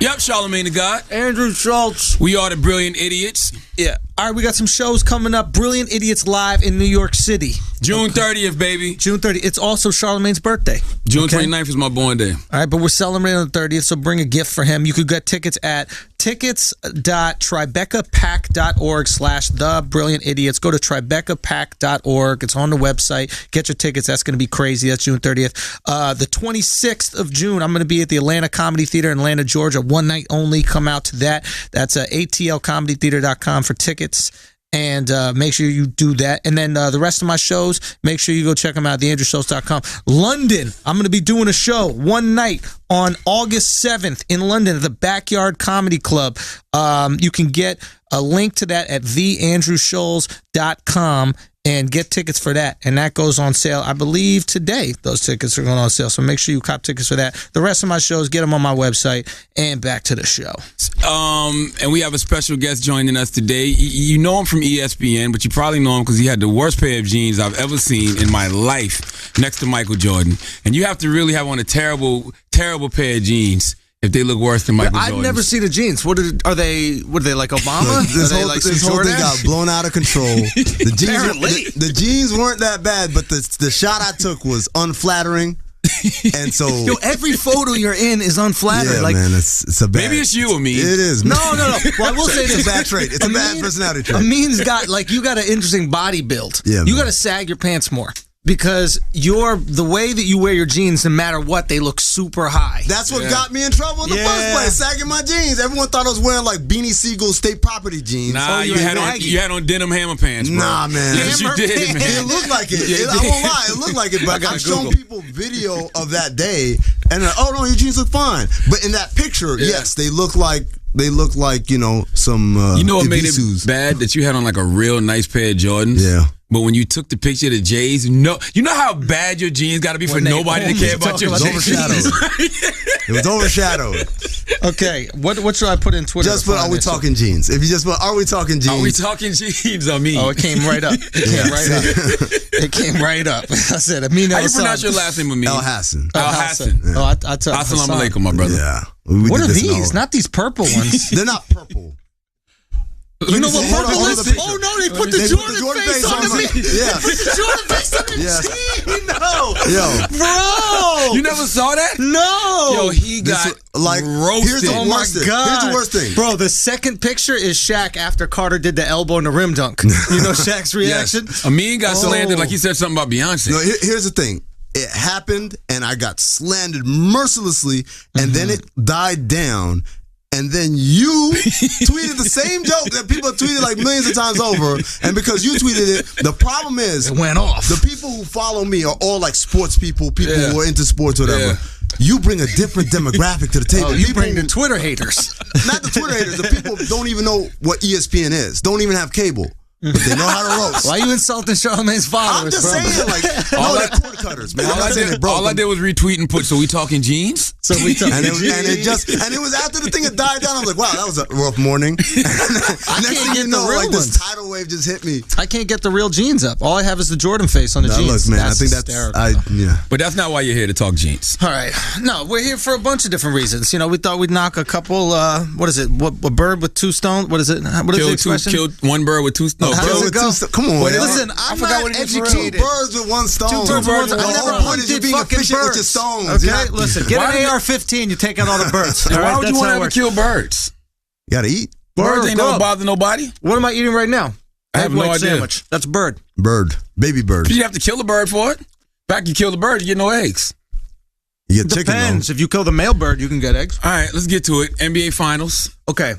Yep, Charlamagne the God. Andrew Schultz. We are the Brilliant Idiots. Yeah. All right, we got some shows coming up. Brilliant Idiots Live in New York City. June 30th, baby. June 30th. It's also Charlamagne's birthday. June 29th is my born day. All right, but we're celebrating on the 30th, so bring a gift for him. You could get tickets at tickets.tribecapack.org/thebrilliantidiots. Go to tribecapack.org. It's on the website. Get your tickets. That's going to be crazy. That's June 30th. The 26th of June, I'm going to be at the Atlanta Comedy Theater in Atlanta, Georgia. One night only. Come out to that. That's atlcomedytheater.com for tickets. And make sure you do that. And then the rest of my shows, make sure you go check them out, theandrewschultz.com. London, I'm going to be doing a show one night on August 7th in London at the Backyard Comedy Club. You can get a link to that at theandrewschultz.com and get tickets for that. And that goes on sale, I believe, today. Those tickets are going on sale. So make sure you cop tickets for that. The rest of my shows, get them on my website. And back to the show. And we have a special guest joining us today. You know him from ESPN, but you probably know him because he had the worst pair of jeans I've ever seen in my life next to Michael Jordan. And you have to really have on a terrible, terrible pair of jeans if they look worse than Michael Jordan. I've never seen the jeans. What are they like Obama? This whole thing got blown out of control. The jeans weren't that bad, but the shot I took was unflattering. And so every photo you're in is unflattering. Yeah, man, it's a bad. Maybe it's you, Amin. It is. No. Well, I will say this. It's a bad trait. It's a bad personality trait. Amin's got you got an interesting body build. Yeah, you got to sag your pants more. Because the way that you wear your jeans, no matter what, they look super high. That's what got me in trouble in the first place, sagging my jeans. Everyone thought I was wearing like Beanie Siegel state property jeans. Nah, you had on denim hammer pants, bro. Nah, man. Yes, you did, man. It looked like it. I won't lie, it looked like it. But I've shown people video of that day, and they're like, oh no, your jeans look fine. But in that picture, yes, they look like some. You know what made it bad? That you had on like a real nice pair of Jordans. Yeah. But when you took the picture of the Jays, you know how bad your jeans got to be for nobody to care about your jeans. It was overshadowed. Okay, what should I put in Twitter? Just put, are we talking jeans? If you just put, are we talking jeans? Are we talking jeans? I mean. Oh, it came right up. It came right up. I said, Amin. How you pronounce your last name, Amin? El Hassan. El Hassan. Yeah. Oh, Assalamu alaikum, my brother. Yeah. What are these? Not these purple ones. They're not purple. You know what purple is? Oh no, they put the Jordan face on the jeans. Yeah. Put the Jordan face on the jeans. No. Yo. Bro. You never saw that? No. Yo, he got roasted. Here's the worst thing. Here's the worst thing. Bro, the second picture is Shaq after Carter did the elbow in the rim dunk. You know Shaq's reaction? Yes. Amin got slandered like he said something about Beyonce. No, here's the thing. It happened, and I got slandered mercilessly, and then it died down. And then you tweeted the same joke that people have tweeted like millions of times over. And because you tweeted it, the problem is it went off. The people who follow me are all like sports people who are into sports, whatever. Yeah. You bring a different demographic to the table. You bring the Twitter haters. Not the Twitter haters. The people don't even know what ESPN is. Don't even have cable. But they know how to roast. Why are you insulting Charlamagne's followers? I'm just saying, like, they're cord cutters, man. All I did was retweet and put, so we talking jeans? So we talking jeans. And it was after the thing had died down, I was like, wow, that was a rough morning. Next thing you know, like, this tidal wave just hit me. I can't get the real jeans up. All I have is the Jordan face on the jeans. Look, man, that's I think that's, But that's not why you're here to talk jeans. All right. No, we're here for a bunch of different reasons. You know, we thought we'd knock a couple, what is it? A bird with two stones? What is it? What is the expression? Killed one bird with two stones. How does it go? Come on, listen, I'm not educated. 2 birds with one stone. 2 birds. I never hunted being fucking efficient birds. with your stones. Okay, listen, get an AR-15. You take out all the birds. Why would you want to ever kill birds? You gotta eat. Birds ain't never bother nobody. What am I eating right now? I have no idea. Sandwich. That's bird. Bird. Baby bird. You have to kill a bird for it. In fact, you kill the bird, you get no eggs. You get chicken. Depends. If you kill the male bird, you can get eggs. All right, let's get to it. NBA Finals. Okay.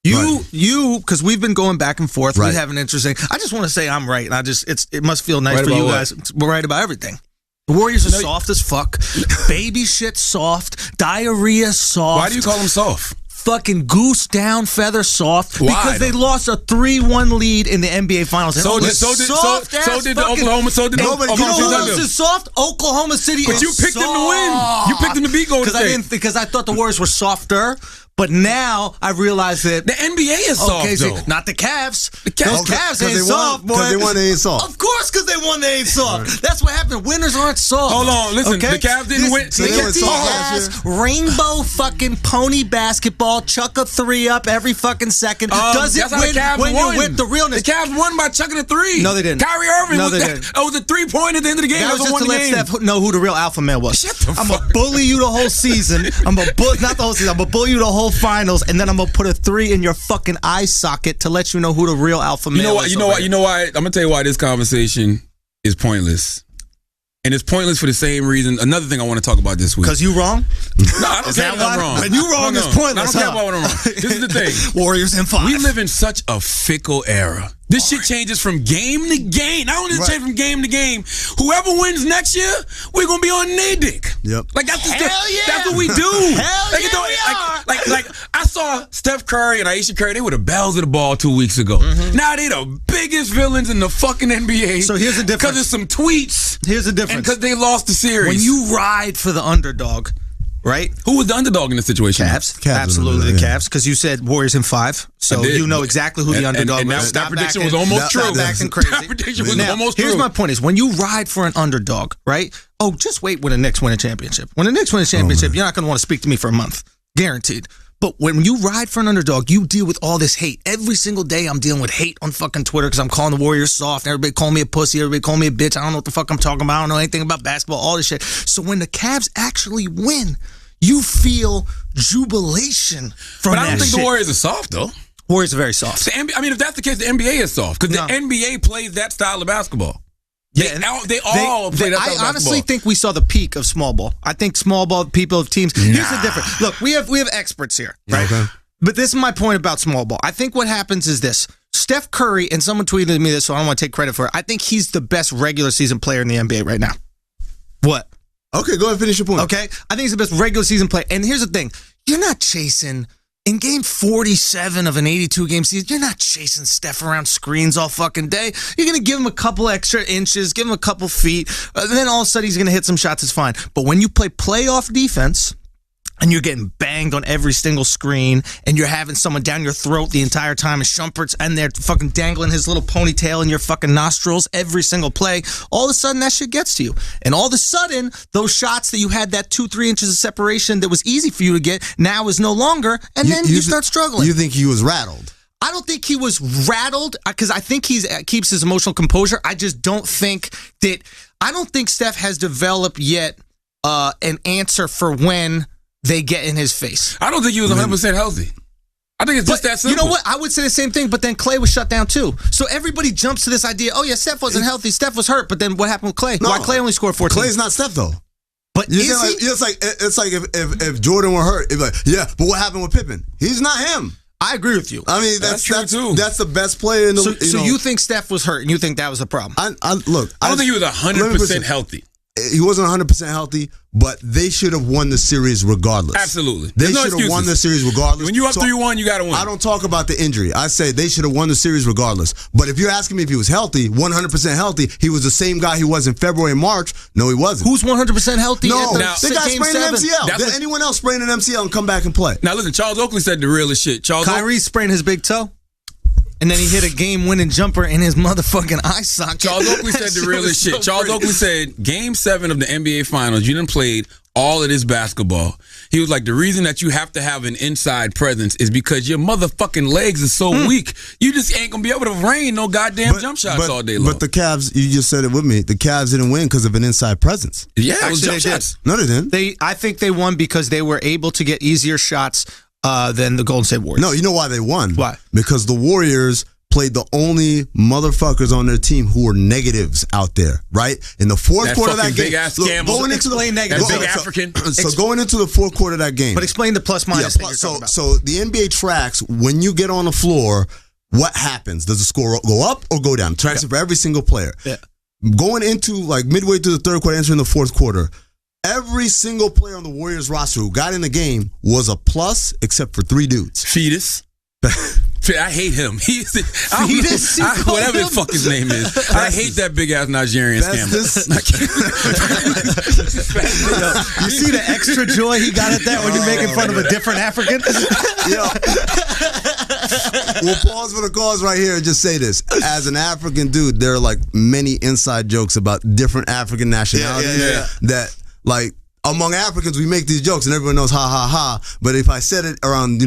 Because we've been going back and forth. Right. We have an interesting. I just want to say I'm right, and it must feel nice for you guys. We're right about everything. The Warriors are soft as fuck. Baby shit soft. Diarrhea soft. Why do you call them soft? Fucking goose down, feather soft. Why? Because they lost a 3-1 lead in the NBA Finals. So did the Oklahoma. So did Oklahoma. You know who else is soft? Oklahoma City. But you picked them to win. You picked them to beat Golden State. Because I thought the Warriors were softer. But now I realize that The NBA is soft, though. not the Cavs. The Cavs- Those Cavs Because ain't soft, boy. Because they won, they ain't soft. Of course, because they won, they ain't soft. That's what happened. Winners aren't soft. Hold on, listen. Okay? The Cavs didn't win. So they went The soft last Cavs, rainbow fucking pony basketball, chuck a 3 up every fucking second. Does it That's how the win Cavs when won. you're with the realness? The Cavs won by chucking a 3. No, they didn't. Kyrie Irving No, was they that. didn't. It was a 3-point at the end of the game. That was just won to the let game. Steph know who the real alpha man was. Shut the I'm fuck gonna bully you the whole season. I'm gonna not the whole season. I'm gonna bully you the whole finals, and then I'm gonna put a 3 in your fucking eye socket to let you know who the real alpha man is. You know why? I'm gonna tell you why this conversation is pointless. And it's pointless for the same reason. Another thing I want to talk about this week. Because you wrong? No, I don't care if I'm wrong. When you wrong, No, it's pointless. I don't care about what I'm wrong. This is the thing. Warriors in 5. We live in such a fickle era. This shit changes from game to game. Not only does it change from game to game, whoever wins next year, we're gonna be on their dick. Yep. Like that's Hell yeah. that's what we do. Hell like, yeah, we are. Like I saw Steph Curry and Aisha Curry. They were the bells of the ball 2 weeks ago. Now they the biggest villains in the fucking NBA. So here's the difference. Because of some tweets. Here's the And difference. because they lost the series. When you ride for the underdog, right? Who was the underdog in this situation? Cavs. Cavs Absolutely was the the Cavs, because you said Warriors in 5, so I did. you know exactly who the underdog and was. that prediction was acting- almost stop true. acting crazy. That prediction was Now, almost here's true. my point: is when you ride for an underdog, right? Oh, just wait when the Knicks win a championship. When the Knicks win a championship, you're not going to want to speak to me for a month, guaranteed. But when you ride for an underdog, you deal with all this hate. Every single day I'm dealing with hate on fucking Twitter because I'm calling the Warriors soft. Everybody call me a pussy. Everybody call me a bitch. I don't know what the fuck I'm talking about. I don't know anything about basketball, all this shit. So when the Cavs actually win, you feel jubilation from But I don't that think shit. the Warriors are soft, though. Warriors are very soft. The NBA, I mean, if that's the case, the NBA is soft because No. the NBA plays that style of basketball. They all play that style of I honestly basketball. think we saw the peak of small ball. I think small ball people of teams. Here's the difference. Look, we have experts here, right? Okay. But this is my point about small ball. I think what happens is this. Steph Curry, and someone tweeted me this, so I don't want to take credit for it. I think he's the best regular season player in the NBA right now. What? Okay, go ahead and finish your point. Okay? I think he's the best regular season player. And here's the thing. You're not chasing, in game 47 of an 82-game season, you're not chasing Steph around screens all fucking day. You're going to give him a couple extra inches, give him a couple feet, and then all of a sudden he's going to hit some shots, it's fine. But when you play playoff defense, and you're getting banged on every single screen, and you're having someone down your throat the entire time, and Shumpert's and they're fucking dangling his little ponytail in your fucking nostrils every single play, all of a sudden that shit gets to you. And all of a sudden, those shots that you had that 2-3 inches of separation that was easy for you to get now is no longer, and then you start struggling. You think he was rattled? I don't think he was rattled because I think he keeps his emotional composure. I just don't think that, I don't think Steph has developed yet an answer for when they get in his face. I don't think he was 100% healthy. I think it's just that simple. You know what? I would say the same thing, but then Clay was shut down too. So everybody jumps to this idea, oh yeah, Steph wasn't healthy, Steph was hurt, but then what happened with Clay? No. Why Clay only scored 14? Clay's not Steph though. But You is saying he? like, it's like if Jordan were hurt, it'd be like, yeah, but what happened with Pippen? He's not him. I agree with you. I mean, That's true, too. That's the best player in the. So you think Steph was hurt, and you think that was a problem? I don't think he was 100% healthy. He wasn't 100% healthy, but they should have won the series regardless. Absolutely. They There's no should have won excuses. the series regardless. When you up So 3-1, you got to win. I don't talk about the injury. I say they should have won the series regardless. But if you're asking me if he was healthy, 100% healthy, he was the same guy he was in February and March. No, he wasn't. Who's 100% healthy? No, at the the guy game sprained an 7? MCL. That's Did what- anyone else sprain an MCL and come back and play? Now listen, Charles Oakley said the realest shit. Kyrie sprained his big toe, and then he hit a game-winning jumper in his motherfucking eye socket. Charles Oakley said the realest shit. Charles Oakley said, Game 7 of the NBA Finals, you done played all of this basketball. He was like, the reason that you have to have an inside presence is because your motherfucking legs are so weak. You just ain't going to be able to rain no goddamn jump shots all day long. But the Cavs, you just said it with me, the Cavs didn't win because of an inside presence. yeah, it was Actually, jump they did. shots. No, they didn't. I think they won because they were able to get easier shots than the Golden State Warriors. No, you know why they won? Why? Because the Warriors played the only motherfuckers on their team who were negatives out there, right? In the fourth That quarter of that fucking game. big-ass look, Campbell. going into Explain negative. That big so- African. So going into the fourth quarter of that game. But explain the plus minus Yeah, thing you're talking about. so the NBA tracks when you get on the floor, what happens? Does the score go up or go down? Tracks it for every single player. Yeah. Going into like midway through the third quarter, entering the fourth quarter, every single player on the Warriors roster who got in the game was a plus except for 3 dudes. Fetus. I hate him. He's Fetus, you call whatever the him? fuck his name is. I hate that big ass Nigerian scammer. You see the extra joy he got at that when you're making fun of a different African? Yo. We'll pause for the cause right here and just say this. As an African dude, there are like many inside jokes about different African nationalities that, like, among Africans, we make these jokes and everyone knows ha ha ha. But if I said it around,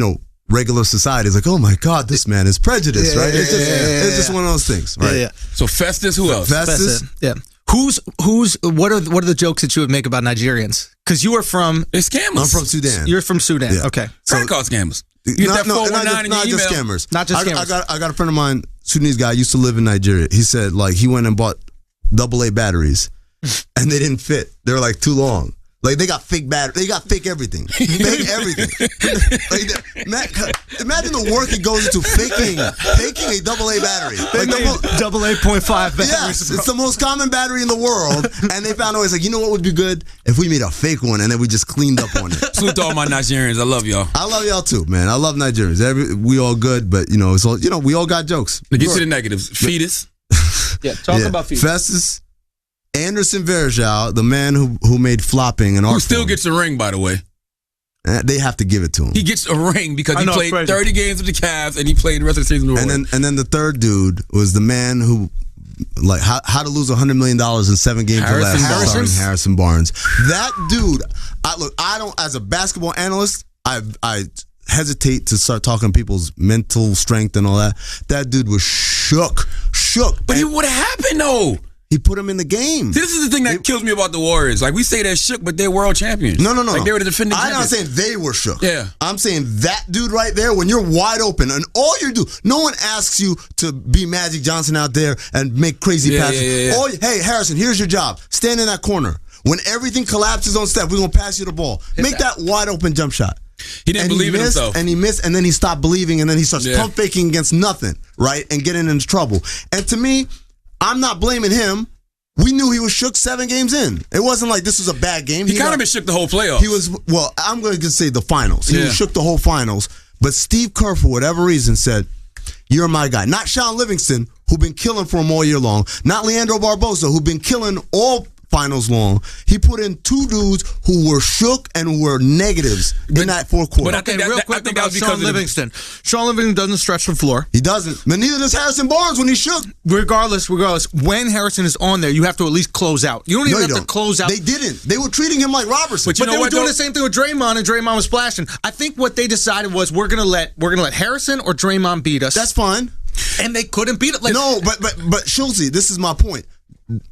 regular society, it's like, oh my God, this man is prejudiced, right? It's just one of those things, right? Yeah. So Festus, who else? Festus. Yeah. What are the jokes that you would make about Nigerians? Because you are from. It's scammers. I'm from Sudan. You're from Sudan. Yeah. Okay. Credit card scammers. You get that 419 not in your just email. scammers. Not just scammers. I got a friend of mine, Sudanese guy, used to live in Nigeria. He said, like, he went and bought AA batteries, and they didn't fit. They were like too long. Like, they got fake batteries. They got fake everything. Fake everything. Imagine the work it goes into faking a AA battery. They made AA.5 batteries. Yes, it's the most common battery in the world, and they found a way. It's like, you know what would be good if we made a fake one and then we just cleaned up on it. Salute to all my Nigerians. I love y'all. I love y'all too, man. I love Nigerians. We all good, but it's all, we all got jokes. To get to the negatives. Fetus. Yeah, talk about fetus. Festus, Anderson Varejao, the man who made flopping and Who still gets a ring, by the way. They have to give it to him. He gets a ring because he played crazy. 30 games with the Cavs and he played the rest of the season with the Warriors. And then the third dude was the man who, like, how to lose $100 million in 7 games or less, starring Harrison Barnes. That dude, I don't, as a basketball analyst, I hesitate to start talking people's mental strength and all that. That dude was shook. But what happened though? He put him in the game. See, this is the thing that kills me about the Warriors. Like, we say they're shook, but they're world champions. No. Like, they were the defending I'm not champions. saying they were shook. Yeah. I'm saying that dude right there, when you're wide open, and all you do, no one asks you to be Magic Johnson out there and make crazy passes. Yeah. Hey, Harrison, here's your job. Stand in that corner. When everything collapses on Steph, we're going to pass you the ball. Make that wide open jump shot. He didn't believe in himself. And he missed, and then he stopped believing, and then he starts pump faking against nothing, right? And getting into trouble. And to me, I'm not blaming him. We knew he was shook 7 games in. It wasn't like this was a bad game. He kind of been shook the whole playoffs. He was, well, I'm going to say the finals. He was shook the whole finals. But Steve Kerr, for whatever reason, said, you're my guy. Not Sean Livingston, who been killing for him all year long. Not Leandro Barbosa, who been killing all finals long. He put in 2 dudes who were shook and were negatives in that fourth quarter. But I think real quick about Sean Livingston. Sean Livingston doesn't stretch the floor. He doesn't. But neither does Harrison Barnes when he's shook. Regardless, when Harrison is on there, you have to at least close out. You don't even have to close out. They didn't. They were treating him like Robertson. But they were doing the same thing with Draymond, and Draymond was splashing. I think what they decided was we're gonna let Harrison or Draymond beat us. That's fine. And they couldn't beat it. No, but Schultze, this is my point.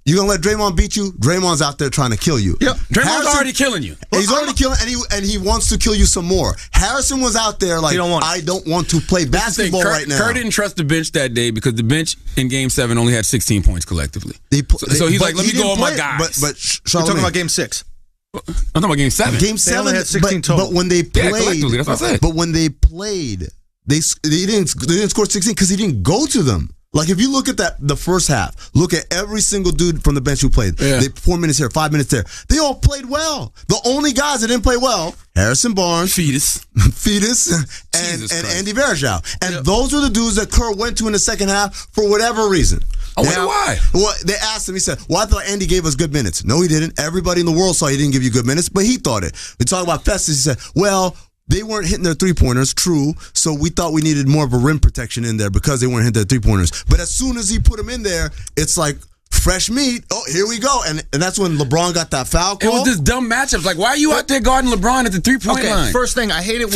You gonna let Draymond beat you? Draymond's out there trying to kill you. Yep. Draymond's already killing you. He's already killing, and he wants to kill you some more. Harrison was out there like, I don't want to play basketball right now. Kerr didn't trust the bench that day because the bench in Game 7 only had 16 points collectively. So he's like, let me go with my guys. But we're talking about Game 6. I'm talking about Game 7. Game 7 only had 16 total. But when they played, collectively, that's what I said. But when they played, they didn't score 16 because he didn't go to them. Like, if you look at the first half, look at every single dude from the bench who played. Yeah. They 4 minutes here, 5 minutes there. They all played well. The only guys that didn't play well, Harrison Barnes, Fetus, and Andy Varejao. And those were the dudes that Kerr went to in the second half for whatever reason. I wonder why. Well, they asked him, he said, well, I thought Andy gave us good minutes. No, he didn't. Everybody in the world saw he didn't give you good minutes, but he thought it. We talk about Festus, he said, well, they weren't hitting their 3-pointers, true, so we thought we needed more of a rim protection in there because they weren't hitting their 3-pointers. But as soon as he put them in there, it's like fresh meat. Oh, here we go. And that's when LeBron got that foul call. It was this dumb matchups. Like, why are you out there guarding LeBron at the 3-point line? First thing, I hate it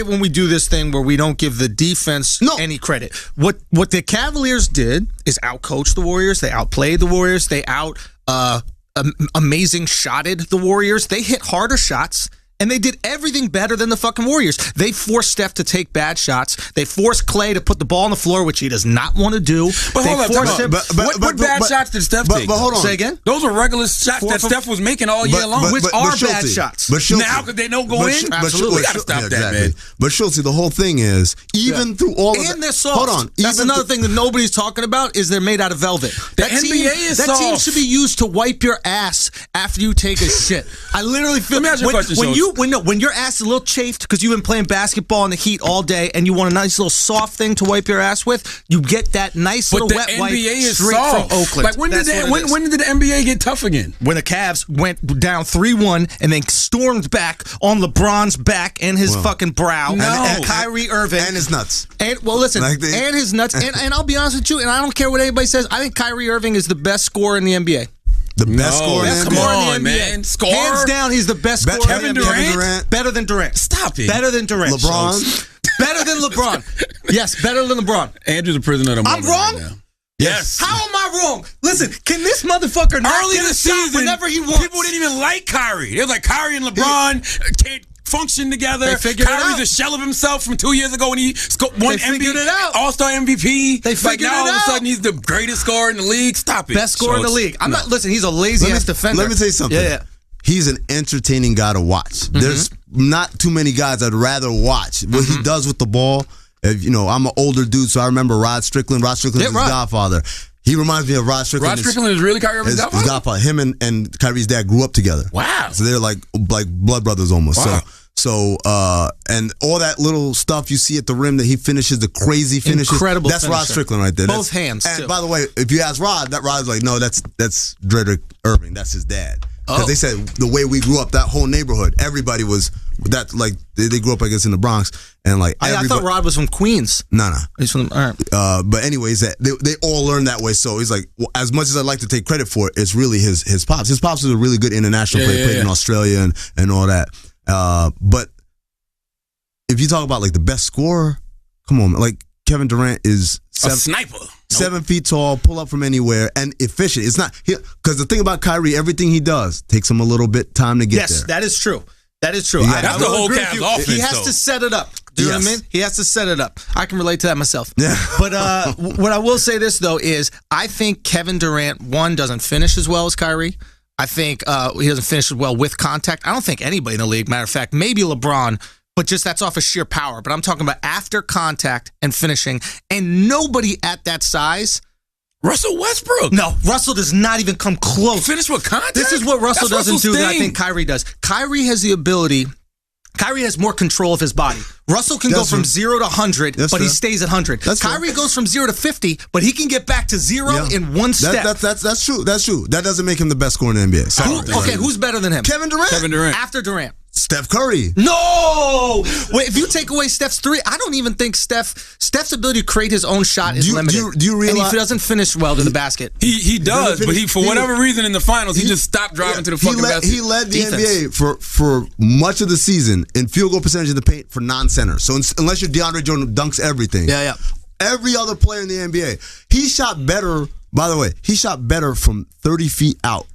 when we do this thing where we don't give the defense any credit. What the Cavaliers did is outcoach the Warriors. They outplayed the Warriors. They amazing shotted the Warriors. They hit harder shots. And they did everything better than the fucking Warriors. They forced Steph to take bad shots. They forced Clay to put the ball on the floor, which he does not want to do. But hold on, what bad shots did Steph take? But hold on. Say again? Those were regular shots that Steph was making all year long. Which are bad shots. Now because they don't go in? Absolutely. We got to stop that, man. But Schultze, the whole thing is, even through all of that. And they're soft. Hold on. That's another thing that nobody's talking about is they're made out of velvet. The NBA is soft. That team should be used to wipe your ass after you take a shit. I literally feel... Let me ask you a question, when you when your ass is a little chafed because you've been playing basketball in the heat all day and you want a nice little soft thing to wipe your ass with, you get that nice But little the wet NBA wipe is straight soft. from Oakland. Like when did the NBA get tough again? When the Cavs went down 3-1 and then stormed back on LeBron's back and his fucking brow, and Kyrie Irving and his nuts. And and his nuts. And I'll be honest with you, and I don't care what anybody says. I think Kyrie Irving is the best scorer in the NBA. The best scorer in the Come NBA. on, man. Score. Hands down, he's the best scorer Kevin in the NBA. Durant. Better than Durant. Stop it. Better than Durant. LeBron. Better than LeBron. Yes, better than LeBron. Andrew's a prisoner of the moment. I'm wrong? Right now. Yes. How am I wrong? Listen, can this motherfucker not Early get in a the shot season, whenever he wants? people didn't even like Kyrie. They was like, Kyrie and LeBron can't function together. They figured it Kyrie's out. a shell of himself from 2 years ago when he won figured it out. All-Star MVP. They figured now it all of a out. sudden he's the greatest scorer in the league. Stop it. Best scorer in the Schultz. league. I'm not. Listen, he's a lazy ass defender. Let me tell you something. Yeah. He's an entertaining guy to watch. There's not too many guys I'd rather watch. What he does with the ball. If, I'm an older dude, so I remember Rod Strickland. Rod Strickland's his godfather. He reminds me of Rod Strickland. Rod Strickland is really Kyrie Irving's godfather? His godfather. Him and Kyrie's dad grew up together. Wow. So they're like blood brothers almost. Wow. So and all that little stuff you see at the rim that he finishes, the crazy finishes. Incredible That's Rod finisher. Strickland right there. Both hands, And too. by the way, if you ask Rod, that Rod's like, no, that's Dredrick Irving. That's his dad. Because they said the way we grew up, that whole neighborhood, everybody was that like they grew up, I guess, in the Bronx, and like I thought Rod was from Queens. No. He's from. All right. But anyways, they all learned that way. So he's like, well, as much as I'd like to take credit for it, it's really his pops. His pops was a really good international player, played in Australia and all that. But if you talk about like the best scorer, come on, man. Like Kevin Durant is a sniper. 7 feet tall, pull up from anywhere, and efficient. It's not because the thing about Kyrie, everything he does takes him a little bit time to get there. Yes, that is true. That is true. That's the whole agree with Cavs you. offense, He has though. to set it up. Do you know what I Yes. mean? He has to set it up. I can relate to that myself. Yeah. But what I will say this, though, is I think Kevin Durant, one, doesn't finish as well as Kyrie. I think he doesn't finish as well with contact. I don't think anybody in the league, matter of fact, maybe LeBron, but just that's off of sheer power. But I'm talking about after contact and finishing, and nobody at that size. Russell Westbrook. No, Russell does not even come close. Finish with contact? This is what Russell That's doesn't Russell's do that I thing. think Kyrie does. Kyrie has the ability. Kyrie has more control of his body. Russell can go That's from fair. 0 to 100, That's but he fair. stays at 100. That's fair. Kyrie goes from 0 to 50, but he can get back to 0 Yeah. in one step. That's true. That's true. That doesn't make him the best scorer in the NBA. Sorry. Okay, who's better than him? Kevin Durant? Kevin Durant. After Durant. Steph Curry. No! Wait, if you take away Steph's three, I don't even think Steph's ability to create his own shot is limited. Do you realize? And he doesn't finish well to the basket. He does, but he for whatever reason in the finals, he just stopped driving to the fucking basket. He led the Defense. NBA for much of the season in field goal percentage in the paint for non-center. So unless you're DeAndre Jordan, dunks everything. Yeah. Every other player in the NBA, he shot better. By the way, he shot better from 30 feet out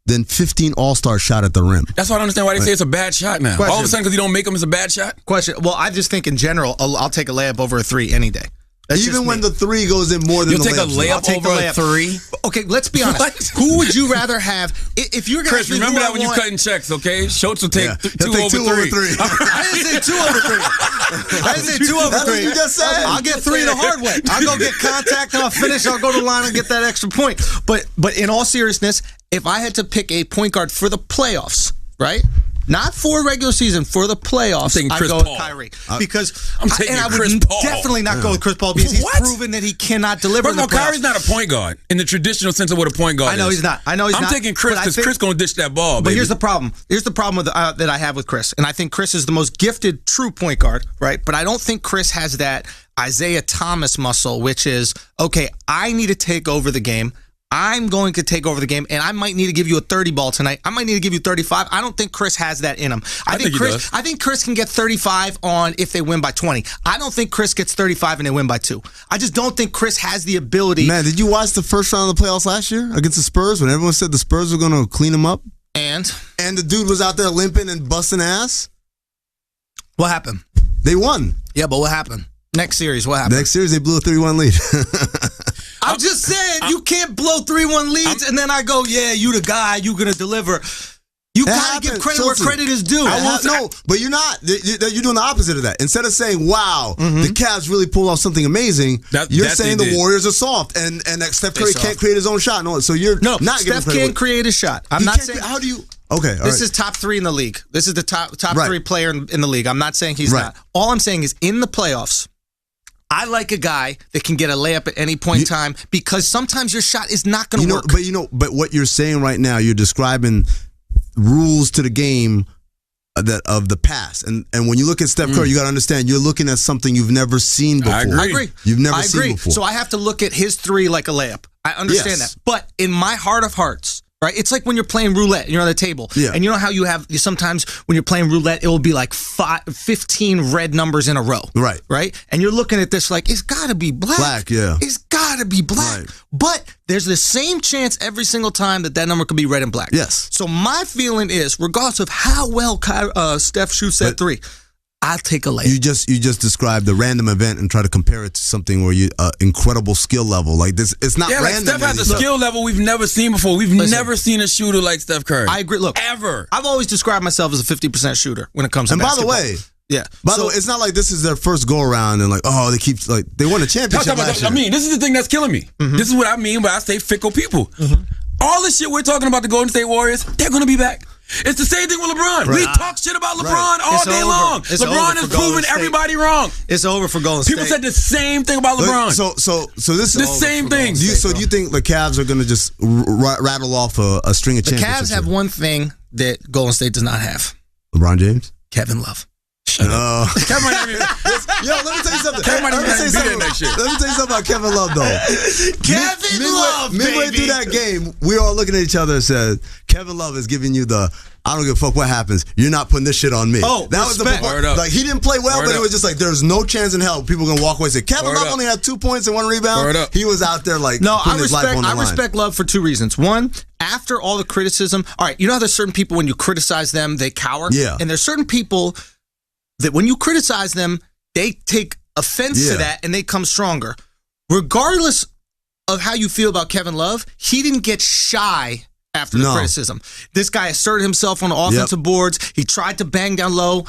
than 15 All-Star shot at the rim. That's why I don't understand why they say it's a bad shot now. Question. All of a sudden, because you don't make them, it's a bad shot. Question. Well, I just think in general, I'll take a layup over a three any day. That's Even just when me. the three goes in more than You'll the take a layup. I'll layup take the over a layup. three. Okay, let's be honest. What? Who would you rather have? If you're going Chris, to remember that when you cutting checks, okay? Schultz will take Yeah. two He'll take over three. I didn't say 2 over 3. I didn't say 2 over 3. That's what you just said. I'll get 3 the hard way. I'll go get contact and I'll finish. I'll go to the line and get that extra point. But in all seriousness, if I had to pick a point guard for the playoffs, right? Not for regular season, for the playoffs, taking I Chris go Paul. with Kyrie. Because I'm taking I would Chris Paul. definitely not go with Chris Paul because he's What? proven that he cannot deliver First in the of all, playoffs. Kyrie's not a point guard in the traditional sense of what a point guard I know is. he's not. I know he's I'm not. taking Chris but I because think- Chris going to dish that ball, But baby. here's the problem. Here's the problem with, that I have with Chris. And I think Chris is the most gifted true point guard, right? But I don't think Chris has that Isaiah Thomas muscle, which is, okay, I need to take over the game. I'm going to take over the game, and I might need to give you a 30 ball tonight. I might need to give you 35. I don't think Chris has that in him. I think he does. I think Chris can get 35 on if they win by 20. I don't think Chris gets 35 and they win by 2. I just don't think Chris has the ability. Man, did you watch the first round of the playoffs last year against the Spurs when everyone said the Spurs were going to clean him up? And And the dude was out there limping and busting ass? what happened? They won. Yeah, but what happened? Next series, what happened? Next series, they blew a 3-1 lead. I'm just saying, you can't blow 3-1 leads and then I go, yeah, you the guy, you gonna deliver. You gotta give credit where credit is due. No, but you're not. You're doing the opposite of that. Instead of saying, wow, the Cavs really pulled off something amazing, you're that saying they the did. Warriors are soft and that Steph Curry soft. can't create his own shot. No, so you're No, not giving Steph credit. can't create a shot. I'm He not can't saying. How do you? Okay, this is top 3 in the league. This is the top 3 player in the league. I'm not saying he's not. All I'm saying is in the playoffs, I like a guy that can get a layup at any point in time because sometimes your shot is not going to work. But what you're saying right now, you're describing rules to the game that of the past, and when you look at Steph Curry, you got to understand you're looking at something you've never seen before. I agree. You've never seen before. So I have to look at his 3 like a layup. I understand that, but in my heart of hearts, right? It's like when you're playing roulette and you're on the table, and you know how you sometimes when you're playing roulette, it will be like 15 red numbers in a row, right? And you're looking at this like it's got to be black, it's got to be black, but there's the same chance every single time that number could be red and black. Yes. So my feeling is, regardless of how well Steph shoots that 3, I'll take a layup. You just described a random event and try to compare it to something where you incredible skill level like this. It's not random. Steph has a skill level we've never seen before. We've never seen a shooter like Steph Curry. I agree. Look, ever. I've always described myself as a 50% shooter when it comes to basketball. And by the way, by the way, it's not like this is their first go around and like they won a championship last year. I mean, this is the thing that's killing me. This is what I mean when I say fickle people. All this shit we're talking about the Golden State Warriors, they're going to be back. It's the same thing with LeBron. We talk shit about LeBron all day long. LeBron is proving everybody wrong. It's over for Golden State. People said the same thing about LeBron. So this is the same thing. Do you think the Cavs are going to just rattle off a string of championships? The Cavs have one thing that Golden State does not have. LeBron James? Kevin Love. Shut up. Kevin might even, let me tell you something. Kevin might even be there next year. Let me tell you something about Kevin Love, though. Midway through that game, we all looking at each other and said, Kevin Love is giving you the, I don't give a fuck what happens. You're not putting this shit on me. Oh, that was the like he didn't play well, but it was just like there's no chance in hell people gonna walk away and say Kevin Love only had 2 points and 1 rebound. He was out there like putting his life on the line. I respect Love for 2 reasons. One, after all the criticism, all right, you know how there's certain people when you criticize them they cower, and there's certain people that when you criticize them they take offense to that and they come stronger. Regardless of how you feel about Kevin Love, he didn't get shy after the criticism. This guy asserted himself on the offensive boards. He tried to bang down low.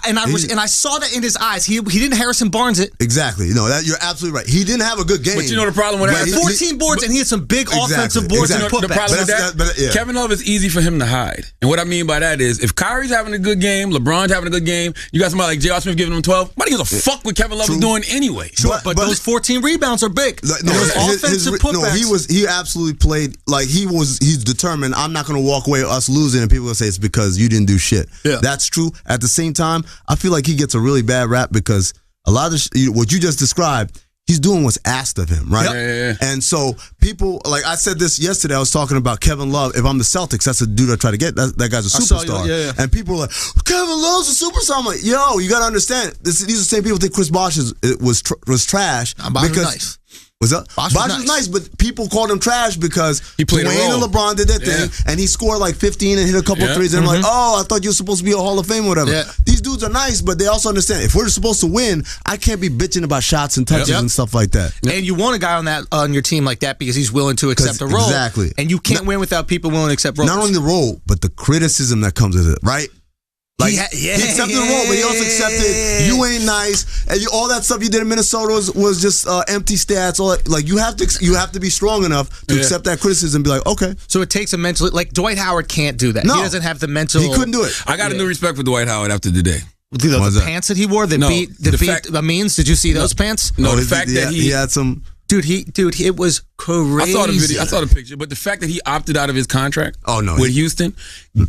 And I saw that in his eyes. He didn't Harrison Barnes it. Exactly. No, you're absolutely right. He didn't have a good game. But you know the problem with that? He had 14 boards and he had some big offensive boards and putbacks. The problem with that, Kevin Love is easy for him to hide. And what I mean by that is if Kyrie's having a good game, LeBron's having a good game, you got somebody like J.R. Smith giving him 12, nobody gives a fuck what Kevin Love is doing anyway. Sure, but those 14 rebounds are big. Those offensive putbacks. He absolutely played like he's determined, I'm not going to walk away with us losing and people will say it's because you didn't do shit. Yeah. That's true. At the same time, I feel like he gets a really bad rap because a lot of what you just described, he's doing what's asked of him, right? Yeah. And so people, like I said this yesterday, I was talking about Kevin Love. If I'm the Celtics, that's the dude I try to get. That guy's a superstar. And people are like, Kevin Love's a superstar. I'm like, yo, you got to understand. These are the same people think Chris Bosh was trash. Bosh was nice. Was that? Bosh was nice, but people called him trash because he played Dwayne and LeBron did their thing, and he scored like 15 and hit a couple threes. And I'm like, oh, I thought you were supposed to be a Hall of Fame or whatever. These dudes are nice, but they also understand if we're supposed to win, I can't be bitching about shots and touches and stuff like that. And you want a guy on your team like that because he's willing to accept a role. Exactly. And you can't win without people willing to accept roles. Not only the role, but the criticism that comes with it, right? Like, he accepted the role, but he also accepted you ain't nice, and all that stuff you did in Minnesota was just empty stats. All that, like you have to be strong enough to accept that criticism and be like, okay. So it takes a mental, like Dwight Howard can't do that. No. He doesn't have the mental. He couldn't do it. I got a new respect for Dwight Howard after today. The pants that he wore that beat Amines. Did you see those pants? No, the fact that he had some. Dude, it was crazy. I saw the video. I saw the picture. But the fact that he opted out of his contract with Houston,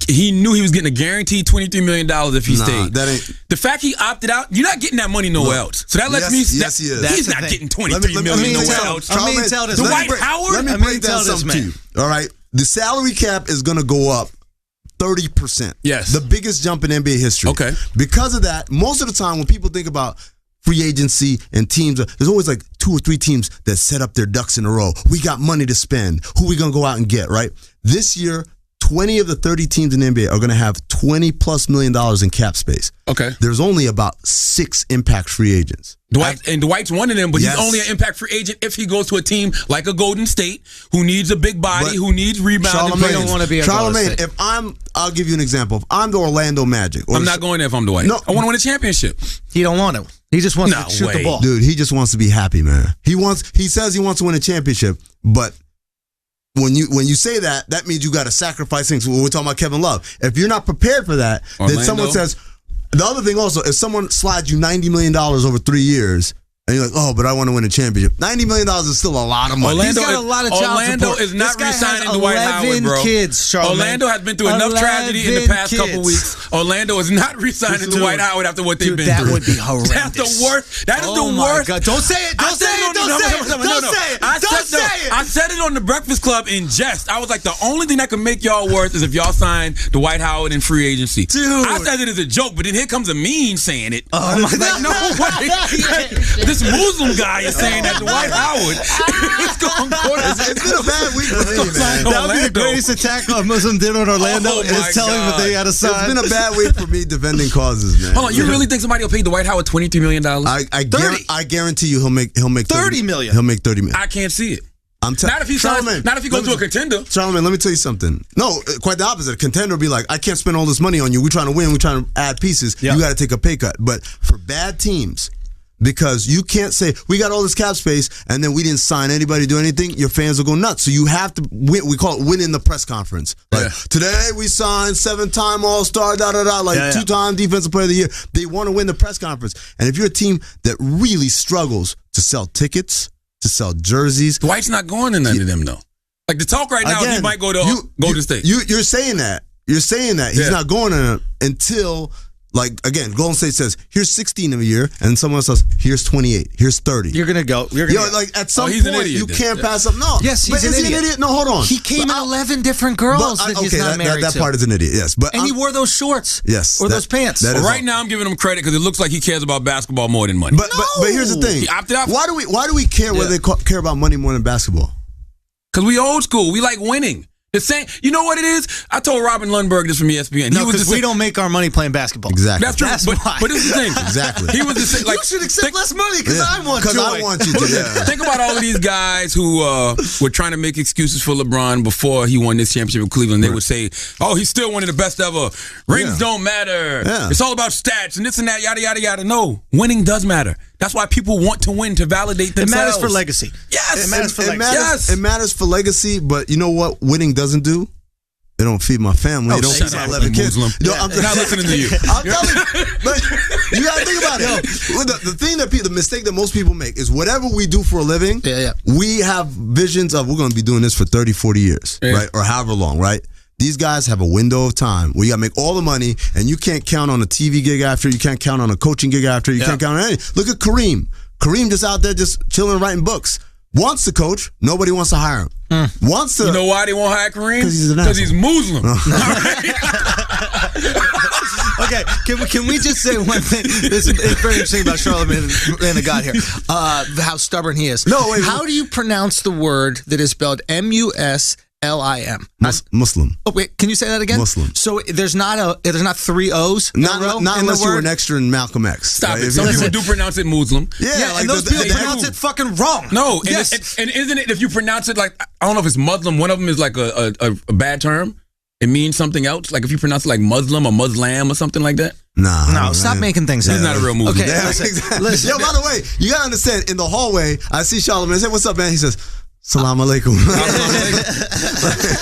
he knew he was getting a guaranteed $23 million if he stayed. That ain't. The fact he opted out, you're not getting that money nowhere else. So that lets me. Yes, he is. He's not getting $23 million nowhere else. Dwight Howard? Let me break down something to you. All right. The salary cap is going to go up 30%. Yes. The biggest jump in NBA history. Okay. Because of that, most of the time when people think about free agency and teams, there's always like 2 or 3 teams that set up their ducks in a row. We got money to spend. Who we going to go out and get, right? This year, 20 of the 30 teams in the NBA are going to have $20+ million in cap space. Okay. There's only about 6 impact free agents. Dwight's one of them, but he's only an impact free agent if he goes to a team like a Golden State who needs a big body, who needs rebounding. They don't want to be a Charlamagne, I'll give you an example. If I'm the Orlando Magic. I'm not going there if I'm Dwight. No, I want to win a championship. He don't want to. He just wants to shoot the ball. Dude, he just wants to be happy, man. He says he wants to win a championship, but when you say that, that means you got to sacrifice things. We're talking about Kevin Love. If you're not prepared for that, Orlando. then someone says. The other thing also, if someone slides you $90 million over 3 years, and you're like, oh, but I want to win a championship. $90 million is still a lot of money. Orlando He's got a lot of child Orlando support. is not This guy has re-signing Dwight Howard, 11 bro. kids, Charlamagne. Orlando has been through enough tragedy in the 11 past couple kids. weeks. Orlando is not re-signing Dude, Dwight Howard after what they've been that through. would be horrendous. That's the worst. That is Oh the my worst. God. Don't say it. Don't say it. Don't say it. Don't say it. Don't say it. I said it on the Breakfast Club in jest. I was like, the only thing that could make y'all worse is if y'all signed Dwight Howard in free agency. Dude. I said it as a joke, but then here comes a mean saying it. Oh my God. No way. This Muslim guy is saying that Dwight Howard is going to It's been a bad week for me, man. That would be the greatest attack a Muslim did on Orlando. Oh, my is telling them that they got to It's sign. been a bad week for me defending causes, man. Hold on, you really think somebody will pay Dwight Howard $23 million? I guarantee you he'll make 30 million. He'll make 30 million. I can't see it. I'm Not if he signs, not if he goes to a contender. Charlamagne, let me tell you something. No, quite the opposite. A contender will be like, I can't spend all this money on you. We're trying to win. We're trying to add pieces. Yeah. You got to take a pay cut. But for bad teams, because you can't say, we got all this cap space, and then we didn't sign anybody to do anything, your fans will go nuts. So you have to win. We call it winning the press conference. Like, today we signed 7-time All-Star, like 2-time Defensive Player of the Year. They want to win the press conference. And if you're a team that really struggles to sell tickets, to sell jerseys. Dwight's not going to none of them, though. Like, the talk right now is he might go to Golden State. You're saying that. You're saying that. He's not going to until, like, again, Golden State says, here's 16 of a year, and someone else says, here's 28, here's 30. You're going to go. You're gonna go. Like, at some he's an point, idiot, you then. can't pass up. No. Yes, he's But an is he idiot. No, hold on. He came But in 11 different girls that he's not married that to. part is an idiot, yes. But And he wore those shorts. Yes, Or those pants. that is Right now, I'm giving him credit because it looks like he cares about basketball more than money. But here's the thing. He opted out. Why do we care whether they care about money more than basketball? Because we old school. We like winning. The same. You know what it is? I told Robin Lundberg this from ESPN. No, because we don't make our money playing basketball. Exactly. That's true. That's but, why. but this is the thing. Exactly. He was the same. Like, You should accept less money because I want joy. Because I want you to. Yeah. Think about all of these guys who were trying to make excuses for LeBron before he won this championship with Cleveland. They would say, oh, he's still one of the best ever. Rings don't matter. Yeah. It's all about stats and this and that, yada, yada, yada. No, winning does matter. That's why people want to win, to validate It themselves. matters for legacy. Yes. It matters for legacy. Yes. It matters for legacy, but you know what winning doesn't do? It don't feed my family. It don't feed my 11 kids. Muslim. Yo, I'm not listening to you. I'm telling you, but you gotta think about it. The thing that the mistake that most people make is whatever we do for a living, we have visions of we're going to be doing this for 30, 40 years, right? Or however long, right? These guys have a window of time where you got to make all the money, and you can't count on a TV gig after, you can't count on a coaching gig after, you can't count on anything. Look at Kareem. Kareem just out there just chilling, writing books. Wants to coach, nobody wants to hire him. Wants to. You know why they won't hire Kareem? Because he's Muslim. Okay, can we just say one thing? This is very interesting about Charlamagne and the God here. How stubborn he is. No, wait. How do you pronounce the word that is spelled M-U-S-L-I-M? Muslim. Oh wait, can you say that again? Muslim. So there's not 3 O's. in a row Not in the unless you were word? an extra in Malcolm X. Stop right? it. If Some you- people do pronounce it Muslim. Yeah, like and those people pronounce it fucking wrong. No, and, Yes. and isn't it, if you pronounce it like, I don't know if it's Muslim, one of them is like a bad term. It means something else. Like if you pronounce it like Muslim or Muslim or something like that. No, Stop making things He's up. not a real Muslim. Okay, Yeah, listen, exactly. listen. Yo, by the way, you gotta understand. In the hallway, I see Charlamagne. I say, "What's up, man?" He says, "Salam alaikum."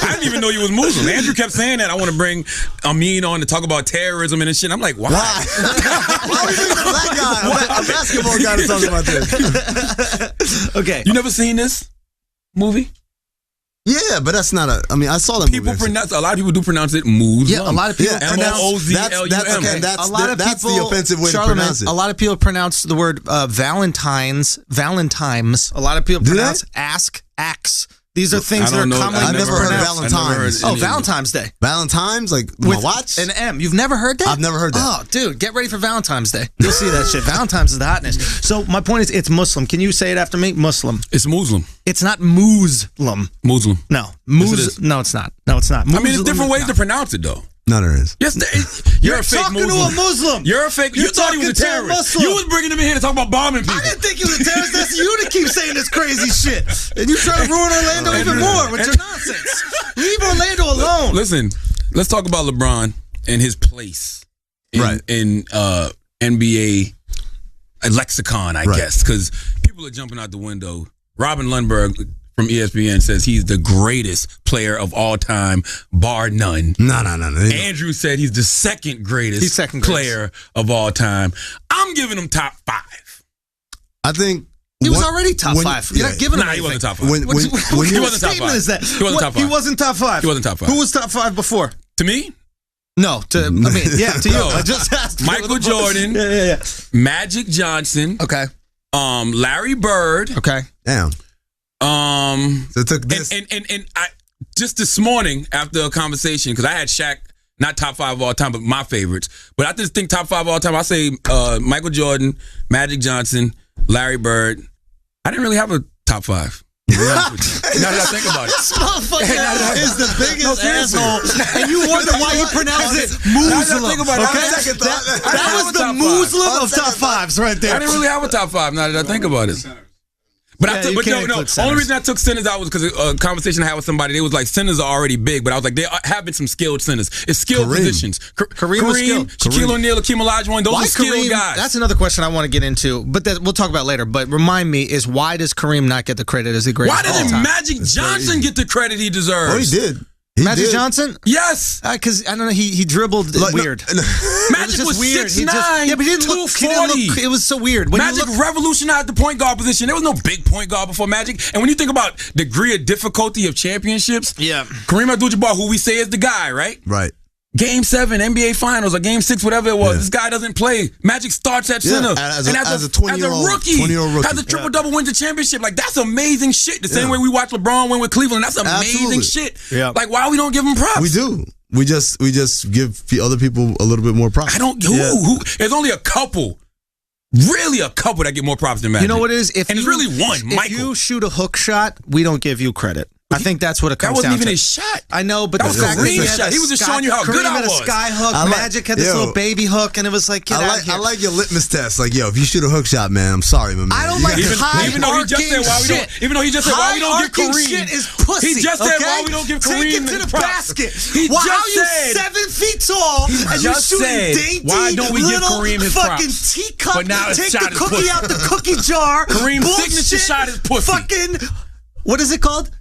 I didn't even know you was Muslim. Andrew kept saying that. I want to bring Amin on to talk about terrorism and shit. I'm like, why? Why? Why are we bringing a black guy, a basketball guy, to talk about this? Okay. You never seen this movie? Yeah, but that's not a. I mean, I saw that People movie. pronounce. A lot of people do pronounce it Muslim. Yeah, a lot of people Yeah, pronounce M-O-Z-L-U-M. That's a lot of that's people, the offensive way to Charlamagne, pronounce it. A lot of people pronounce the word Valentine's. A lot of people Do they? pronounce axe. These are things I that are don't know. commonly I've never heard mispronounced. Valentine's. Oh, Valentine's Day. Valentine's, like my With watch. an M. You've never heard that? I've never heard that. Oh, dude, get ready for Valentine's Day. You'll see that shit. Valentine's is the hotness. So my point is, it's Muslim. Can you say it after me? Muslim. It's Muslim. It's not Muslim. Muslim. No. Yes, it is. No, it's not. No, it's not. I mean, there's Muslim different is ways not. to pronounce it, though. No, there is. Yes, you're a fake talking Muslim. to a Muslim. You're a fake. You You're thought he was a talking to a terrorist. Muslim. You was bringing him in here to talk about bombing people. I didn't think you was a terrorist. That's you that keep saying this crazy shit. And you try to ruin Orlando even more with your nonsense. Leave Orlando alone. Listen, let's talk about LeBron and his place in NBA lexicon, I guess, because people are jumping out the window. Robin Lundberg, from ESPN says he's the greatest player of all time, bar none. No. Andrew said he's the second greatest player of all time. I'm giving him top 5. I think he was already top 5. You're not giving him he wasn't top 5. When he wasn't top 5. Is that? He wasn't top 5. He wasn't top 5. He wasn't top 5. Who was top 5 before? To me? No, to you. I just asked. Michael Jordan. Yeah. Magic Johnson. Okay. Larry Bird. Okay. Damn. So it took this. And I just this morning after a conversation, because I had Shaq, not top 5 of all time, but my favorites. But I just think top 5 of all time, I say Michael Jordan, Magic Johnson, Larry Bird. I didn't really have a top 5. Now that I think about it. This motherfucker is the biggest asshole. And you wonder why he pronounced it Muslim. That was the Muslim of top 5s right there. I didn't really have a top 5 now that I think about it. But the only reason I took centers out was because a conversation I had with somebody. They was like, centers are already big, but I was like, there have been some skilled centers. It's skilled positions. Kareem, Shaquille O'Neal, Akeem Olajuwon, those are skilled guys. That's another question I want to get into, but we'll talk about later. But remind me, is why does Kareem not get the credit as the greatest? Why didn't Magic Johnson get the credit he deserves? Oh, he did. Magic Johnson? Yes. Because I don't know, he dribbled weird. Magic was weird. 6'9", but he didn't look 240. It was so weird. Magic revolutionized the point guard position. There was no big point guard before Magic. And when you think about degree of difficulty of championships, Kareem Abdul-Jabbar, who we say is the guy, right? Right. Game 7, NBA Finals, or Game 6, whatever it was. This guy doesn't play. Magic starts at center. As a 20-year-old rookie, has a triple-double, wins the championship. Like, that's amazing shit. The same way we watch LeBron win with Cleveland. That's amazing shit. Yeah. Like, why we don't give him props? We do. We just give other people a little bit more props. I don't. Who? There's only a couple. Really, a couple that get more props than Magic. You know what it is? It's really one. Michael. If you shoot a hook shot, we don't give you credit. I think that's what it comes down to. That wasn't even his shot. I know, but that was Kareem's shot. He was just showing you how good I was. Kareem had a sky hook. Magic had this little baby hook, and it was like, get out of here. I like your litmus test. Like, yo, if you shoot a hook shot, man, I'm sorry, my man. I don't like even though he just said why we don't give Kareem. Shit is pussy. He just said why we don't give Kareem Take it to the props. basket. Why are you 7 feet tall and you're shooting dainty why don't we give Kareem his fucking props? teacup? But now take the cookie out the cookie jar. Kareem's signature shot is pussy. Fucking, what is it called?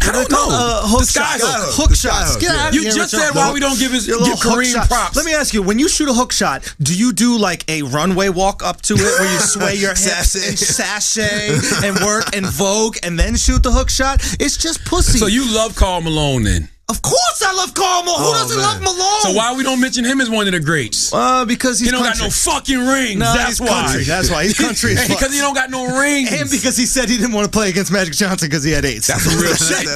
I don't know. Hook shots. You just said why we don't give Kareem props. Let me ask you, when you shoot a hook shot, do you do like a runway walk up to it where you sway your hips and sashay and work and vogue and then shoot the hook shot? It's just pussy. So you love Karl Malone then? Of course I love Karl Malone. Who doesn't love Malone? So why we don't mention him as one of the greats? Because he's don't got no fucking rings. No, that's why. Country. That's why he's country. Because he don't got no rings. And because he said he didn't want to play against Magic Johnson because he had AIDS. That's some real shit.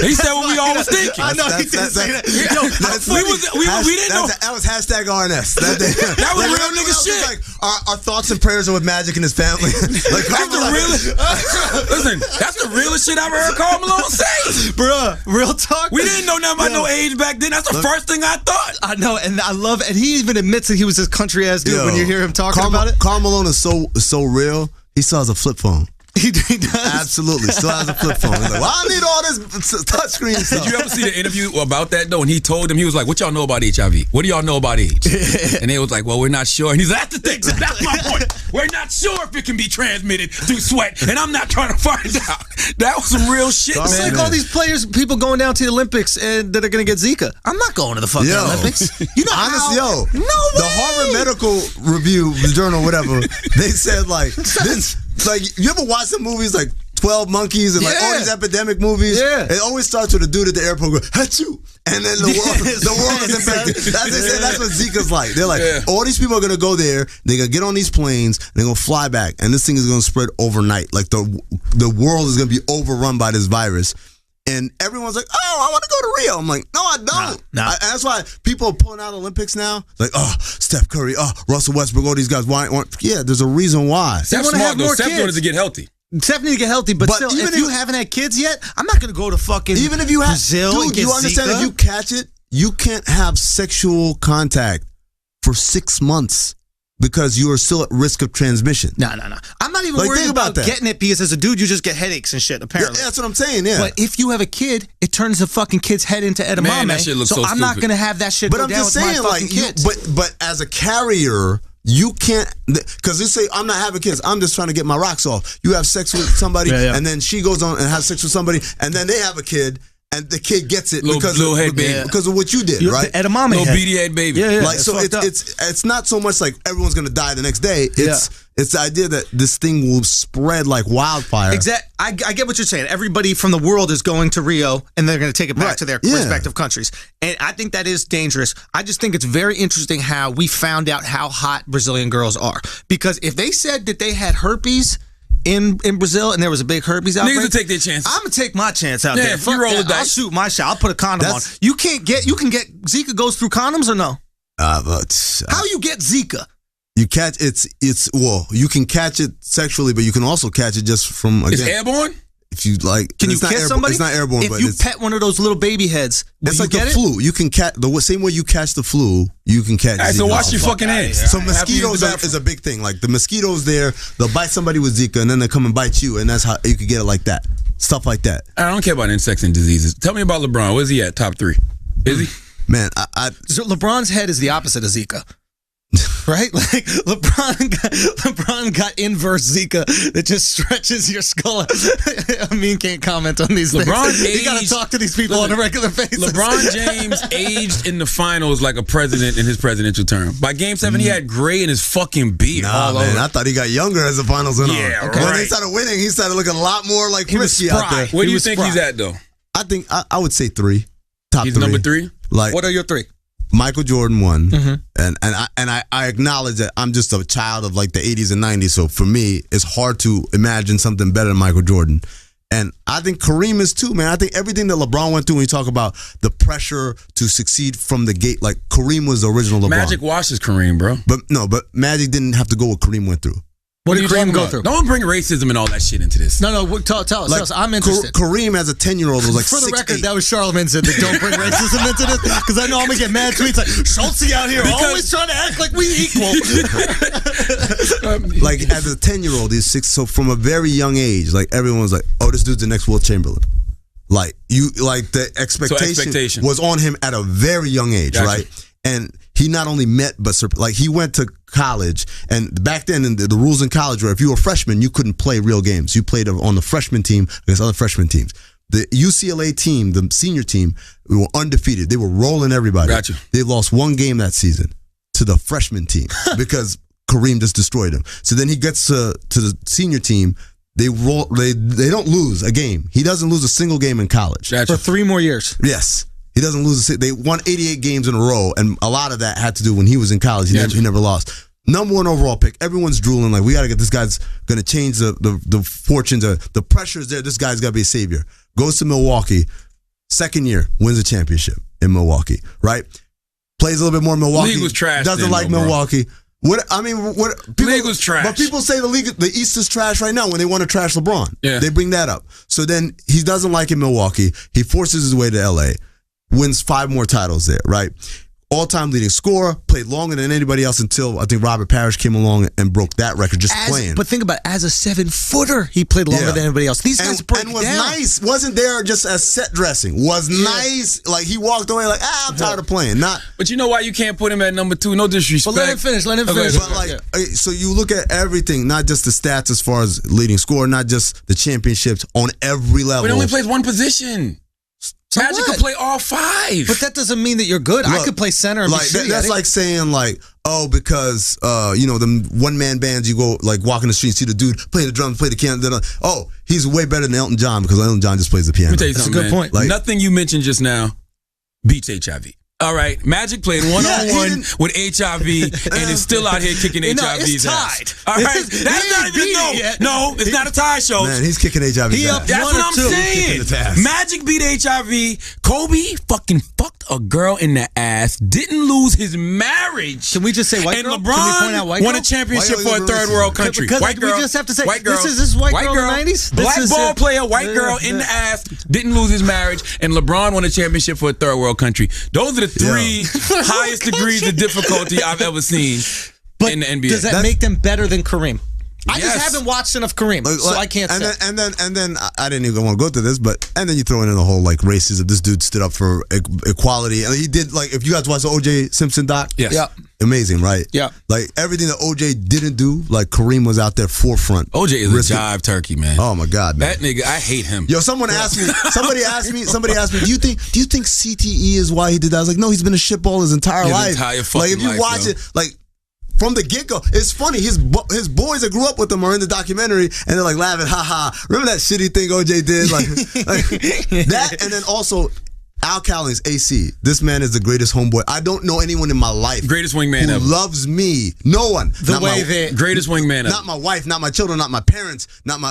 He said what we all was thinking. I know he did say that. We didn't know. That was hashtag RNS. That was real nigga shit. Like our thoughts and prayers are with Magic and his family. Like, listen, that's the realest shit I ever heard Karl Malone say. Bruh, real talk. We didn't know nothing about no age back then. That's the first thing I thought. I know, and I love, and he even admits that he was this country ass dude when you hear him talking about it. Karl Malone is so real. He still has a flip phone. He does. Absolutely. Still has a flip phone. He's like, well, I need all this touchscreen stuff. Did you ever see the interview about that, though? And he told them, he was like, what y'all know about HIV? What do y'all know about AIDS? And they was like, well, we're not sure. And he's like, that's the thing. Exactly. That's my point. We're not sure if it can be transmitted through sweat. And I'm not trying to find out. That was some real shit, man. It's like all these players, people going down to the Olympics and that are going to get Zika. I'm not going to the fucking Olympics. You know honestly, no way. The Harvard Medical Review, the journal, whatever, they said like this. Like, you ever watch some movies like 12 Monkeys and like all these epidemic movies? Yeah. It always starts with a dude at the airport going, "Achoo!" And then the world is infected. That's what Zika's like. They're like, all these people are going to go there, they're going to get on these planes, they're going to fly back, and this thing is going to spread overnight. Like, the world is going to be overrun by this virus. And everyone's like, oh, I want to go to Rio. I'm like, no, I don't. And that's why people are pulling out Olympics now. Like, oh, Steph Curry, oh, Russell Westbrook, all these guys. Why? Yeah, there's a reason why. Steph's smart, though. Steph wanted to get healthy. Steph needs to get healthy, but still, if you haven't had kids yet, I'm not going to go to fucking even if you have, Brazil and get you understand Zika? If you catch it, you can't have sexual contact for 6 months. Because you are still at risk of transmission. No. I'm not even worried about getting it because as a dude, you just get headaches and shit, apparently. Yeah, that's what I'm saying, yeah. But if you have a kid, it turns the fucking kid's head into edamame. Man, that shit looks so I'm not going to have that shit go down with my fucking kids. But as a carrier, You can't, because they say, I'm not having kids. I'm just trying to get my rocks off. You have sex with somebody, and then she goes on and has sex with somebody, and then they have a kid, and the kid gets it because of what you did, right? Edamame little beady head baby. Yeah. Like, so it's not so much like everyone's gonna die the next day. It's the idea that this thing will spread like wildfire. Exactly. I get what you're saying. Everybody from the world is going to Rio, and they're going to take it back to their respective countries. And I think that is dangerous. I just think it's very interesting how we found out how hot Brazilian girls are. Because if they said that they had herpes in Brazil and there was a big herpes outbreak, niggas will take their chances. I'm gonna take my chance out there. If you roll the dice, I'll shoot my shot. I'll put a condom on. You can get Zika goes through condoms or no? How you get Zika? You catch you can catch it sexually, but you can also catch it just from it's airborne. If you like, can you kiss somebody? It's not airborne. If you pet one of those little baby heads, it's like the flu. You can catch the same way you catch the flu. You can catch. All right, so wash your fucking hands. So mosquitoes is a big thing. Like the mosquitoes there, they'll bite somebody with Zika, and then they come and bite you, and that's how you could get it like that. Stuff like that. I don't care about insects and diseases. Tell me about LeBron. Where's he at? Top 3? Is he? Man, so LeBron's head is the opposite of Zika. Right? Like LeBron got inverse Zika that just stretches your skull. I mean, can't comment on these things. You got to talk to these people on a regular basis. LeBron James aged in the finals like a president in his presidential term. By Game 7, he had gray in his fucking beard. Nah, man, I thought he got younger as the finals went on. Yeah, okay. When they started winning, he started looking a lot more like frisky out there. Where do you think he's at, though? I think I would say 3. Top 3. He's number 3? Like, what are your 3? Michael Jordan 1, and I acknowledge that I'm just a child of like the 80s and 90s, so for me, it's hard to imagine something better than Michael Jordan. And I think Kareem is too, man. I think everything that LeBron went through, when you talk about the pressure to succeed from the gate, like Kareem was the original LeBron. Magic washes Kareem, bro. But Magic didn't have to go what Kareem went through. What did Kareem go through? Don't bring racism and all that shit into this. No, tell us. I'm interested. Kareem as a 10-year-old was like For the 6'8". record, that was Charlamagne said that don't bring racism into this, because I know I'm going to get mad tweets like, Schultzy out here always trying to act like we equal. Like as a 10-year-old, he's 6. So from a very young age, like everyone was like, oh, this dude's the next Will Chamberlain. Like the expectation was on him at a very young age, right? And he not only met, but like he went to college, and back then the rules in college were if you were a freshman, you couldn't play real games. You played on the freshman team against other freshman teams. The UCLA team, the senior team, we were undefeated. They were rolling everybody. Gotcha. They lost one game that season to the freshman team because Kareem just destroyed them. So then he gets to the senior team. They don't lose a game. He doesn't lose a single game in college. Gotcha. For 3 more years. Yes. He doesn't lose. They won 88 games in a row, and a lot of that had to do when he was in college. He never lost. Number 1 overall pick. Everyone's drooling like, we got to get this guy's going to change the fortunes. The pressure is there. This guy's got to be a savior. Goes to Milwaukee. Second year, wins a championship in Milwaukee. Right? Plays a little bit more in Milwaukee. League was trash. Doesn't like Milwaukoo. What league was trash. But people say the East is trash right now when they want to trash LeBron. Yeah. They bring that up. So then he doesn't like in Milwaukee. He forces his way to LA. Wins 5 more titles there, right? All-time leading scorer, played longer than anybody else until I think Robert Parrish came along and broke that record playing. But think about it, as a 7-footer, he played longer than anybody else. These guys break and was down. Nice. Wasn't there just as set dressing. Was nice. Like he walked away like, I'm tired of playing. But you know why you can't put him at number 2? No disrespect. But let him finish. But so you look at everything, not just the stats as far as leading scorer, not just the championships on every level. But he only plays one position. So Magic could play all 5. But that doesn't mean that you're good. Look, I could play center and that's like saying like, because them one-man bands, you go like walking the street, see the dude play the drums, play the piano. Oh, he's way better than Elton John because Elton John just plays the piano. Let me tell you something, That's a good point. Like, nothing you mentioned just now beats HIV. All right, Magic played one-on-one with HIV and is still out here kicking HIV's ass. All right, that's not even it's not a tie show. Man, he's kicking HIV's ass. That's what I'm saying. Magic beat HIV. Kobe fucking fucked a girl in the ass. Didn't lose his marriage. Can we just say white girl? And LeBron Can we point out white won girl? a championship for a third world country. Because white girl. We just have to say white girl. This is white girl in the 90s. Black ball player, white girl in the ass. Didn't lose his marriage, and LeBron won a championship for a third world country. Those are the 3 highest degrees of difficulty I've ever seen in the NBA. Does that make them better than Kareem? I just haven't watched enough Kareem, so I can't say. And then I didn't even want to go through this, but and then you throw in the whole like racism. This dude stood up for equality, and he did like if you guys watch the O.J. Simpson doc, Yes. Yeah. amazing, right? Yeah. Like everything that O.J. didn't do, like Kareem was out there forefront. OJ is a jive turkey, man. Oh my God, man. That nigga, I hate him. Yo, somebody asked me, do you think CTE is why he did that? I was like, no, he's been a shitball his entire His life. entire fucking like if you life, watch yo. it, like from the get-go, it's funny. His boys that grew up with him are in the documentary, and they're like laughing, ha. Remember that shitty thing OJ did? Like that, and then also Al Cowlings, AC. This man is the greatest homeboy. I don't know anyone in my life Greatest wingman who ever. loves me. No one. Greatest wingman ever. Not my wife, not my children, not my parents,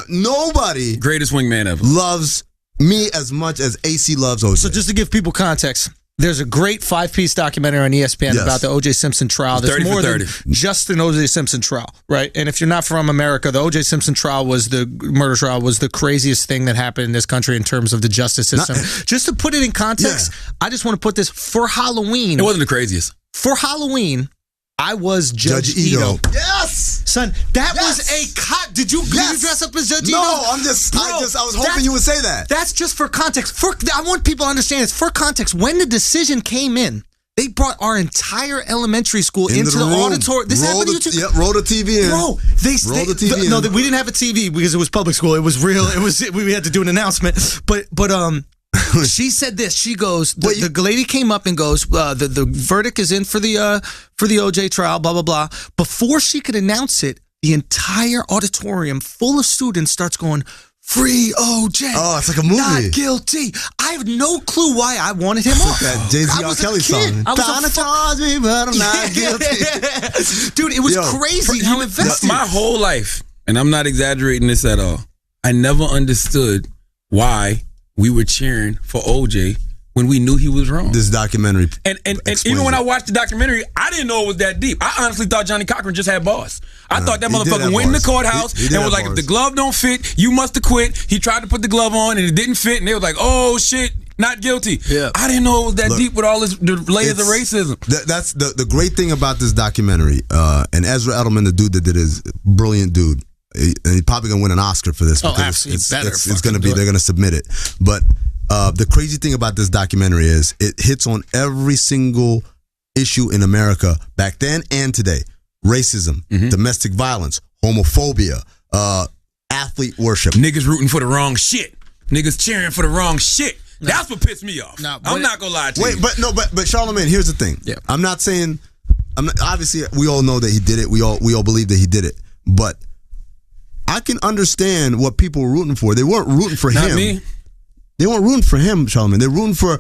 nobody Greatest wingman ever. loves me as much as AC loves OJ. So just to give people context, there's a great 5-piece documentary on ESPN Yes. about the O.J. Simpson trial. There's 30 for more than 30. just an O.J. Simpson trial, right? And if you're not from America, the O.J. Simpson trial murder trial was the craziest thing that happened in this country in terms of the justice system. Just to put it in context, I just want to put this for Halloween. It wasn't the craziest. For Halloween, I was Judge Ito. Yes! Son, that Yes! was a cut. Did you dress up as Judge Ito? No, I was hoping you would say that. That's just for context. I want people to understand this. For context, when the decision came in, they brought our entire elementary school into the auditorium. This happened to you too? Yep, roll the TV in. Bro, Roll the TV in. No, we didn't have a TV because it was public school. It was real. We had to do an announcement. But she said this. She goes, the lady came up and goes, the verdict is in for the OJ trial, blah, blah, blah. Before she could announce it, the entire auditorium full of students starts going, free OJ. Oh, it's like a movie. Not guilty. I have no clue why I wanted him off. That Jay-Z R. Kelly song. Trying to charge me, but I'm not guilty. Dude, it was crazy how invested. My whole life, and I'm not exaggerating this at all, I never understood why we were cheering for OJ when we knew he was wrong. This documentary. And even when I watched the documentary, I didn't know it was that deep. I honestly thought Johnny Cochran just had bars. I thought that motherfucker went in the courthouse and was like, if the glove don't fit, you must have quit. He tried to put the glove on and it didn't fit, and they were like, oh shit, not guilty. Yeah. I didn't know it was that deep with all the layers of racism. That's the great thing about this documentary. And Ezra Edelman, the dude that did it, is a brilliant dude. And he's probably gonna win an Oscar for this. Oh, absolutely. It's gonna be. They're gonna submit it. But the crazy thing about this documentary is it hits on every single issue in America back then and today: racism, domestic violence, homophobia, athlete worship, niggas rooting for the wrong shit, niggas cheering for the wrong shit. No. That's what pissed me off. No, I'm not gonna lie to you. But Charlemagne, here's the thing. Yeah. I'm not saying. Obviously, we all know that he did it. We all believe that he did it. But I can understand what people were rooting for. They weren't rooting for him. Not me. They weren't rooting for him, Charlemagne. They're rooting for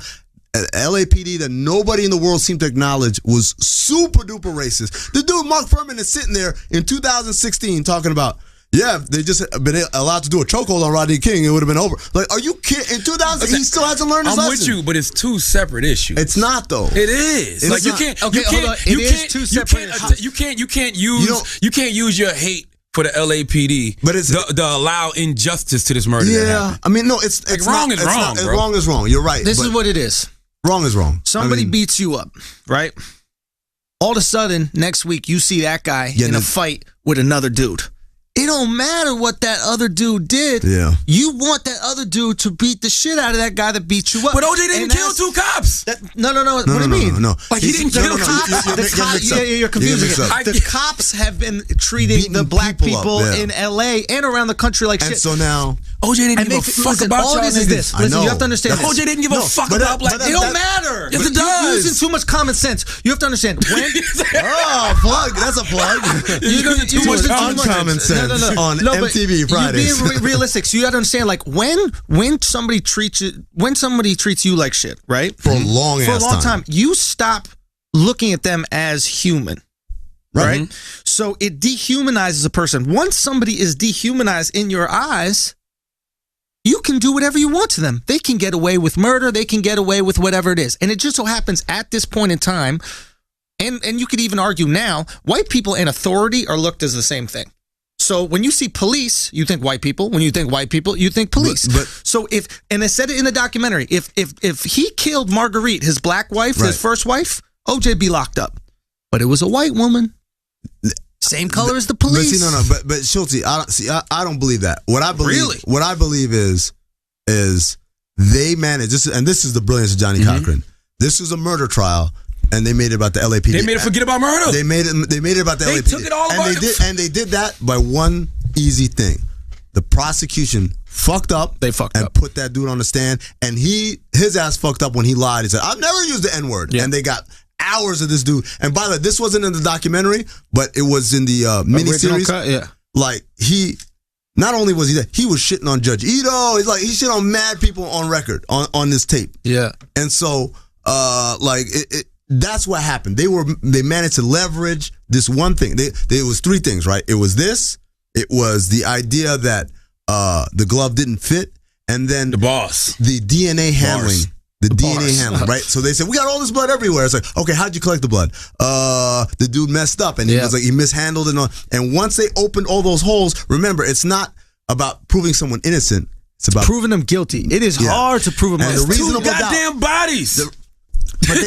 LAPD that nobody in the world seemed to acknowledge was super duper racist. The dude Mark Furman is sitting there in 2016 talking about, if they just been allowed to do a chokehold on Rodney King, it would have been over. Like, are you kidding? In 2000, he still hasn't learned his lesson. I'm with you, but it's two separate issues. It's not though. It is. Like you can't. Okay, hold on. It is two separate. You can't use your hate for the LAPD, but it's to allow injustice to this murder. Yeah, I mean, no, it's like wrong is wrong. Bro. Wrong is wrong. You're right. This is what it is. Wrong is wrong. Somebody beats you up, right? All of a sudden, next week, you see that guy in a fight with another dude. It don't matter what that other dude did. Yeah. You want that other dude to beat the shit out of that guy that beat you up. But OJ didn't kill two cops. No. What do you mean? No. Like he didn't kill cops. You're confusing it. The cops have been treating the black people in LA and around the country like shit. And so now OJ didn't give a fuck about all y'all it is this. Listen, you have to understand. OJ didn't give a fuck about black people. It don't matter. Yes, it does. You're using too much common sense. You have to understand when. Plug. That's a plug. You're using too much uncommon sense on MTV Fridays. You're being realistic. So you got to understand, like when somebody treats you like shit, right? For a long time, you stop looking at them as human. Right? Mm-hmm. So it dehumanizes a person. Once somebody is dehumanized in your eyes, you can do whatever you want to them. They can get away with murder. They can get away with whatever it is. And it just so happens at this point in time, and you could even argue now, white people and authority are looked as the same thing. So when you see police, you think white people. When you think white people, you think police. So and they said it in the documentary, if he killed Marguerite, his black wife, his first wife, OJ be locked up. But it was a white woman. Same color as the police. But see, but Schulte, I don't believe that. What I believe is they managed this, and this is the brilliance of Johnny Cochran. This was a murder trial, and they made it about the LAPD. They made it forget about murder. They made it about the LAPD. They took it all about and they did that by one easy thing. The prosecution fucked up. They fucked and up. put that dude on the stand, and his ass fucked up when he lied. He said, "I've never used the N-word," and they got hours of this dude. And by the way, this wasn't in the documentary, but it was in the miniseries. Like not only was he there, he was shitting on Judge Ito. He's like he shit on mad people on record on this tape. Yeah, and so that's what happened. They managed to leverage this one thing. It was three things, right? It was this. It was the idea that the glove didn't fit, and then the boss, the DNA handling. The DNA handling, right? So they said, we got all this blood everywhere. It's like, okay, how'd you collect the blood? The dude messed up, and he was like, he mishandled it. And once they opened all those holes, remember, it's not about proving someone innocent. It's about proving them guilty. It is hard to prove them innocent. Two goddamn bodies. But they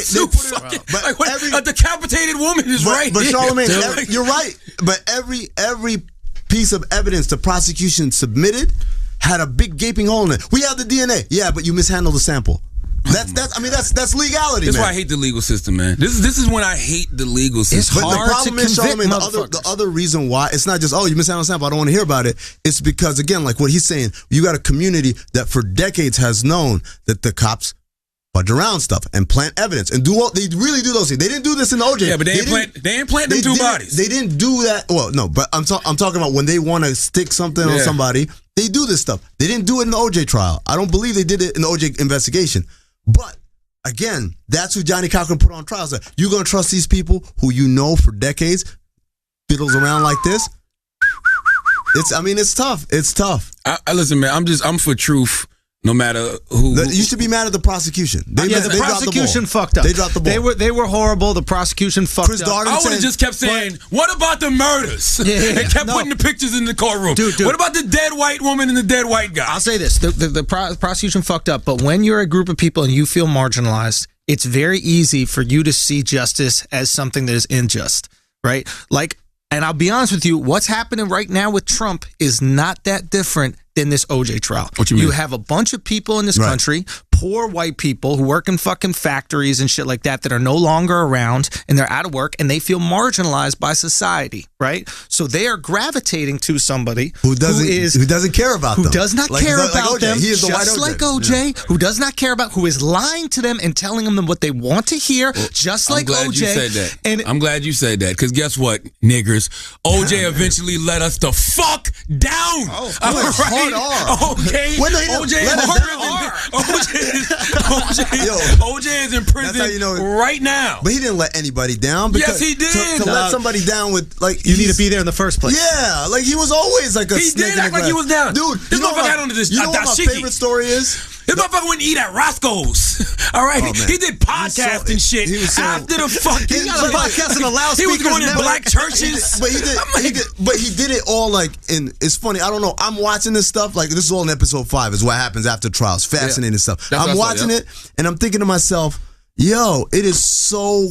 put it, a decapitated woman is right. But Charlemagne, you're right. But every piece of evidence the prosecution submitted had a big gaping hole in it. We have the DNA. Yeah, but you mishandled the sample. That's legality. That's man. why I hate the legal system, man. This is when I hate the legal system. But the problem is, Charlemagne, the other reason why it's not just you mishandled a sample, I don't want to hear about it. It's because again, like what he's saying, you got a community that for decades has known that the cops fudge around stuff and plant evidence and they really do those things. They didn't do this in the OJ. Yeah, but they ain't plant them two bodies. They didn't do that. Well, no, but I'm talking about when they want to stick something on somebody, they do this stuff. They didn't do it in the OJ trial. I don't believe they did it in the OJ investigation. But again, that's who Johnny Cochran put on trial. So you're gonna trust these people who you know for decades fiddles around like this? It's tough. It's tough. I listen, man. I'm for truth. No matter who. You should be mad at the prosecution. The prosecution fucked up. They dropped the ball. They were horrible. The prosecution fucked up. I would have just kept saying, what about the murders? And kept putting the pictures in the courtroom. Dude. What about the dead white woman and the dead white guy? I'll say this. The prosecution fucked up, but when you're a group of people and you feel marginalized, it's very easy for you to see justice as something that is unjust, right? And I'll be honest with you, what's happening right now with Trump is not that different than this OJ trial. What you mean? You have a bunch of people in this country, poor white people who work in fucking factories and shit like that are no longer around and they're out of work and they feel marginalized by society, right? So they are gravitating to somebody who doesn't care about them. Who does not care about them. He is the white just OJ. like OJ, who does not care about, who is lying to them and telling them what they want to hear, just like OJ. You said that. And I'm glad you said that, because guess what, niggers? OJ eventually let us the fuck down. Hard R. Okay. OJ is in prison right now. But he didn't let anybody down. Yes, he did. To let somebody down with you need to be there in the first place. Yeah, like he was always like a snake. He did act like he was down. Dude, this motherfucker had on this. You know what my favorite story is? This motherfucker wouldn't eat at Roscoe's. All right, he did podcasts and shit after the fucking. He got a podcast in a loudspeaker. He was going in black churches. But he did it all like in. It's funny. I don't know. I'm watching this stuff. Like this is all in episode 5. Is what happens after trials. Fascinating stuff. I'm watching it and I'm thinking to myself, yo, it is so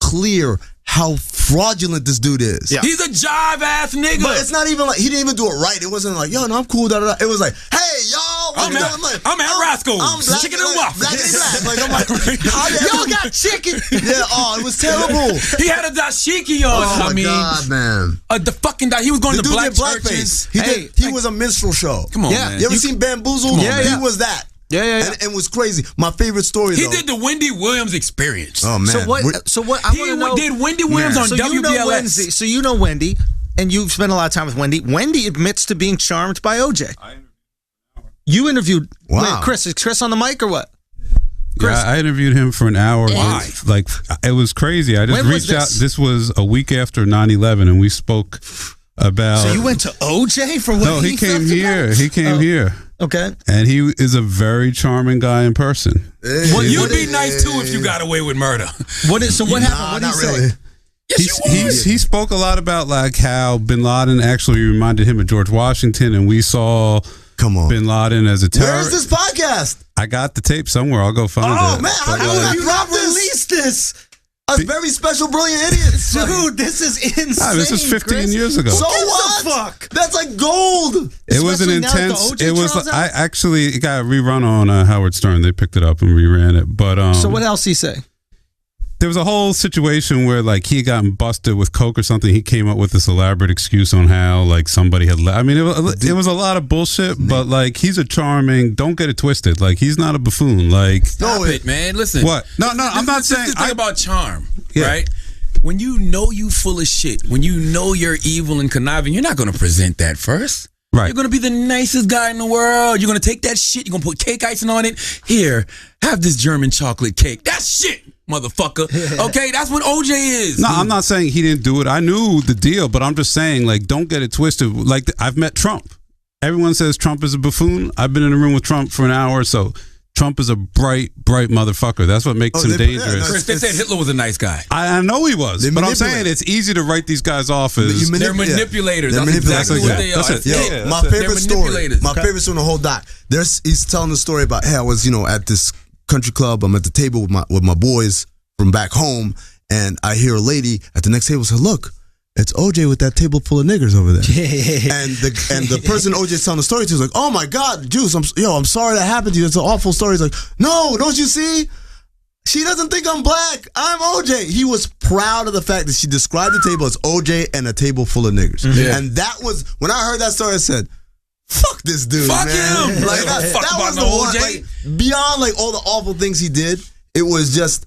clear how fraudulent this dude is. Yeah. He's a jive ass nigga. But it's not even like he didn't even do it right. It wasn't like, yo, no, I'm cool. It was like, hey, y'all, I'm at Roscoe's. I'm chicken and waffles. Black. I'm like, y'all got chicken. Yeah, it was terrible. He had a dashiki on. Oh my God, man. The fucking he was going to black churches. He was a minstrel show. Come on, man. You ever seen Bamboozled? He was that. Yeah. And it was crazy. My favorite story, he did the Wendy Williams experience. Oh, man. So what I want to know. He did Wendy Williams on WBLS. So you know Wendy, and you've spent a lot of time with Wendy. Wendy admits to being charmed by OJ. You interviewed Chris. Is Chris on the mic or what? Chris? Yeah, I interviewed him for an hour. Why? Like, it was crazy. I just reached out. This was a week after 9/11, and we spoke about. So you went to OJ for what? No, he came here. He came here. Okay. And he is a very charming guy in person. You'd be nice too if you got away with murder. What happened? What did he say? Really. Yes, he spoke a lot about like how Bin Laden actually reminded him of George Washington, and we saw Bin Laden as a terrorist. Where's this podcast? I got the tape somewhere. I'll go find it. Oh man, how did you not release this? Us very special, brilliant idiots. Dude, this is insane. This was 15 years ago. So what? The fuck? That's like gold. It was an Especially now that the intense. OJ It was. trial's out? I actually it got rerun on Howard Stern. They picked it up and reran it. But So what else he say? there was a whole situation where like he had gotten busted with coke or something. He came up with this elaborate excuse on how like somebody had I mean, it was a lot of bullshit. But like he's a charming. Don't get it twisted. Like he's not a buffoon. Like Stop it, man. Listen. What? No. I'm not saying. This thing about charm, Yeah. right? When you know you full of shit, when you know you're evil and conniving, you're not going to present that first. Right. You're going to be the nicest guy in the world. You're going to take that shit. You're going to put cake icing on it. Here, have this German chocolate cake. That's shit, motherfucker. Okay, that's what OJ is. No, I'm not saying he didn't do it. I knew the deal, but I'm just saying, like, don't get it twisted. Like, I've met Trump. Everyone says Trump is a buffoon. I've been in a room with Trump for an hour or so. Trump is a bright motherfucker. That's what makes him dangerous. Chris, they said Hitler was a nice guy. I know he was, but I'm saying it's easy to write these guys off as They're manipulators. They're That's exactly what they are. That's it. Yo, my favorite story. My favorite story in the whole doc. He's telling the story about, hey, I was, at this country club. I'm at the table with my boys from back home, and I hear a lady at the next table say, "Look, it's OJ with that table full of niggers over there." and the person OJ's telling the story to is like, "Oh my God, Juice, I'm sorry that happened to you. It's an awful story." He's like, "No, don't you see? She doesn't think I'm black. I'm OJ." He was proud of the fact that she described the table as OJ and a table full of niggers. Yeah. And that was, when I heard that story, I said, fuck this dude, Fuck man. him. Like, that was the one, like, beyond like all the awful things he did, it was just,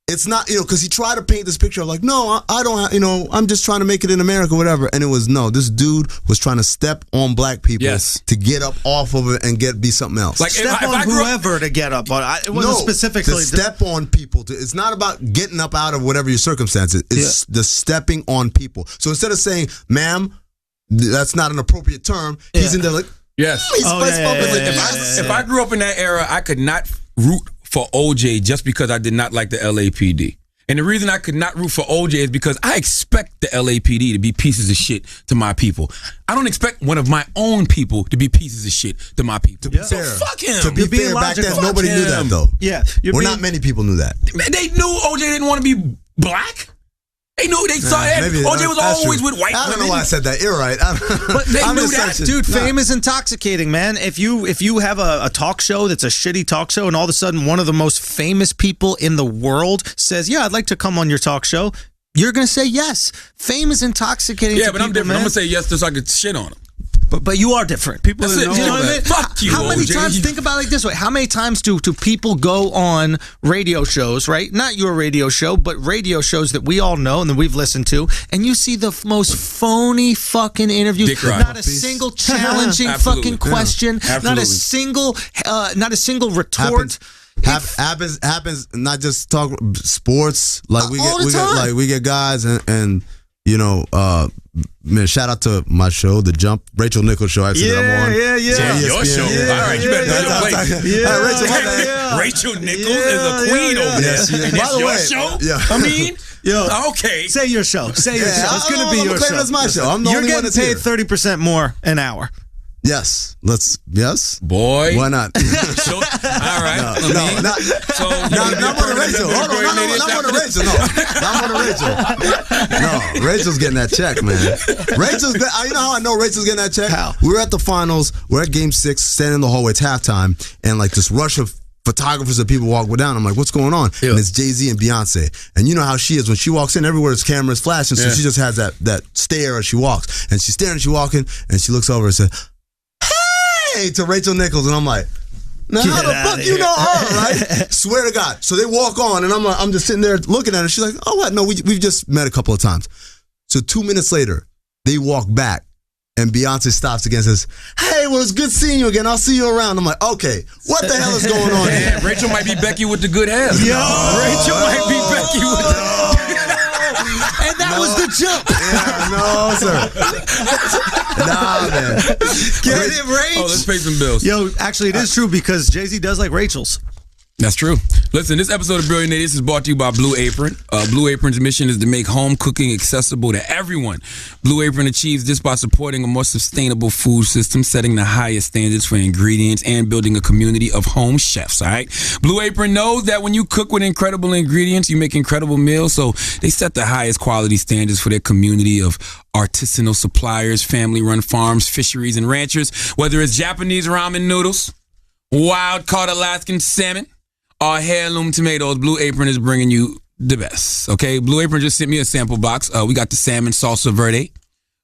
it's not, because he tried to paint this picture of like, no, I don't, I'm just trying to make it in America, whatever. And it was, no, this dude was trying to step on black people to get up off of it and be something else. Like step on whoever to get up on. It wasn't specifically to step on people. It's not about getting up out of whatever your circumstances. It's the stepping on people. So instead of saying, "Ma'am, that's not an appropriate term," he's in there like, yes. If If I grew up in that era, I could not root for OJ just because I did not like the LAPD. And the reason I could not root for OJ is because I expect the LAPD to be pieces of shit to my people. I don't expect one of my own people to be pieces of shit to my people. To be fair, fuck him. To be fair, back then nobody knew that though. Yeah, Many people knew that. They knew OJ didn't want to be black. They knew they saw that. OJ was always with white women. I don't know why I said that. You're right. But they knew that, dude. Fame is intoxicating, man. If you have a talk show that's a shitty talk show, and all of a sudden one of the most famous people in the world says, "Yeah, I'd like to come on your talk show," you're gonna say yes. Fame is intoxicating. Yeah, to but I'm people, different. man. I'm gonna say yes just so I could shit on him. But you are different. People That's didn't it. know You know what I that. mean? Fuck you, How many OJ. times, think about it like this way, how many times do people go on radio shows, right? Not your radio show, but radio shows that we all know and that we've listened to, and you see the most phony fucking interviews. Dick ride. Not a single challenging fucking question. Not a single retort. Happens not just talk sports, like we get guys and man, shout out to my show, The Jump, Rachel Nichols show. Actually, that I'm on. Yeah, your show. Yeah. All right, you better do your place. Rachel Nichols is a queen over there. By the your way, show? yeah. I mean, okay. Say your show. Say your show. It's going to be your show. That's my show. I'm the You're only one getting that's paid here. 30% more an hour. Yes. Yes. Boy. Why not? So, all right. Not one of Rachel. Hold on. Not one of Rachel. No. Not one of Rachel. No. Rachel's getting that check, man. You know how I know Rachel's getting that check? How? We're at the finals. We're at game 6, standing in the hallway. It's halftime. And like this rush of photographers and people walk down. I'm like, what's going on? Yeah. And it's Jay-Z and Beyonce. And you know how she is. When she walks in, everywhere there's cameras flashing. So she just has that stare as she walks. And she's staring, she walking, and she looks over and says, "Hey," to Rachel Nichols. And I'm like, now how the fuck you know her, right? Swear to God. So they walk on, and I'm just sitting there looking at her. She's like, "Oh, what? No, we've just met a couple of times." So 2 minutes later, they walk back, and Beyonce stops again and says, "Hey, well, it's good seeing you again. I'll see you around." I'm like, okay, what the hell is going on here? Yeah, Rachel might be Becky with the good hair. Rachel might be Becky with the... And that was the jump. Yeah, no, sir. Nah, man. Get it, Rach. Oh, let's pay some bills. Yo, actually, it is true because Jay-Z does like Rachel's. That's true. Listen, this episode of Brilliant Idiots is brought to you by Blue Apron. Blue Apron's mission is to make home cooking accessible to everyone. Blue Apron achieves this by supporting a more sustainable food system, setting the highest standards for ingredients, and building a community of home chefs, all right? Blue Apron knows that when you cook with incredible ingredients, you make incredible meals, so they set the highest quality standards for their community of artisanal suppliers, family-run farms, fisheries, and ranchers. Whether it's Japanese ramen noodles, wild-caught Alaskan salmon, or heirloom tomatoes, Blue Apron is bringing you the best, okay? Blue Apron just sent me a sample box. We got the salmon salsa verde.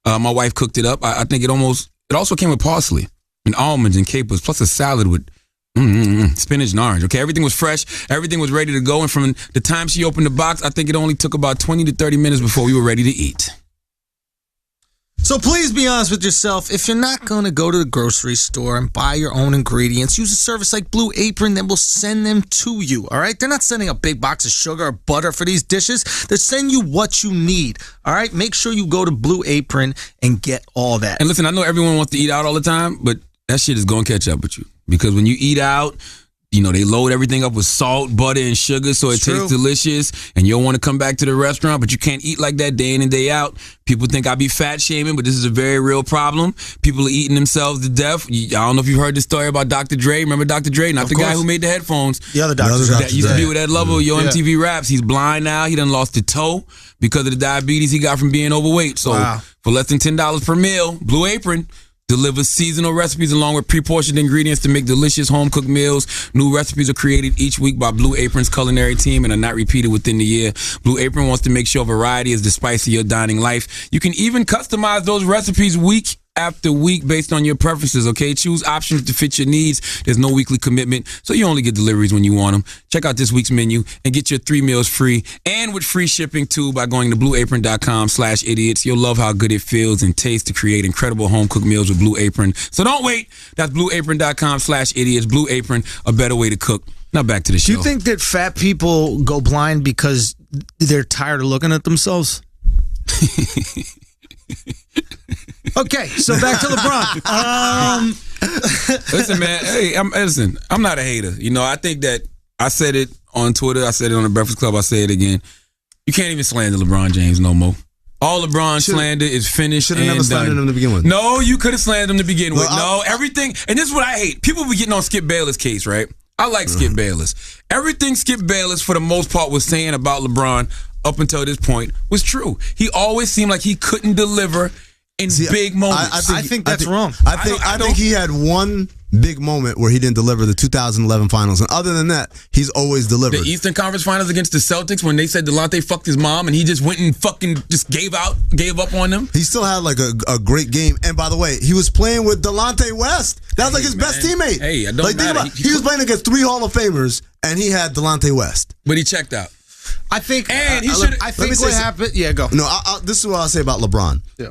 My wife cooked it up. I think it also came with parsley and almonds and capers, plus a salad with spinach and orange, okay? Everything was fresh. Everything was ready to go. And from the time she opened the box, I think it only took about 20 to 30 minutes before we were ready to eat. So please be honest with yourself. If you're not going to go to the grocery store and buy your own ingredients, use a service like Blue Apron that will send them to you, all right? They're not sending a big box of sugar or butter for these dishes. They're sending you what you need, all right? Make sure you go to Blue Apron and get all that. And listen, I know everyone wants to eat out all the time, but that shit is going to catch up with you. Because when you eat out, you know, they load everything up with salt, butter, and sugar, so it tastes delicious, and you don't want to come back to the restaurant, but you can't eat like that day in and day out. People think I be fat shaming, but this is a very real problem. People are eating themselves to death. I don't know if you've heard the story about Dr. Dre. Remember Dr. Dre? Not the guy who made the headphones. The other Dr. Dre. That used to be with that level, Yo MTV Raps. He's blind now. He done lost a toe because of the diabetes he got from being overweight. So for less than $10 per meal, Blue Apron delivers seasonal recipes along with pre-portioned ingredients to make delicious home-cooked meals. New recipes are created each week by Blue Apron's culinary team and are not repeated within the year. Blue Apron wants to make sure variety is the spice of your dining life. You can even customize those recipes week after week based on your preferences, okay? Choose options to fit your needs. There's no weekly commitment, so you only get deliveries when you want them. Check out this week's menu and get your 3 meals free and with free shipping too by going to blueapron.com/idiots. You'll love how good it feels and tastes to create incredible home-cooked meals with Blue Apron. So don't wait. That's blueapron.com/idiots. Blue Apron, a better way to cook. Now back to the show. Do you think that fat people go blind because they're tired of looking at themselves? Okay, so back to LeBron. Listen, man. Hey, I'm not a hater. You know, I think that I said it on Twitter. I said it on the Breakfast Club. I say it again. You can't even slander LeBron James no more. All LeBron slander is finished. Should have never slandered him to begin with. No, you could have slandered him to begin with. No, everything. And this is what I hate. People be getting on Skip Bayless' case, right? I like Skip Bayless. Everything Skip Bayless, for the most part, was saying about LeBron up until this point was true. He always seemed like he couldn't deliver in big moments. I think that's wrong. I think he had one big moment where he didn't deliver the 2011 finals. And other than that, he's always delivered. The Eastern Conference Finals against the Celtics when they said Delonte fucked his mom and he just went and fucking just gave up on them. He still had like a great game. And by the way, he was playing with Delonte West. That was like his best teammate. Hey, I don't matter. He was playing against 3 Hall of Famers and he had Delonte West. But he checked out. I think and he should. I think what happened. Yeah, go. No, this is what I'll say about LeBron. Yeah.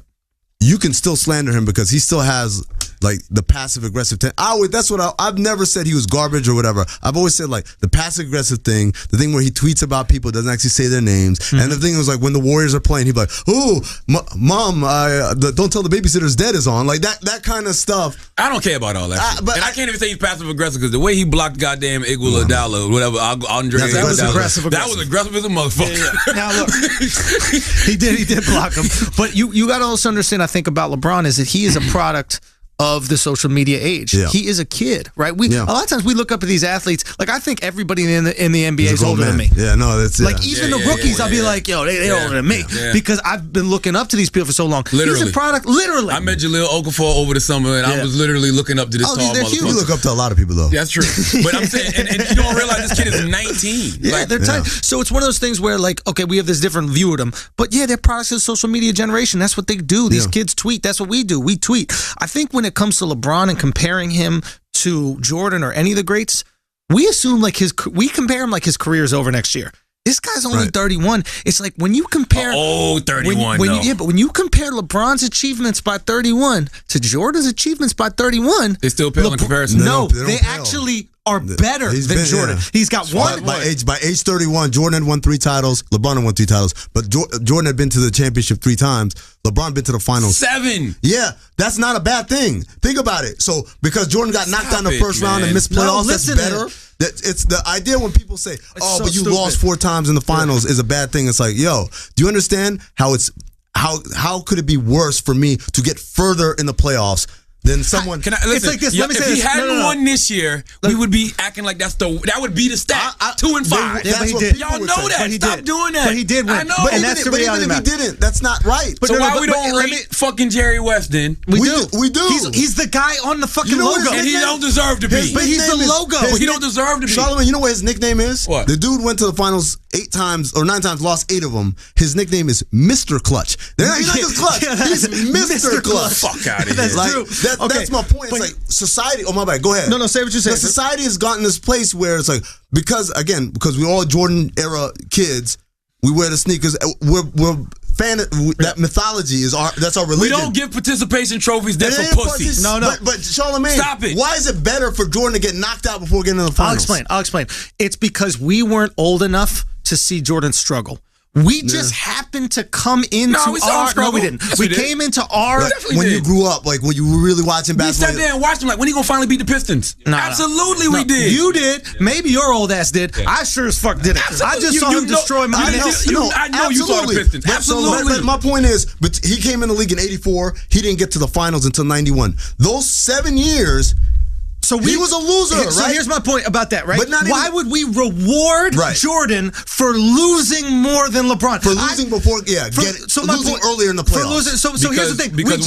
You can still slander him because he still has like the passive aggressive thing. That's what I've never said he was garbage or whatever. I've always said like the passive aggressive thing, the thing where he tweets about people, doesn't actually say their names, and the thing was like when the Warriors are playing, he'd be like, "Oh, mom, don't tell the babysitter's dead is on," like that kind of stuff. I don't care about all that. But I can't even say he's passive aggressive because the way he blocked goddamn Iguodala or whatever, Andre. That was aggressive. That was aggressive as a motherfucker. Yeah. Now look, he did block him. But you got to also understand. I think about LeBron is that he is a product of the social media age. Yeah. He is a kid, right? A lot of times we look up at these athletes. Like I think everybody in the NBA is older than me. Yeah, no, that's like even the rookies. I'll be like, yo, they're older than me because I've been looking up to these people for so long. Literally, he's a product. Literally, I met Jaleel Okafor over the summer, and I was literally looking up to this tall motherfucker. You look up to a lot of people though. That's true, but I'm saying, and you don't realize this kid is 19. Yeah, they're tight. So it's one of those things where like, okay, we have this different view of them, but yeah, they're products of the social media generation. That's what they do. These kids tweet. That's what we do. We tweet. I think when it comes to LeBron and comparing him to Jordan or any of the greats, we assume like we compare him like his career is over next year. This guy's only 31. It's like when you compare 31. But when you compare LeBron's achievements by 31 to Jordan's achievements by 31, they still pale in comparison. No, they actually are better than Jordan. Yeah. He's got one. By age 31, Jordan had won 3 titles. LeBron had won 3 titles. But Jordan had been to the championship 3 times. LeBron been to the finals 7. Yeah, that's not a bad thing. Think about it. So because Jordan got knocked out in the first round and missed playoffs, that's better. It's the idea when people say, "Oh, so but you stupid. lost 4 times in the finals" is a bad thing. It's like, yo, do you understand how could it be worse for me to get further in the playoffs than someone? Can I listen? It's like this. Let me if say he this. hadn't No. won this year, we would be acting like that would be the stat. 2 and 5. That's but he what did. people Y'all would know say. that. But he Stop did. doing that. But he did win. I know. But- and Even that's if- the but even reality if he of it. didn't, that's not right. so no, why but- we but don't let rate me- fucking Jerry West then? We We do. do. He's the guy on the fucking You know what logo. his And he nickname- don't deserve to be. His But he's the nickname is- logo. his But he nick- don't deserve to be. Charlamagne, you know what his nickname is? What? The dude went to the finals 8 times or 9 times, lost 8 of them. His nickname is Mr. Clutch. He's not just Clutch. Yeah, He's Mr. Clutch. Fuck out of here. That's Like true. Okay, that's my point. It's but- like society. Oh my bad. Go ahead. No, say what you're saying. The society has gotten this place where it's like because we're all Jordan era kids. We wear the sneakers. We're fan. That mythology is that's our religion. We don't give participation trophies there It for ain't pussies. partic- But Charlamagne, Stop it. Why is it better for Jordan to get knocked out before getting in the finals? I'll explain. It's because we weren't old enough to see Jordan struggle. We just happened to come into No, we saw him our. No, struggle. we didn't. Yes, we we did. came into our. Like, definitely when did. you grew up, like when you were really watching We basketball. sat there and watched him like, when he gonna finally beat the Pistons? No, Absolutely no. we did. You did. Maybe your old ass did. I sure as fuck didn't. I just saw him destroy my I know you saw the Pistons. Absolutely. But my point is, but he came in the league in '84. He didn't get to the finals until '91. Those 7 years. So He was a loser, So right? here's my point about that, right? But not even- Why would we reward Right. Jordan for losing more than LeBron? For losing before, my losing point- earlier in the For playoffs. losing, so here's the thing. Because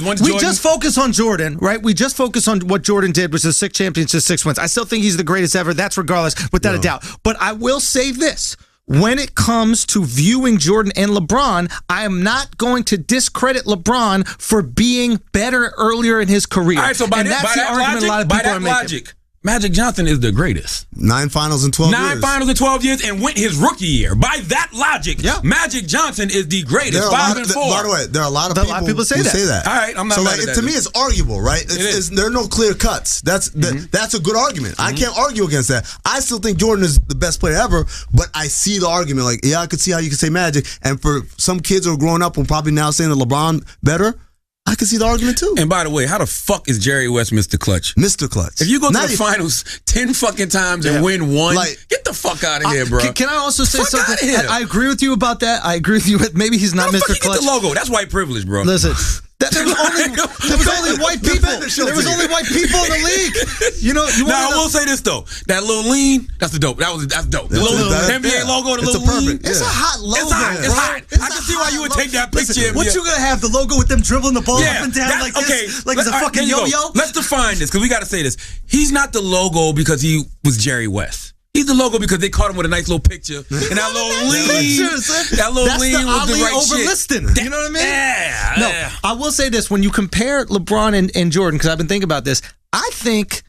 once we Jordan- just focus on Jordan, right? We just focus on what Jordan did, which is 6 championships, 6 wins. I still think he's the greatest ever. That's regardless, without a doubt. But I will say this. When it comes to viewing Jordan and LeBron, I am not going to discredit LeBron for being better earlier in his career. All right, so by and that's the that argument logic, a lot of by people that are making. logic, Magic Johnson is the greatest. 9 finals in 12 years. 9 finals in 12 years and went his rookie year. By that logic, Yeah. Magic Johnson is the greatest. There are a 5 lot and of, 4. by the way, there are a lot of people, people say who that. say that. All right, I'm not so mad like at that. to me, it's arguable, right? is. There are no clear cuts. That's a good argument. I can't argue against that. I still think Jordan is the best player ever, but I see the argument. Like, yeah, I could see how you could say Magic, and for some kids who are growing up and probably now saying that LeBron better, I can see the argument too. And by the way, how the fuck is Jerry West Mr. Clutch? Mr. Clutch. If you go to Not the even- finals 10 fucking times and win 1, Like- get the fuck out of here, bro. Can I also say Fuck something? outta here. I agree with you about that. I agree with you. Maybe he's not How the fuck Mr. you get Clutch. the logo? That's white privilege, bro. Listen, there was only white people. There was only white people in the league. You know, you Now I want will say this though, that little lean, that's dope. That's dope. The That's little a- NBA yeah. logo, the It's a little lean. perfect- It's a hot logo. It's hot. It's bro. hot. It's I a can see why hot you would logo. take that picture. Listen, what you gonna have the logo with them dribbling the ball up and down like this, okay. like it's a All right, fucking there you go. yo-yo? Let's define this because we got to say this. He's not the logo because he was Jerry West. He's the logo because they caught him with a nice little picture and that little lean. That little That's lean the was the Ali right over shit. listing. You know what I mean? Yeah. No, yeah. I will say this. When you compare LeBron and Jordan, because I've been thinking about this, I think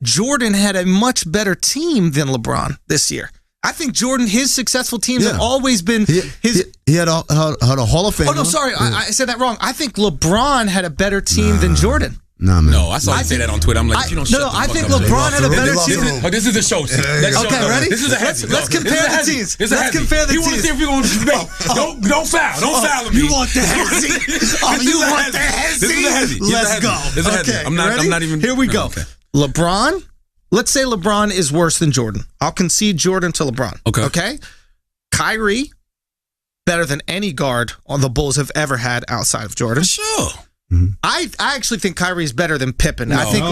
Jordan had a much better team than LeBron this year. I think Jordan, his successful teams have always been his. He had a Hall of Fame. Oh, no, sorry. I said that wrong. I think LeBron had a better team than Jordan. Nah, man. No, I saw you say that on Twitter. I'm like, if you don't shut the I fuck think up, LeBron had a They better lost team. the room. Oh, this is a show. Okay, ready? This is a hezzy. Let's compare the teams. Let's compare the You want to teams. see if you're going to debate. Don't foul. Don't foul with me. You want the hezzy? Oh, you want the hezzy? This is a hezzy. Let's go. This is a hezzy. Okay, I'm not even. Here we go. Okay. LeBron. Let's say LeBron is worse than Jordan. I'll concede Jordan to LeBron. Okay. Okay. Kyrie, better than any guard on the Bulls have ever had outside of Jordan. Sure. I actually think Kyrie is better than Pippen. I think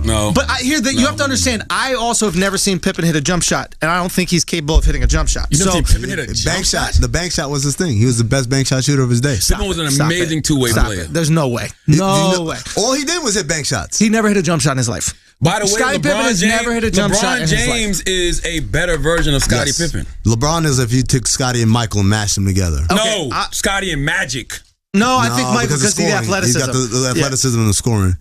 No. But I hear that you have to understand. I also have never seen Pippen hit a jump shot, and I don't think he's capable of hitting a jump shot. You never seen Pippen hit a Bank jump shot. The bank shot was his thing. He was the best bank shot shooter of his day. Pippen was an Stop amazing it. two-way Stop player. it. There's no way. You No know, way. All he did was hit bank shots. He never hit a jump shot in his life. By the way, Scottie Pippen has never hit a jump shot in his life. James is a better version of Scottie Yes. Pippen. LeBron is if you took Scottie and Michael and mashed them together. No, Scottie and Magic. No, I think No, Michael because of the scoring. athleticism. He's got the athleticism and the scoring.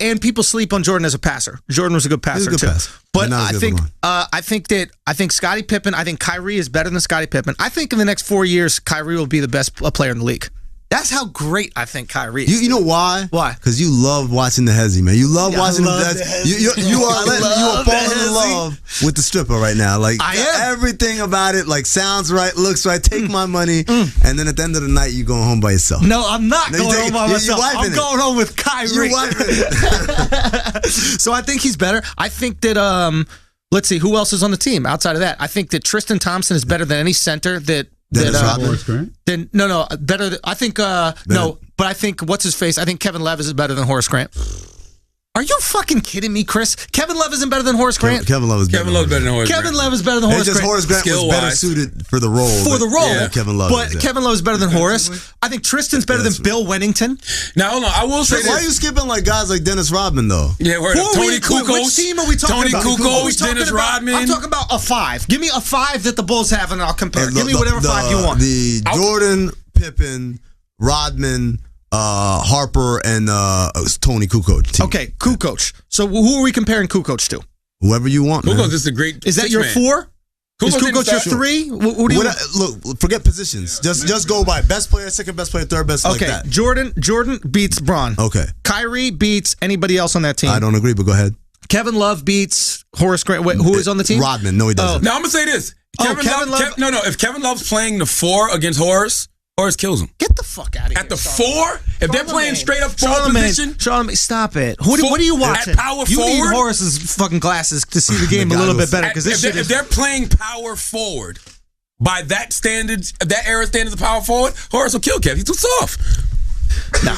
And people sleep on Jordan as a passer. Jordan was a good passer He was a too. good passer, But but not as good as LeBron. I think Scottie Pippen. I think Kyrie is better than Scottie Pippen. I think in the next 4 years, Kyrie will be the best player in the league. That's how great I think Kyrie is. You know why? Why? Because you love watching the Hezzy, man. You love watching the Hezzy. You are falling in love with the stripper right now. Like I am. Everything about it, like sounds right, looks right. Take my money, and then at the end of the night, you going home by yourself. No, I'm not No, you going take home by it- you myself. wiping I'm it. going home with Kyrie. You wiping it. So I think he's better. I think that let's see, who else is on the team outside of that? I think that Tristan Thompson is better than any center that Dennis Rodman? Horace Grant? then no, better than, I think no, but I think what's his face? I think Kevin Love is better than Horace Grant. Are you fucking kidding me, Chris? Kevin Love isn't better than Horace Grant? Kevin Love is better. Kevin Love's better than Horace Kevin Grant. Love is better than It's Horace just Grant. Horace Grant was better Skill-wise. suited for the role. For the role. than Kevin Love. But is. Kevin Love is better than Horace. I think Tristan's better than Bill Wennington. Now, hold on. I will say Why are you this. skipping like guys like Dennis Rodman though? Yeah, word Who up. are Tony we- Kukoc. Which team are we talking Tony about? Kukoc, Who are we talking Dennis about? Rodman. I'm talking about a 5. Give me a 5 that the Bulls have, and I'll compare. Give me whatever 5 you want. The Jordan, Pippen, Rodman, Harper, and Tony Kukoc team. Okay, Kukoc. So who are we comparing Kukoc to? Whoever you want, man. Kukoc is a great. Is that six your man. 4? Is Kukoc Kukoc your didn't start- 3? What do you? Look, forget positions. Just go by best player, second best player, third best, like Okay, that. Jordan beats Bron. Okay. Kyrie beats anybody else on that team. I don't agree, but go ahead. Kevin Love beats Horace Grant. Wait, who is on the team? Rodman. No, he doesn't. Now I'm gonna say this. Kevin Love. If Kevin Love's playing the 4 against Horace kills him. Get the fuck out of here. At the 4, if they're playing straight up 4 position, Charlamagne, stop it. What are you watching? At power you need forward? Horace's fucking glasses to see the game a little bit better because this shit if is. they're playing power forward by that standards, that era standards of power forward, Horace will kill Kev. He's too soft. Nah.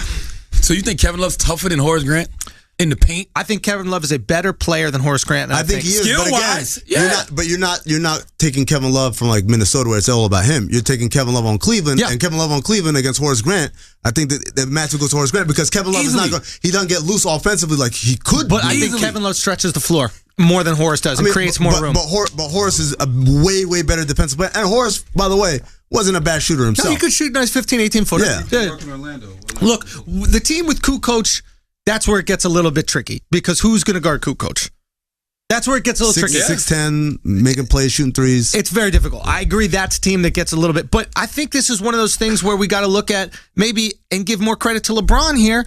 So you think Kevin Love's tougher than Horace Grant in the paint? I think Kevin Love is a better player than Horace Grant. And I think he is, but again, skill-wise, yeah. you're not taking Kevin Love from like Minnesota where it's all about him. You're taking Kevin Love on Cleveland, Yeah. and Kevin Love on Cleveland against Horace Grant. I think that the match will go to Horace Grant because Kevin Love is not Easily. going. He doesn't get loose offensively like he could. But I think Easily. Kevin Love stretches the floor more than Horace does and creates more room. But Horace is a way better defensive player, and Horace, by the way, wasn't a bad shooter himself. No, he could shoot nice 15, 18 footer. Yeah. Work in Orlando. Look, the team with Kukoc, that's where it gets a little bit tricky because who's going to guard Kukoc? That's where it gets a little tricky. 6'10", making plays, shooting threes. It's very difficult. I agree that's a team that gets a little bit, but I think this is one of those things where we got to look at maybe and give more credit to LeBron here.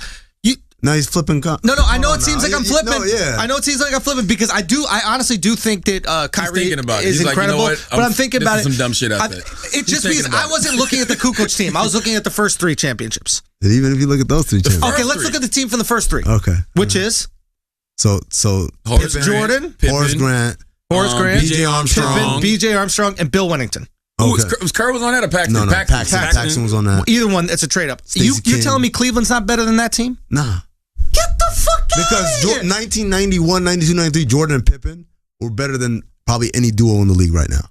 Now he's flipping. No, I know it seems like I'm flipping. No, yeah. I know it seems like I'm flipping because I honestly do think that Kyrie thinking about it. is He's like, you know incredible. what? But I'm thinking this about is it. some dumb shit out there. It He's just thinking means about I it. wasn't looking at the Kukoc team. I was looking at the first 3 championships. Even if you look at those three champions. Okay, First let's 3. look at the team from the first 3. Okay. Which is So Horace Pippen, Jordan, Pippen, Horace Grant, Horace Grant, B.J. Armstrong. Pippen, B.J. Armstrong, and Bill Wennington. Who Okay. was Kerr was on that or Paxton? No, Paxton was on that. Either one, it's a trade up. Stacey You're King. telling me Cleveland's not better than that team? Nah. Get the fuck out Because of here. 1991, 92, 93, Jordan and Pippen were better than probably any duo in the league right now.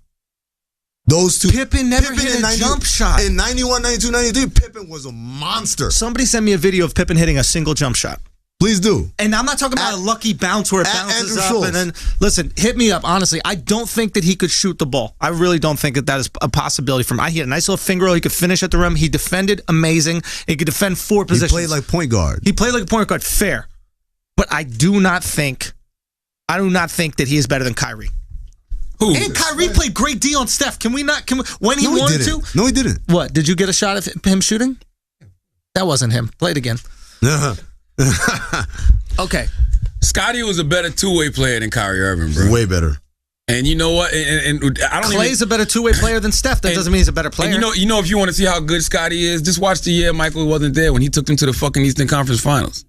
Those two. Pippen never hit in a jump shot. In 91, 92, 93, Pippen was a monster. Somebody send me a video of Pippen hitting a single jump shot. Please do. And I'm not talking about a lucky bounce where it at bounces Andrew up Schultz. and then listen, hit me up. Honestly, I don't think that he could shoot the ball. I really don't think that is a possibility for him. He had a nice little finger roll. He could finish at the rim. He defended amazing. He could defend 4 He positions. played like point guard. He played like a point guard. Fair, but I do not think that he is better than Kyrie. Who? And Kyrie played great D on Steph. Can we when he wanted to? No, he didn't. What? Did you get a shot of him shooting? That wasn't him. Play it again. Okay. Scottie was a better 2-way player than Kyrie Irving, bro. Way better. And you know what? And I don't Clay's a better 2-way player than Steph. That doesn't mean he's a better player. And you know, if you want to see how good Scottie is, just watch the year Michael wasn't there when he took them to the fucking Eastern Conference Finals.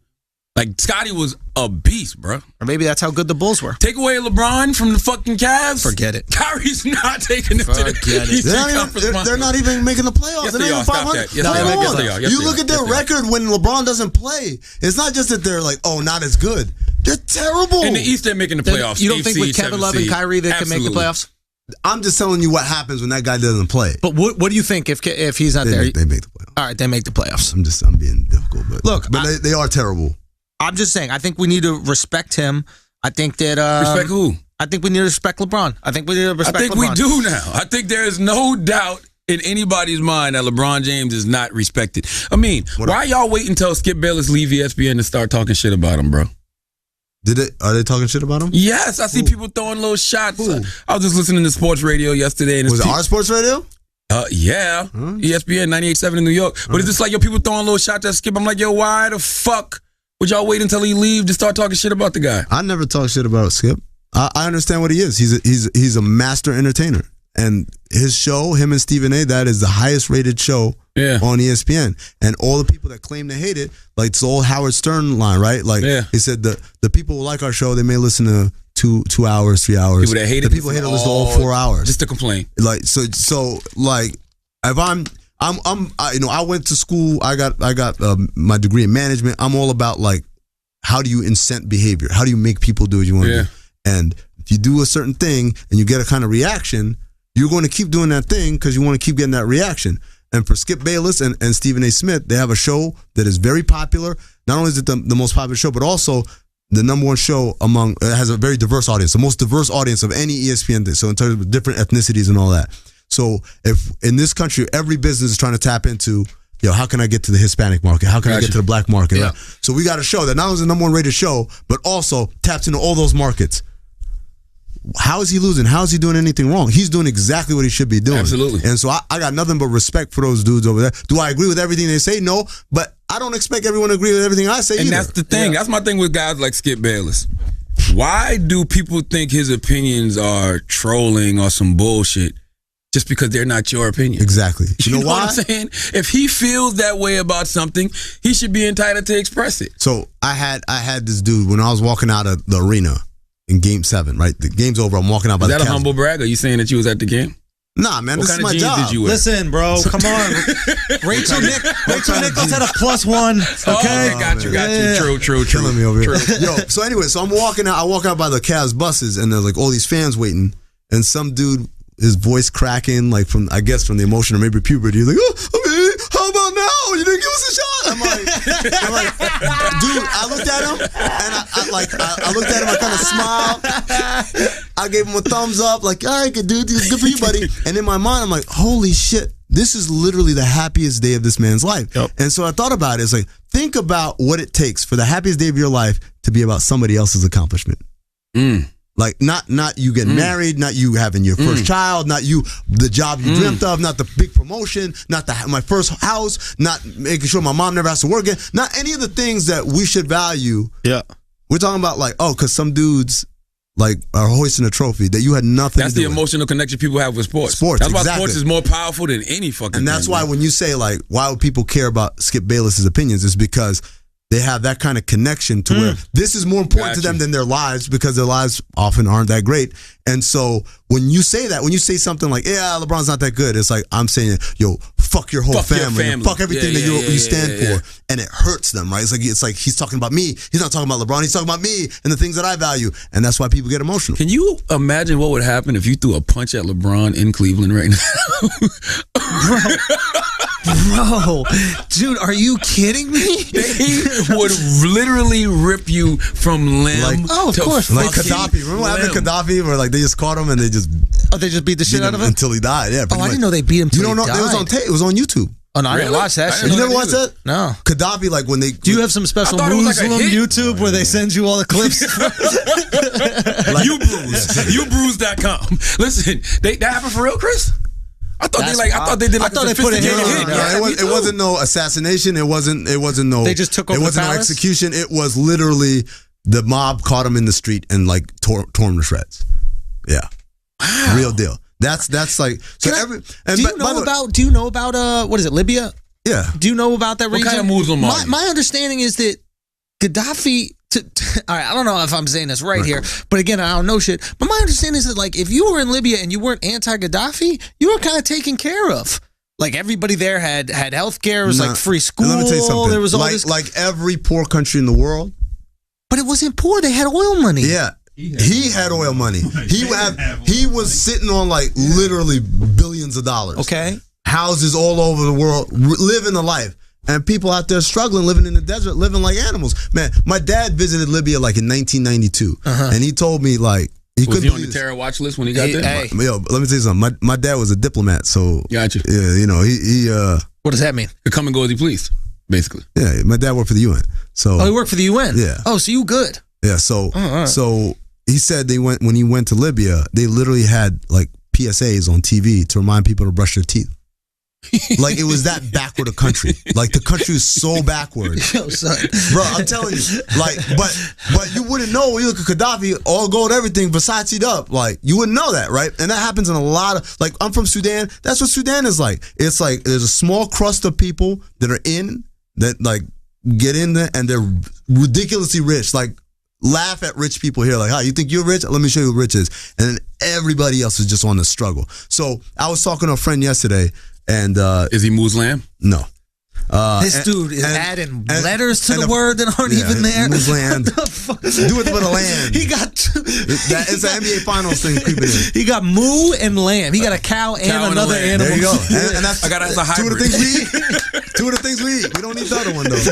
Like, Scottie was a beast, bro. Or maybe that's how good the Bulls were. Take away LeBron from the fucking Cavs. Forget it. Kyrie's not taking them to the Forget it. Eastern Conference Finals. They're not even making the playoffs. Yes, they're they not are. even Stop 500. that. Yes, Come they are. on. Yes, they are. Yes, You they look are. at their Yes, they are. record when LeBron doesn't play. It's not just that they're like, oh, not as good. They're terrible. In the East, they're making the playoffs. You don't Eighth think with seed, Kevin seventh Love and seed. Kyrie they can make the Absolutely. playoffs? I'm just telling you what happens when that guy doesn't play. But what do you think if he's not there? They make the playoffs. All right, they make the playoffs. I'm being difficult, but Look, they are terrible. I'm just saying. I think we need to respect him. I think that Respect who? I think we need to respect LeBron. I think we need to respect I think LeBron. we do now. I think there is no doubt in anybody's mind that LeBron James is not respected. I mean, why y'all wait until Skip Bayless leave ESPN to start talking shit about him, bro? Are they talking shit about him? Yes, I see people throwing little shots. Who? I was just listening to sports radio yesterday, and Was it our sports radio? Yeah. ESPN 98.7 in New York. But it's just like, yo, people throwing little shots at Skip. I'm like, yo, why the fuck would y'all wait until he leave to start talking shit about the guy? I never talk shit about Skip. I understand what he is. He's a master entertainer. And his show, him and Stephen A., that is the highest rated show on ESPN. And all the people that claim to hate it, like it's the old Howard Stern line, right? Like he said, the people who like our show, they may listen to 2 hours, 3 hours. People that hate it, the people hate it listen to all 4 hours just to complain. Like so like if I went to school. I got my degree in management. I'm all about like how do you incent behavior? How do you make people do what you want to do? And if you do a certain thing and you get a kind of reaction, you're going to keep doing that thing because you want to keep getting that reaction. And for Skip Bayless and Stephen A. Smith, they have a show that is very popular. Not only is it the most popular show, but also the number one show it has a very diverse audience, the most diverse audience of any ESPN thing. So in terms of different ethnicities and all that. So if in this country, every business is trying to tap into, how can I get to the Hispanic market? How can I get to the black market? Yeah. Right? So we got a show that not only is the number one rated show, but also taps into all those markets. How is he losing? How is he doing anything wrong? He's doing exactly what he should be doing. Absolutely. And so I got nothing but respect for those dudes over there. Do I agree with everything they say? No, but I don't expect everyone to agree with everything I say either. And that's the thing. That's my thing with guys like Skip Bayless. Why do people think his opinions are trolling or some bullshit just because they're not your opinion? Exactly. You know why? What I'm saying? If he feels that way about something, he should be entitled to express it. So I had this dude when I was walking out of the arena in Game 7, right? The game's over. I'm walking out by the Is that a humble brag? Are you saying that you was at the game? Nah, man, What this kind is of my jeans job. did you wear? Listen, bro, come on. Rachel Nichols had a +1. Okay, Got you. True. Killing me over here. Yo, so anyway, so I'm walking out. I walk out by the Cavs buses, and there's like all these fans waiting, and some dude, his voice cracking, like from the emotion or maybe puberty. He's like, how about now? You didn't give us a shot. I'm like, dude. I looked at him, and I looked at him. I kind of smiled. I gave him a thumbs up, like, all right, good dude, good for you, buddy. And in my mind, I'm like, holy shit, this is literally the happiest day of this man's life. Yep. And so I thought about it. It's like, think about what it takes for the happiest day of your life to be about somebody else's accomplishment. Like not you getting married, not you having your first child, not you the job you dreamt of, not the big promotion, not my first house, not making sure my mom never has to work again, not any of the things that we should value. Yeah. We're talking about like, because some dudes like are hoisting a trophy that you had nothing That's to do the with. emotional connection people have with sports. Sports, That's why exactly. sports is more powerful than any fucking And that's thing, why man. when you say like, why would people care about Skip Bayless's opinions, is because they have that kind of connection to where this is more important to them than their lives, because their lives often aren't that great. And so when you say that, when you say something like, yeah, LeBron's not that good, it's like I'm saying, yo, fuck your whole family. Fuck everything that you stand for. And it hurts them, right? It's like he's talking about me. He's not talking about LeBron. He's talking about me and the things that I value. And that's why people get emotional. Can you imagine what would happen if you threw a punch at LeBron in Cleveland right now? Bro, dude, are you kidding me? They would literally rip you from limb to of course. Like fucking Gaddafi. Remember what happened to limb. Gaddafi, where like they just caught him and they just They just beat the shit beat out him of him? until he died. Yeah, I didn't know they beat him till You don't know? he It was died. on tape. It was on YouTube. Oh, no, I didn't Really? watch that I shit. didn't You know never watched either. that? No. Gaddafi, like when they Do you have some special I thought it was like a Muslim hit. YouTube where they send you all the clips? YouBruise.com. Listen, that happened for real, Chris? I thought they did like I thought a they put a hit sophisticated on hit. him. No, it wasn't no assassination. It wasn't no. They just took over It wasn't the no palace? execution. It was literally the mob caught him in the street and like tore him to shreds. Yeah, Wow. real deal. That's like so. Do you know about what is it, Libya? Yeah. Do you know about that What region? kind of Muslim are you? My understanding is that Gaddafi. All right, I don't know if I'm saying this right here, but again, I don't know shit. But my understanding is that like if you were in Libya and you weren't anti-Gaddafi, you were kind of taken care of. Like everybody there had health care. It was like free school. Let me tell you something. There was all like, this, like every poor country in the world. but it wasn't poor. They had oil money. Yeah. He had oil money. He was sitting on like literally billions of dollars. Okay. Houses all over the world, living the life. And people out there struggling, living in the desert, living like animals. Man, my dad visited Libya like in 1992. And he told me like, he Was couldn't he on the believe this. terror watch list when he got there? Hey. Yo, let me tell you something. My dad was a diplomat, so Gotcha. yeah, you know, he What does that mean? Could come and go as he pleased, basically. yeah, my dad worked for the UN. So Oh, he worked for the UN. Yeah. Oh, so you good? yeah, so all right. so he said when he went to Libya, they literally had like PSAs on TV to remind people to brush their teeth. Like it was that backward a country. Like the country was so backward. Yo, son. Bro, I'm telling you. Like, but you wouldn't know when you look at Gaddafi, all gold, everything, Versace'd up. Like, you wouldn't know that, right? And that happens in a lot of, like, I'm from Sudan. That's what Sudan is like. It's like there's a small crust of people that are that like get in there and they're ridiculously rich. Like, laugh at rich people here. Like, hi, you think you're rich? Let me show you who rich is. And then everybody else is just on the struggle. So I was talking to a friend yesterday. And is he Muslim? No. This dude is adding letters to the word that aren't even there. Muslim. What the fuck? Do it for the land. He got that is an NBA Finals thing creeping in. He got moo and lamb. He got a cow and another animal. There you go. And that's I got it as a hybrid. Two of the things we eat. We don't need the other one though.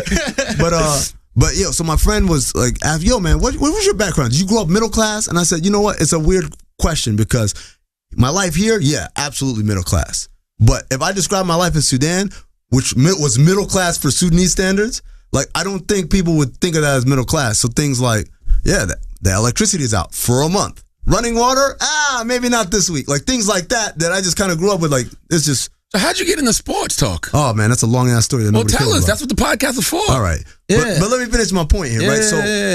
But yo, so my friend was like, yo man, what was your background? Did you grow up middle class? And I said, you know what? It's a weird question because my life here, yeah, absolutely middle class. But if I describe my life in Sudan, which was middle class for Sudanese standards, like I don't think people would think of that as middle class. So things like, yeah, the electricity is out for a month. Running water, maybe not this week. Like things like that I just kind of grew up with. Like it's just. So how'd you get into sports talk? Oh man, that's a long ass story. Well, tell us. That's what the podcast is for. All right, yeah. But let me finish my point here, right?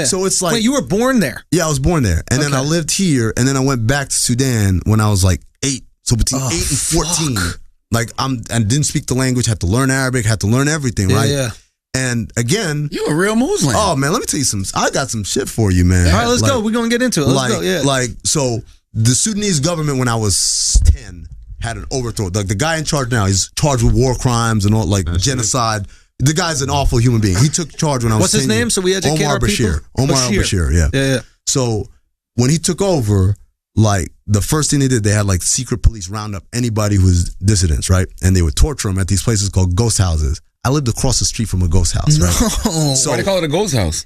So it's like, wait, you were born there? Yeah, I was born there, and then I lived here, and then I went back to Sudan when I was like 8. So between 8 and 14. Fuck. Like and didn't speak the language, had to learn Arabic, had to learn everything, right? Yeah. And again, you a real Muslim. Oh man, let me tell you I got some shit for you, man. All right, let's go. We're gonna get into it. Let's go. Yeah. Like so, the Sudanese government when I was 10 had an overthrow. Like the guy in charge now, he's charged with war crimes and all, like genocide. The guy's an awful human being. He took charge when I was. What's his name? So we educate Omar our people. Omar Bashir. Yeah. Yeah. So when he took over, like the first thing they did, they had like secret police round up anybody who was dissidents, right? And they would torture them at these places called ghost houses. I lived across the street from a ghost house, right? No. So, why do they call it a ghost house?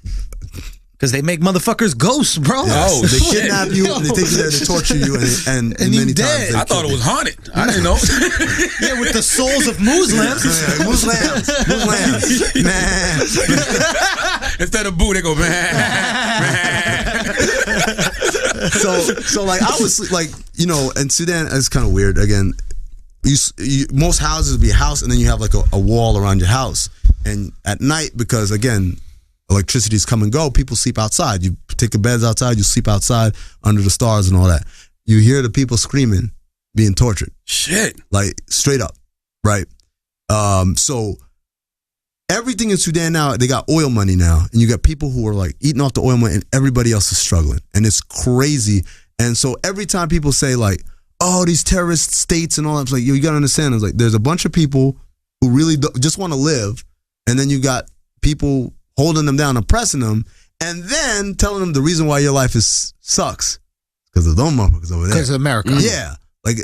Because they make motherfuckers ghosts, bro. Yes. Oh, they shit. kidnap you, and they take you there to torture you, and you many dead. times I thought it was haunted. I didn't know. Yeah, with the souls of Muslims. Muslims, man. Instead of boo, they go man. So like I was like, you know, in Sudan it's kind of weird. Again, most houses would be a house, and then you have like a wall around your house, and at night, because again, electricity's come and go, people sleep outside. You take your beds outside, you sleep outside under the stars and all that. You hear the people screaming, being tortured. Shit. Like straight up, right? So everything in Sudan now, they got oil money now, and you got people who are like eating off the oil money, and everybody else is struggling, and it's crazy. And so every time people say like, "Oh, these terrorist states and all that," it's like, you gotta understand, it's like there's a bunch of people who really just want to live, and then you got people holding them down, oppressing them, and then telling them the reason why your life sucks because of those motherfuckers over there. Because of America. Yeah, like.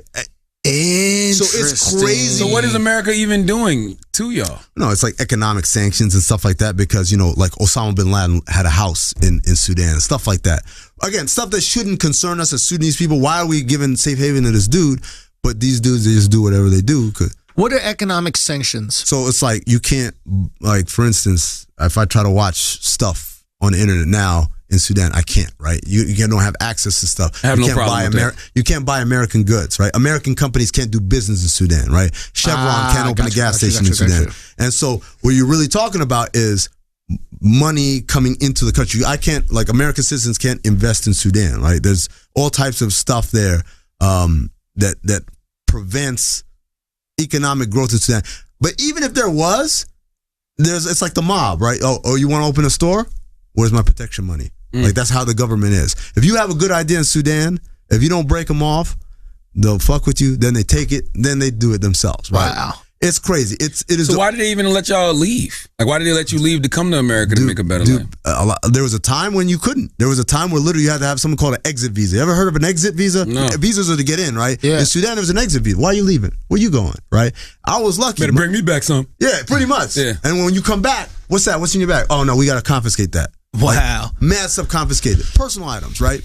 So it's crazy. So what is America even doing to y'all? No, it's like economic sanctions and stuff like that because, you know, like Osama bin Laden had a house in Sudan, stuff like that. Again, stuff that shouldn't concern us as Sudanese people. Why are we giving safe haven to this dude? But these dudes, they just do whatever they do. What are economic sanctions? So it's like you can't, like, for instance, if I try to watch stuff on the internet now in Sudan, I can't, right? You don't have access to stuff. I have you no can't problem with that. You can't buy American goods, right? American companies can't do business in Sudan, right? Chevron can't open a gas station in Sudan. And so what you're really talking about is money coming into the country. I can't, like, American citizens can't invest in Sudan, right? There's all types of stuff there that prevents economic growth in Sudan. But even if there was, it's like the mob, right? Oh, you want to open a store? Where's my protection money? Like, that's how the government is. If you have a good idea in Sudan, if you don't break them off, they'll fuck with you. Then they take it. Then they do it themselves. Right? Wow. It's crazy. It is. So why did they even let y'all leave? Like, why did they let you leave to come to America to make a better life? There was a time when you couldn't. There was a time where literally you had to have something called an exit visa. You ever heard of an exit visa? No. Visas are to get in, right? Yeah. In Sudan, there was an exit visa. Why are you leaving? Where you going? Right? I was lucky. Better bring me back some. Yeah, pretty much. Yeah. And when you come back, what's that? What's in your bag? Oh, no, we got to confiscate that. Wow. Like, mad stuff confiscated. Personal items, right?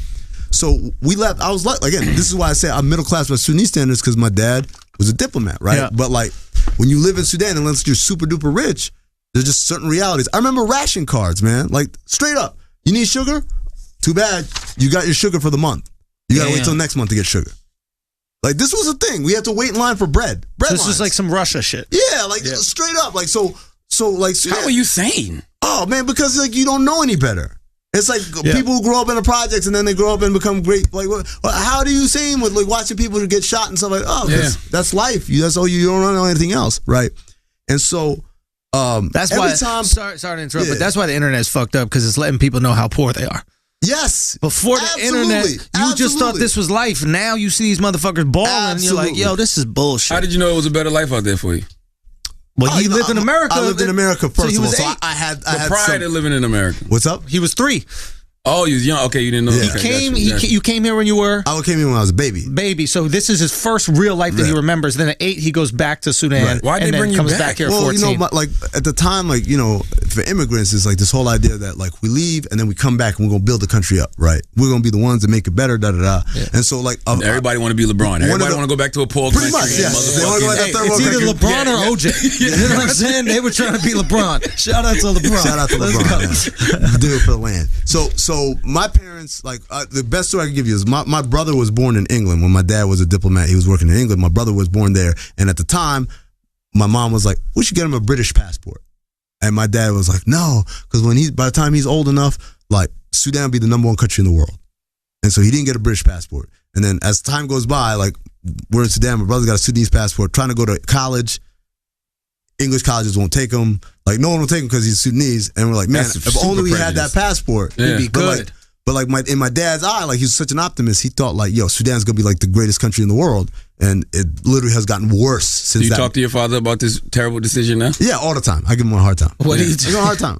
So we left. I was like, again, this is why I say I'm middle class by Sunni standards, because my dad was a diplomat, right? Yeah. But like, when you live in Sudan, unless you're super duper rich, there's just certain realities. I remember ration cards, man. Like, straight up. You need sugar? Too bad. You got your sugar for the month. You got to wait till next month to get sugar. Like this was a thing. We had to wait in line for bread. Bread This lines. is like some Russia shit. Yeah, like straight up. Like so like How are you sane? Oh man, because like you don't know any better. It's like people who grow up in the projects and then they grow up and become great. Like, how do you see with like watching people get shot and stuff like? Oh, that's life. That's all you don't know anything else, right? And so that's every why. time, sorry to interrupt, but that's why the internet is fucked up because it's letting people know how poor they are. Yes. Before the internet, you just thought this was life. Now you see these motherfuckers balling, and you're like, yo, this is bullshit. How did you know it was a better life out there for you? Well, he lived in America. I lived in America first of all, so I had prior to living in America. What's up? He was 3. Oh, you was young. Okay, you didn't know. Yeah. You came here when you were I came in when I was a baby. So this is his first real life that he remembers. Then at 8 he goes back to Sudan. Right. Why'd they and then bring you comes back? back here at Well, 14. you know, like at the time, like for immigrants, it's like this whole idea that like we leave and then we come back and we're gonna build the country up, right? We're gonna be the ones that make it better, da da da. Yeah. And so like everybody want to be LeBron. Everybody want to go back to a poor country. Pretty much, yes. They want to go back to third It's world either country. LeBron or OJ. You know what I'm saying? They were trying to be LeBron. Shout out to LeBron. Shout out to LeBron. Yeah. Do it for the land. So my parents, like the best story I can give you is my brother was born in England. When my dad was a diplomat, he was working in England. My brother was born there, and at the time, my mom was like, "We should get him a British passport." And my dad was like, "No, because by the time he's old enough, like Sudan will be the #1 country in the world." And so he didn't get a British passport. And then as time goes by, like we're in Sudan, my brother's got a Sudanese passport, trying to go to college. English colleges won't take him. Like no one will take him because he's Sudanese. And we're like, man, if only we had that passport, it'd be good. But like in my dad's eye, like he's such an optimist. He thought like, yo, Sudan's gonna be like the greatest country in the world, and it literally has gotten worse since. Do you talk to your father about this terrible decision now? Yeah, all the time. I give him a hard time. What do you do? I give him a hard time.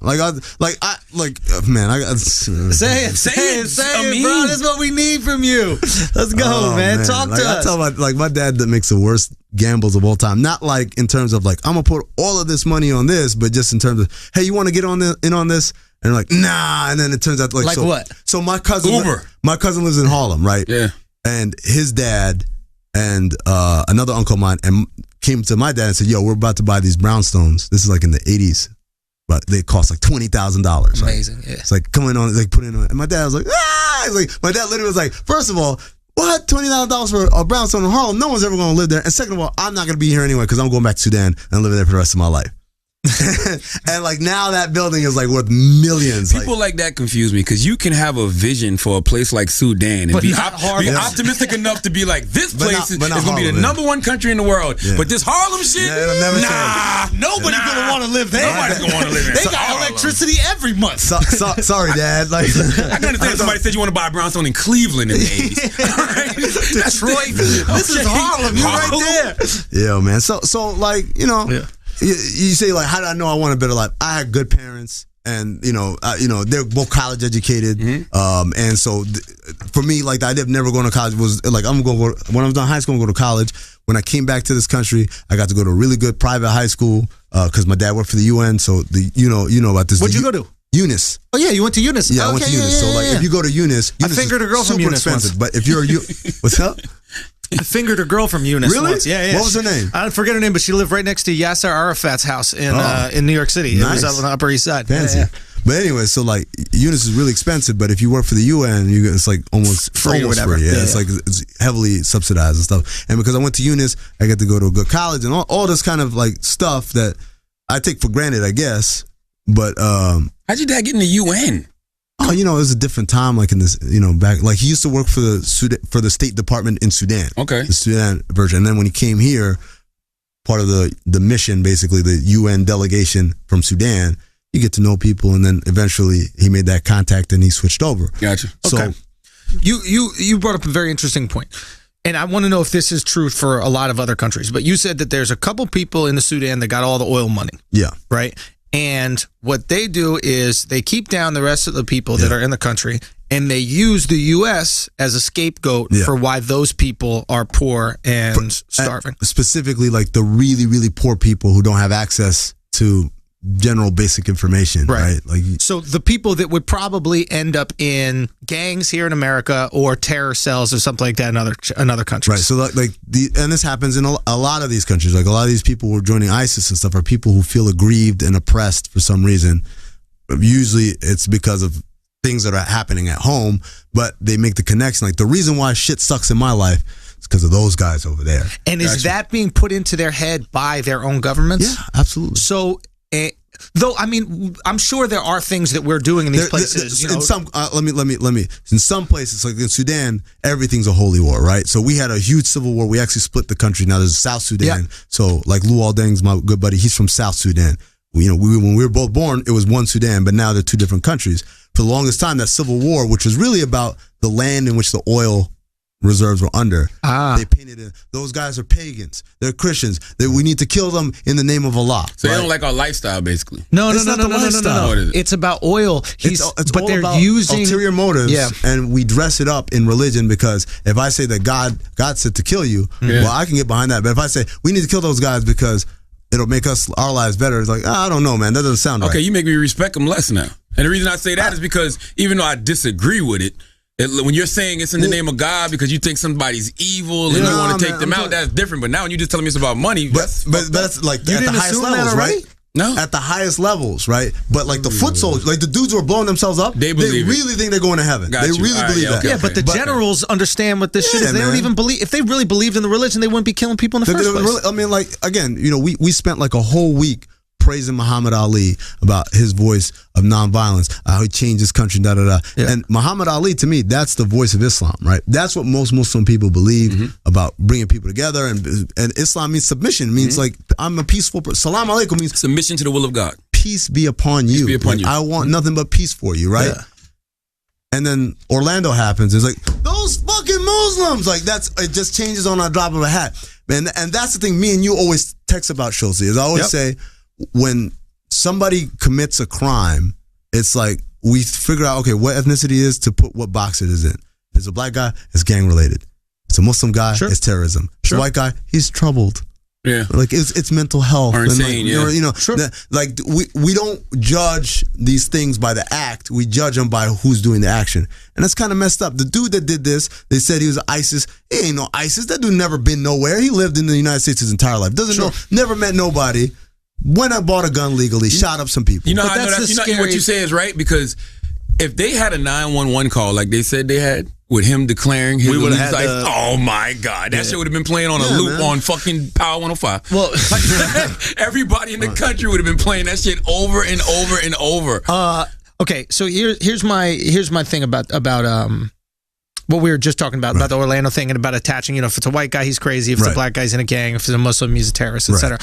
Man, I Say it, bro. That's what we need from you. Let's go, man. Talk to us. I tell my dad that makes the worst gambles of all time. Not like in terms of like I'm gonna put all of this money on this, but just in terms of hey, you want to get in on this? And like, nah. And then it turns out like so, what? So my cousin Uber. My cousin lives in Harlem, right? Yeah. And his dad and another uncle of mine and came to my dad and said, yo, we're about to buy these brownstones. This is like in the 80s. But they cost like $20,000. Right? Amazing, yeah. It's like coming on, like putting in, and my dad was like, ah! He's like, my dad literally was like, first of all, what? $20,000 for a brownstone in Harlem? No one's ever going to live there. And second of all, I'm not going to be here anyway because I'm going back to Sudan and living there for the rest of my life. And like now that building is like worth millions. People like that confuse me because you can have a vision for a place like Sudan and be optimistic enough to be like this place is going to be the #1 country in the world. Yeah. But this Harlem shit, nobody's going to want to live there. Nobody's going to want to live there. They got electricity every month. Sorry, Dad. Like I can understand somebody said you want to buy a brownstone in Cleveland in the 80s. Detroit. This is Harlem. You're right there. Yeah, man. So like you say like, how did I know I want a better life? I had good parents, and they're both college educated, and so for me, like the idea of never going to college was like I'm going to go when I was done high school, I'm going to go to college. When I came back to this country, I got to go to a really good private high school because my dad worked for the UN. So you know about this. What'd you go to? Eunice. Oh yeah, you went to Eunice. Yeah, I went to Eunice. So like, if you go to Eunice, I fingered a girl from Eunice expensive. But if you're what's up? I fingered a girl from Eunice once. Yeah. What was her name? I forget her name, but she lived right next to Yasser Arafat's house in New York City. Nice. It was on the Upper East Side. Fancy. Yeah. But anyway, so like Eunice is really expensive, but if you work for the UN, it's like almost free or whatever. Free. Yeah, it's like it's heavily subsidized and stuff. And because I went to Eunice, I got to go to a good college and all this kind of like stuff that I take for granted, I guess. But how'd your dad get in the UN? Oh, it was a different time, like in this, back, like he used to work for the State Department in Sudan. Okay. The Sudan version. And then when he came here, part of the mission, basically the UN delegation from Sudan, you get to know people, and then eventually he made that contact and he switched over. Gotcha. Okay. So you brought up a very interesting point. And I want to know if this is true for a lot of other countries. But you said that there's a couple people in the Sudan that got all the oil money. Yeah. Right? And what they do is they keep down the rest of the people that are in the country, and they use the U.S. as a scapegoat for why those people are poor and starving. Specifically, like the really, really poor people who don't have access to general basic information, right? Like, so the people that would probably end up in gangs here in America or terror cells or something like that in other countries. Right. So and this happens in a lot of these countries. Like a lot of these people who are joining ISIS and stuff are people who feel aggrieved and oppressed for some reason. Usually it's because of things that are happening at home, but they make the connection. Like the reason why shit sucks in my life, It's because of those guys over there. And is that being put into their head by their own governments? Yeah, absolutely. So, though, I mean, I'm sure there are things that we're doing in these places. In some, let me. In some places, like in Sudan, everything's a holy war, right? So we had a huge civil war. We actually split the country. Now there's South Sudan. So like Lou Aldeng's my good buddy. He's from South Sudan. When we were both born, it was one Sudan, but now they're two different countries. For the longest time, that civil war, which was really about the land in which the oil reserves were under. They painted it. Those guys are pagans. They're Christians. We need to kill them in the name of Allah. So they don't like our lifestyle, basically. No. It's not the lifestyle. What is it? It's about oil. It's but all they're about using ulterior motives, and we dress it up in religion because if I say that God said to kill you, well, I can get behind that. But if I say we need to kill those guys because it'll make our lives better, it's like, I don't know, man. That doesn't sound right. Okay, you make me respect them less now. And the reason I say that is because even though I disagree with it, when you're saying it's in the name of God because you think somebody's evil and you want to take them out, that's different. But now when you're just telling me it's about money, but that's like at the highest levels, right? No. At the highest levels, right? But like the foot soldiers, like the dudes who are blowing themselves up, they really think they're going to heaven. They really believe that. Yeah, but the generals understand what this shit is. They don't even believe. If they really believed in the religion, they wouldn't be killing people in the first place. Really, I mean, like, again, we spent like a whole week praising Muhammad Ali about his voice of nonviolence, how he changed his country, And Muhammad Ali, to me, that's the voice of Islam, right? That's what most Muslim people believe about bringing people together. And Islam means submission. It means like, I'm a peaceful person. Salam alaikum means submission to the will of God. Peace be upon you. Be upon you. I want nothing but peace for you, right? Yeah. And then Orlando happens. It's like, those fucking Muslims. Like, it just changes on a drop of a hat. And that's the thing me and you always text about, Schultz, is I always say, when somebody commits a crime, it's like we figure out, okay, what ethnicity is to put what box it is in. If it's a black guy, it's gang related. It's a Muslim guy, it's terrorism. It's a white guy, he's troubled. Yeah, like it's mental health. Or insane, like we don't judge these things by the act. We judge them by who's doing the action, and that's kind of messed up. The dude that did this, they said he was ISIS. He ain't no ISIS. That dude never been nowhere. He lived in the United States his entire life. Doesn't know, never met nobody. Went and bought a gun legally, shot up some people. You know how I know that? You know what you say is right? Because if they had a 911 call like they said they had, with him declaring his allegiance, like, oh my God, that shit would have been playing on a loop on fucking Power 105. Well, like, everybody in the country would have been playing that shit over and over and over. Okay, so here's my thing about what we were just talking about the Orlando thing and about attaching, if it's a white guy, he's crazy. If it's a black guy, he's in a gang. If it's a Muslim, he's a terrorist, etc.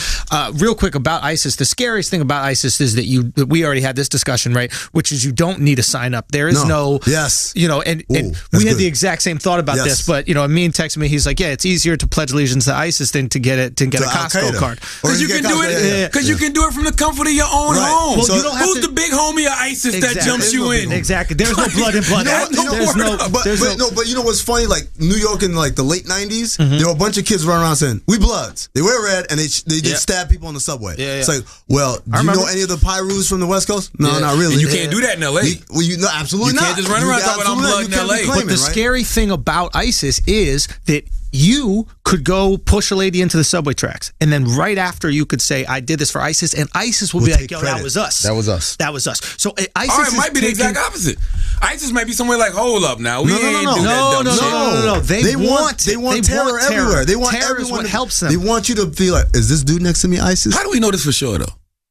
Real quick about ISIS. The scariest thing about ISIS is that we already had this discussion, right? Which is you don't need to sign up. There is no and we had the exact same thought about this, but Amin texted me. He's like, yeah, it's easier to pledge allegiance to ISIS than to get a Costco card. Because you can do it. Because you can do it from the comfort of your own home. Well, so you don't have who's the big homie of ISIS that jumps you in? Exactly. There's no blood in blood. But you know what's funny? Like New York in like the late 90s, there were a bunch of kids running around saying, "We Bloods." They wear red and they just stab people on the subway. It's like, well, do you know any of the Pyrus from the West Coast? No, not really. And you can't do that in LA. Absolutely not. You can't just run around talking about I'm blood in LA. But the scary thing about ISIS is that you could go push a lady into the subway tracks, and then right after you could say, "I did this for ISIS," and ISIS will be like, "Yo, that was us. That was us. That was us." So ISIS all right, might be the exact opposite. ISIS might be somewhere like, hold up now. We ain't do that dumb shit. They want terror everywhere. They want everyone what helps them. They want you to feel like, is this dude next to me ISIS? How do we know this for sure, though?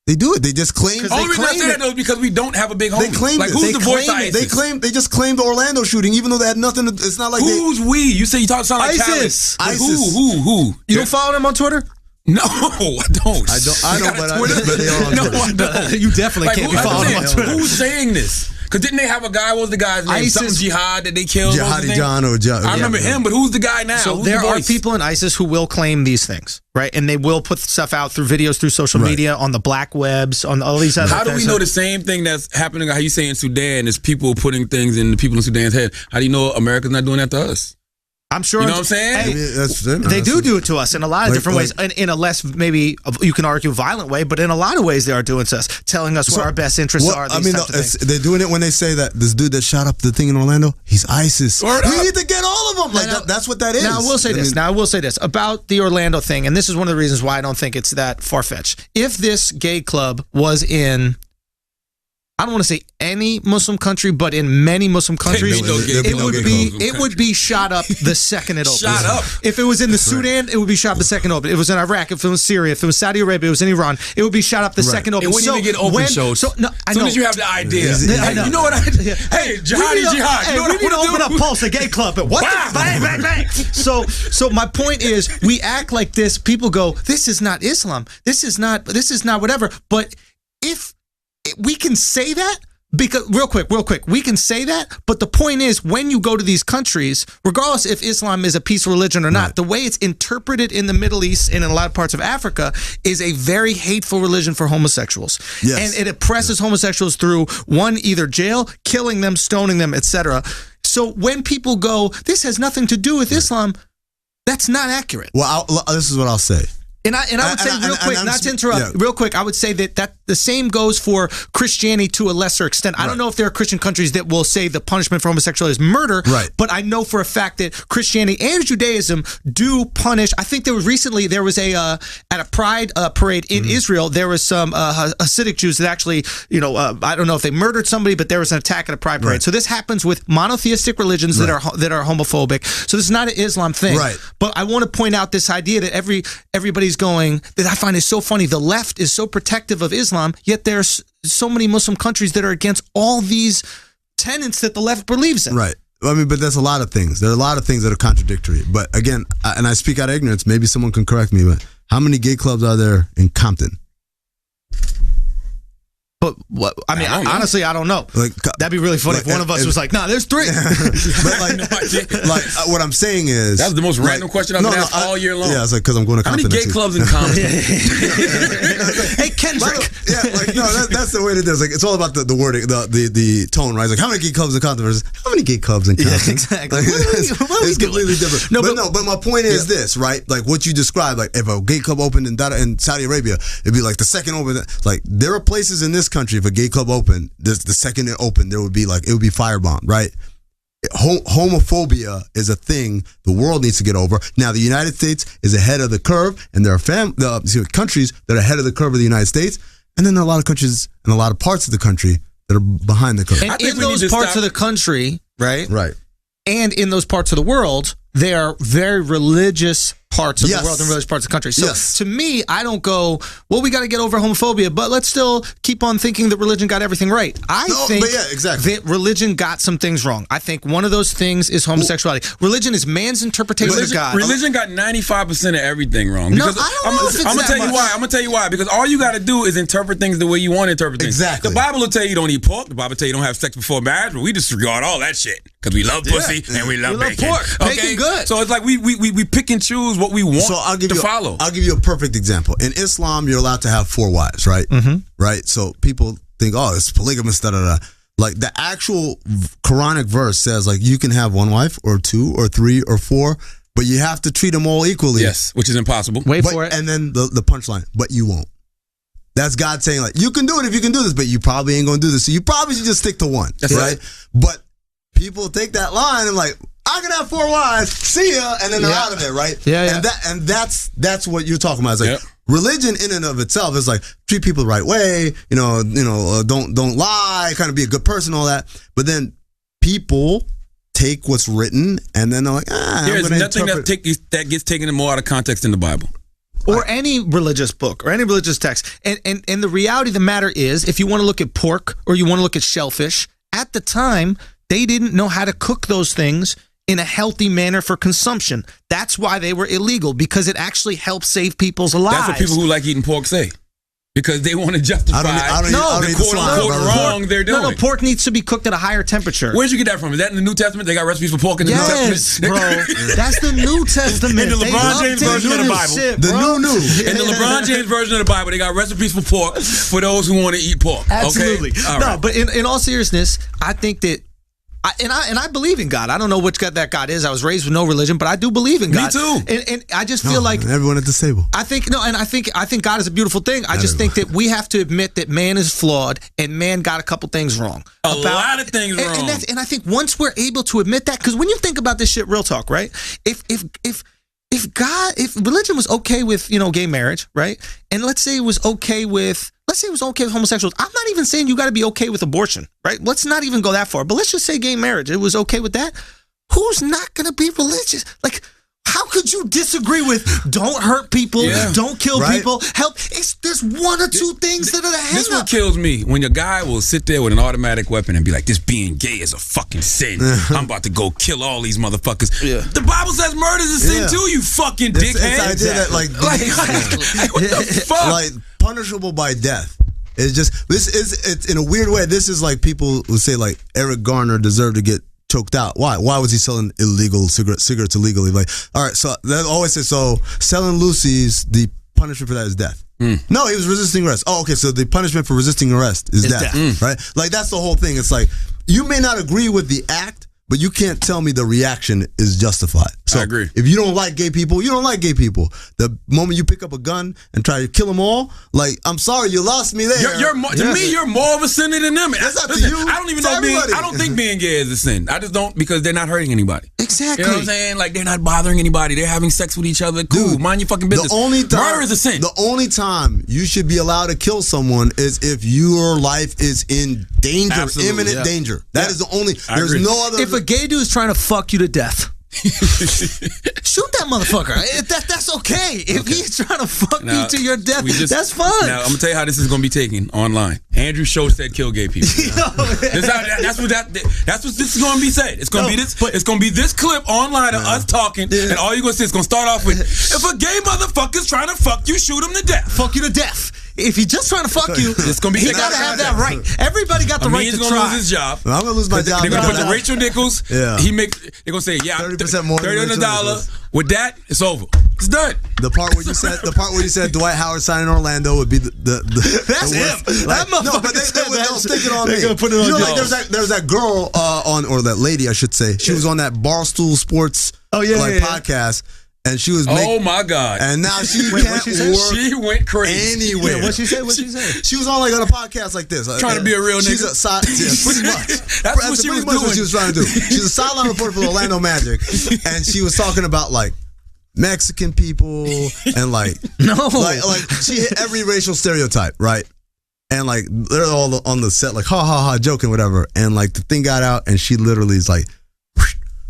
They do it. They just claim. The only reason I say that though is because we don't have a big homie. They claim like, it. Who's the voice of ISIS? They just claimed the Orlando shooting, even though they had nothing. It's not like who's we? You say you sound like ISIS. Like who? You don't follow them on Twitter? No, I don't. I know, but they are on Twitter. No, I don't. You definitely can't be following them on Twitter. Who's saying this? Because didn't they have a guy, what was the guy's name? ISIS. Something Jihad that they killed? Jihadi John or I remember him, but who's the guy now? So there are people in ISIS who will claim these things, right? And they will put stuff out through videos, through social media, on the black webs, on all these other things. How do we know the same thing that's happening, how you say in Sudan, is people putting things in the people in Sudan's head? How do you know America's not doing that to us? I'm sure. You know what I'm saying? Hey, they do it to us in a lot of different ways. In a less, maybe you can argue, violent way, but in a lot of ways they are doing to us, telling us what our best interests are. These types of things. They're doing it when they say that this dude that shot up the thing in Orlando, he's ISIS. We need to get all of them. Like that's what that is. Now I will say this about the Orlando thing, and this is one of the reasons why I don't think it's that far-fetched. If this gay club was in I don't want to say any Muslim country, but in many Muslim countries, it would be shot up the second it opens. Shot up. If it was in the Sudan, it would be shot up the second it oopens. If it was in Iraq, if it was Syria, if it was Saudi Arabia, it was in Iran, it would be shot up the second it It opens. wouldn't even get open shows. So, no, I as soon know. as you have the idea. I know. You know what I Hey, jihad. You know what we need to open up Pulse, a gay club. What? Bang, bang, bang. So my point is, we act like this. People go, this is not Islam. This is not whatever. But if we can say that, because real quick, we can say that, but the point is, when you go to these countries, regardless if Islam is a peaceful religion or not, the way it's interpreted in the Middle East and in a lot of parts of Africa is a very hateful religion for homosexuals. Yes. And it oppresses homosexuals through, one, either jail, killing them, stoning them, etc. So when people go, this has nothing to do with Islam, that's not accurate. Well, this is what I'll say. And I would say real quick, not to interrupt, real quick, I would say that the same goes for Christianity to a lesser extent. I don't know if there are Christian countries that will say the punishment for homosexuality is murder, but I know for a fact that Christianity and Judaism do punish. I think there was at a pride parade in Israel, there was some Hasidic Jews that actually, I don't know if they murdered somebody, but there was an attack at a pride parade. Right. So this happens with monotheistic religions that are homophobic. So this is not an Islam thing. Right. But I want to point out this idea that everybody's going, that I find is so funny. The left is so protective of Islam, yet there's so many Muslim countries that are against all these tenets that the left believes in. Right. I mean, but there's a lot of things. There are a lot of things that are contradictory. But again, and I speak out of ignorance, maybe someone can correct me, but how many gay clubs are there in Compton? But what? I mean, honestly, I don't know. That'd be really funny if one of us was like, "Nah, there's 3." But what I'm saying is, that's the most random question I've been asked all year long. Yeah, it's like because I'm going to Compton. How many gay clubs in Compton? Hey, Kendrick. That's the way it is. Like, it's all about the wording, the tone, right? It's like, how many gay clubs in Compton versus how many gay clubs in Compton? Yeah, exactly. It's completely different. But my point is this, right? Like what you described, like if a gay club opened in Saudi Arabia, it'd be like the second open. Like there are places in this country, if a gay club opened, the second it opened, it would be firebombed, right? Homophobia is a thing the world needs to get over. Now, the United States is ahead of the curve, and there are countries that are ahead of the curve of the United States, and then there are a lot of countries and a lot of parts of the country that are behind the curve. And in those parts of the country, right? Right. And in those parts of the world, they are very religious parts of the world and religious parts of the country. So to me, I don't go, well, we got to get over homophobia, but let's still keep on thinking that religion got everything right. I think that religion got some things wrong. I think one of those things is homosexuality. Religion is man's interpretation of God. Religion got 95% of everything wrong. Because I'm going to tell you why. I'm going to tell you why. Because all you got to do is interpret things the way you want to interpret things. Exactly. The Bible will tell you don't eat pork. The Bible will tell you don't have sex before marriage. But we disregard all that shit because we love pussy and we love bacon. Pork. Bacon good. So it's like we pick and choose what we want to follow. I'll give you a perfect example. In Islam, you're allowed to have 4 wives, right? Mm-hmm. Right? So people think, oh, it's polygamous, da-da-da. Like the actual Quranic verse says, like you can have 1 wife or 2 or 3 or 4, but you have to treat them all equally. Yes, which is impossible. Wait for it. And then the punchline, but you won't. That's God saying, like, you can do it if you can do this, but you probably ain't going to do this. So you probably should just stick to 1, right? But people take that line and like, I can have 4 wives, see ya, and then they're out of there, right? Yeah. And that's what you're talking about. It's like religion in and of itself is like treat people the right way, don't lie, kind of be a good person, all that. But then people take what's written and then they're like, there's nothing that gets taken more out of context in the Bible. Or any religious book or any religious text. And the reality of the matter is, if you want to look at pork or you want to look at shellfish, at the time, they didn't know how to cook those things in a healthy manner for consumption. That's why they were illegal, because it actually helped save people's lives. That's what people who like eating pork say. Because they want to justify the quote-unquote wrong they're doing. No, pork needs to be cooked at a higher temperature. Where'd you get that from? Is that in the New Testament? They got recipes for pork in the New Testament? Bro. That's the New Testament. In the LeBron James version of the Bible. In the LeBron James version of the Bible, they got recipes for pork for those who want to eat pork. Absolutely. Okay? No, but in all seriousness, I think that I believe in God. I don't know which God that God is. I was raised with no religion, but I do believe in God. Me too. And I just feel like everyone at the table. I think God is a beautiful thing. I just think that we have to admit that man is flawed and man got a couple things wrong. A lot of things wrong. And I think once we're able to admit that, because when you think about this shit, real talk, right? If religion was okay with gay marriage, right? And let's say it was okay with Let's say he was okay with homosexuals. I'm not even saying you got to be okay with abortion, right? Let's not even go that far. But let's just say gay marriage. It was okay with that. Who's not going to be religious? Like, how could you disagree with don't hurt people, don't kill people, help? There's one or two things that are the hang-up. This what kills me, when a guy will sit there with an automatic weapon and be like, this being gay is a fucking sin. I'm about to go kill all these motherfuckers. The Bible says murder is a sin too, you fucking dickhead. It's the idea that, like, what the fuck? Like, punishable by death. It's just, it's in a weird way, this is like people who say, like, Eric Garner deserved to get choked out. Why was he selling illegal cigarettes illegally? Like, all right, so they always say, so selling Lucy's, the punishment for that is death. No, he was resisting arrest. Oh, okay, so the punishment for resisting arrest is death. Right? Like, that's the whole thing. It's like, you may not agree with the act, but you can't tell me the reaction is justified. So I agree. If you don't like gay people, you don't like gay people. The moment you pick up a gun and try to kill them all, like, I'm sorry, you lost me there. To me, you're more of a sinner than them. That's up to you. I don't even know I don't think being gay is a sin. I just don't, because they're not hurting anybody. Exactly. You know what I'm saying? Like, they're not bothering anybody. They're having sex with each other. Cool. Dude, mind your fucking business. Murder is a sin. The only time you should be allowed to kill someone is if your life is in danger, imminent danger. That is the only. There's no other. If a gay dude is trying to fuck you to death, shoot that motherfucker. That's okay. If he's trying to fuck you to your death, that's fine. Now, I'm going to tell you how this is going to be taken online. Andrew Schultz said kill gay people. That's what this is going to be said. It's going to be this. It's going to be this clip online of us talking, and all you're going to see is going to start off with, if a gay motherfucker's trying to fuck you, shoot him to death. Fuck you to death. If he's just trying to fuck you, it's gonna be. He gotta have that right. Everybody got the right to try. He's gonna lose his job. I'm gonna lose my job. They're gonna put the Rachel Nichols. Yeah. They're gonna say, 30% more. $30. With that, it's over. It's done. The part where you said Dwight Howard signing Orlando would be the that's him. Like, no, but they'll stick it on me. They're gonna put it on. Like there's that girl or that lady, I should say. She was on that Barstool Sports podcast. And she was oh my God. And now she can't work. She went crazy. Anywhere. What'd she say? She was on like on a podcast like this. Trying to be a real nigga. She's a side, pretty much. That's what she was doing. What she was trying to do. She's a sideline reporter for the Orlando Magic. And she was talking about like Mexican people and like like she hit every racial stereotype, right? And like they're all on the set like ha ha ha joking whatever. And like the thing got out and she literally is like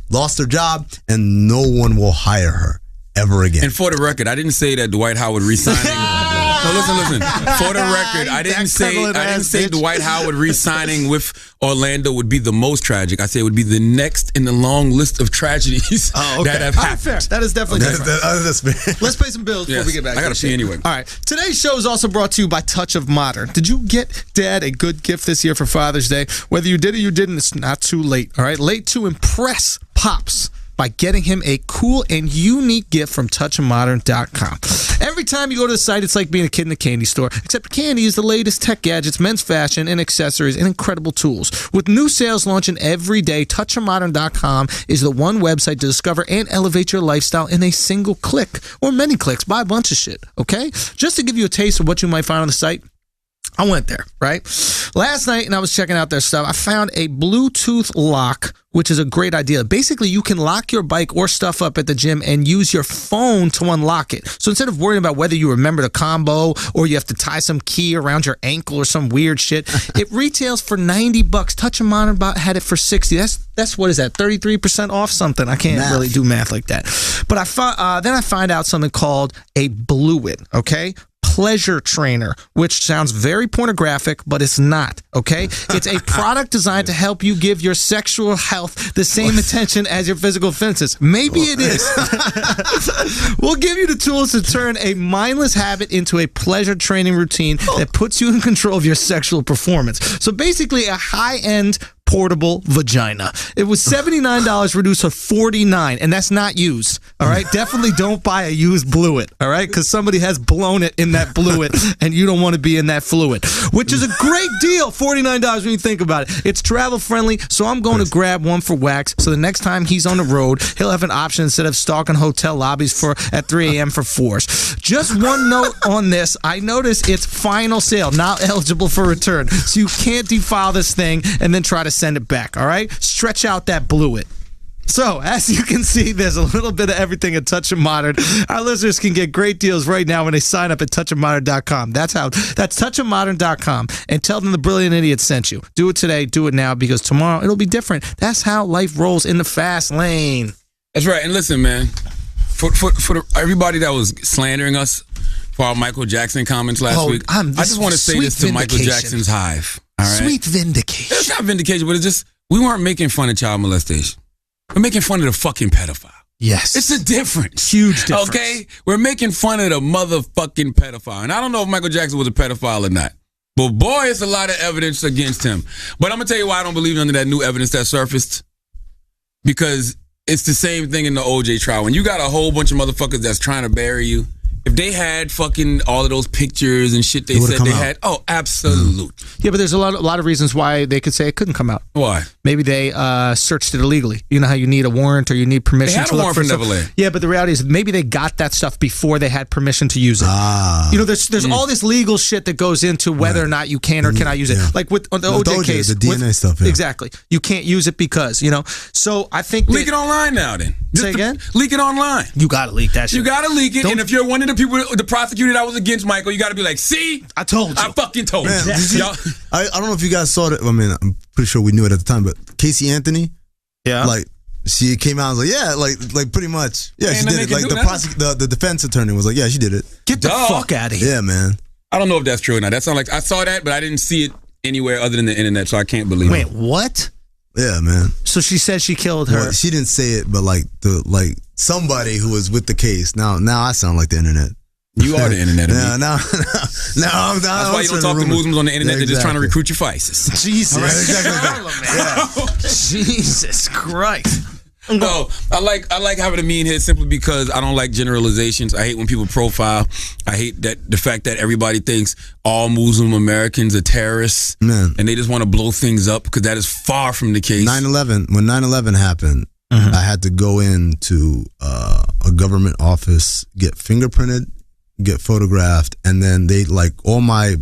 lost her job and no one will hire her ever again. And for the record, I didn't say that Dwight Howard resigning. No, listen. For the record, I didn't say Dwight Howard resigning with Orlando would be the most tragic. I say it would be the next in the long list of tragedies that have happened. Fair. That is definitely that's fair. Let's pay some bills before we get back. I gotta pee anyway. All right. Today's show is also brought to you by Touch of Modern. Did you get Dad a good gift this year for Father's Day? Whether you did or you didn't, it's not too late. All right. Late to impress Pops by getting him a cool and unique gift from touchofmodern.com. Every time you go to the site, it's like being a kid in a candy store, except candy is the latest tech gadgets, men's fashion, and accessories, and incredible tools. With new sales launching every day, touchofmodern.com is the one website to discover and elevate your lifestyle in a single click, or many clicks. Buy a bunch of shit, okay? Just to give you a taste of what you might find on the site, I went there, right? Last night, and I was checking out their stuff, I found a Bluetooth lock, which is a great idea. Basically, you can lock your bike or stuff up at the gym and use your phone to unlock it. So instead of worrying about whether you remember the combo or you have to tie some key around your ankle or some weird shit, it retails for $90. Touch of Modern had it for $60. That's what is that? 33% off something. I can't really do math like that. But then I find out something called a Blueit, okay? Pleasure Trainer, which sounds very pornographic, but it's not, okay? It's a product designed to help you give your sexual health the same attention as your physical fitness. Maybe it is. We'll give you the tools to turn a mindless habit into a pleasure training routine that puts you in control of your sexual performance. So basically a high-end portable vagina. It was $79 reduced to $49, and that's not used. All right, definitely don't buy a used Blueit. All right, because somebody has blown it in that Blueit, and you don't want to be in that fluid, which is a great deal. $49 when you think about it. It's travel friendly, so I'm going to grab one for Wax. So the next time he's on the road, he'll have an option instead of stalking hotel lobbies at 3 a.m. for fours. Just one note on this: I noticed it's final sale, not eligible for return, so you can't defile this thing and then try to send it back. All right, stretch out that Blueit. So, as you can see, there's a little bit of everything at Touch of Modern. Our listeners can get great deals right now when they sign up at touchofmodern.com. That's touchofmodern.com. And tell them the Brilliant Idiot sent you. Do it today, do it now, because tomorrow it'll be different. That's how life rolls in the fast lane. That's right. And listen, man, for everybody that was slandering us for our Michael Jackson comments last week, I just want to say this to Michael Jackson's hive. All right? Sweet vindication. It's not vindication, but it's just, we weren't making fun of child molestation. We're making fun of the fucking pedophile. Yes. It's a difference. Huge difference. Okay? We're making fun of the motherfucking pedophile. And I don't know if Michael Jackson was a pedophile or not. But boy, it's a lot of evidence against him. But I'm going to tell you why I don't believe none of that new evidence that surfaced. Because it's the same thing in the OJ trial. When you got a whole bunch of motherfuckers that's trying to bury you, if they had fucking all of those pictures and shit they said they had, oh, absolutely. Yeah, but there's a lot of reasons why they could say it couldn't come out. Why? Maybe they searched it illegally. You know how you need a warrant or you need permission They had to a look warrant for for stuff? Neverland. Yeah, but the reality is maybe they got that stuff before they had permission to use it. You know, there's all this legal shit that goes into whether or not you can or cannot use it. Like with the OJ case. The DNA stuff, yeah. Exactly. You can't use it because, you know. So I think Leak it online now then. Say again? Leak it online. You got to leak that shit. You got to leak it. And if you're one of the people, the prosecutor that was against Michael, you got to be like, see? I told you. I fucking told Man, you. I don't know if you guys saw it. I mean, I'm pretty sure we knew it at the time, but Casey Anthony, like, she came out and was like, yeah, like pretty much. Yeah, she did it. Like, the defense attorney was like, yeah, she did it. Get the fuck out of here. Yeah, man. I don't know if that's true or not. That sounds like, I saw that, but I didn't see it anywhere other than the internet, so I can't believe it. Wait, what? Yeah, man. So she said she killed her. Well, she didn't say it, but like somebody who was with the case. Now I sound like the internet. You are the internet. No. That's why you don't talk to Muslims on the internet. They're just trying to recruit you for ISIS. Jesus. Exactly. Jesus Christ. No, I like having a mean hit simply because I don't like generalizations. I hate when people profile. I hate that the fact that everybody thinks all Muslim Americans are terrorists, Man. and they just want to blow things up because that is far from the case. 9/11. When 9/11 happened, I had to go into a government office, get fingerprinted, get photographed, and then they like all my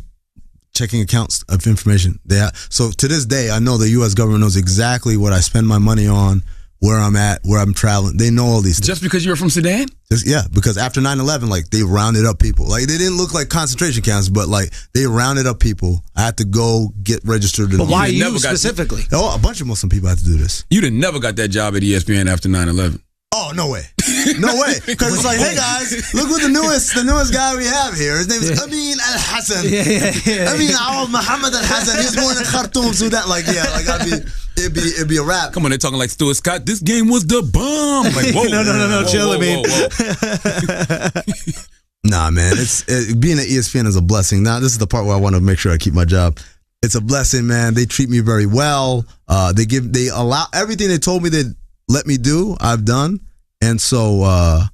checking accounts of information. So to this day, I know the U.S. government knows exactly what I spend my money on, where I'm at, where I'm traveling. They know all these things. Just because you were from Sudan? Because after 9/11, like, they rounded up people. Like, they didn't look like concentration camps, but like, they rounded up people. I had to go get registered. But why you specifically? A bunch of Muslim people had to do this. You'd have never got that job at ESPN after 9/11. Oh, no way. No way. Because it's like, hey guys, look what the newest guy we have here. His name is Amin Al Hassan. Amin Al Muhammad Al Hassan. He's born in Khartoum, Sudan. Like, yeah, like it'd be a rap. Come on, they're talking like Stuart Scott. This game was the bomb. Like, whoa, no, chill, Amin. Nah, man, being at ESPN is a blessing. Now, this is the part where I want to make sure I keep my job. It's a blessing, man. They treat me very well. They allow everything they told me they'd let me do, I've done. And so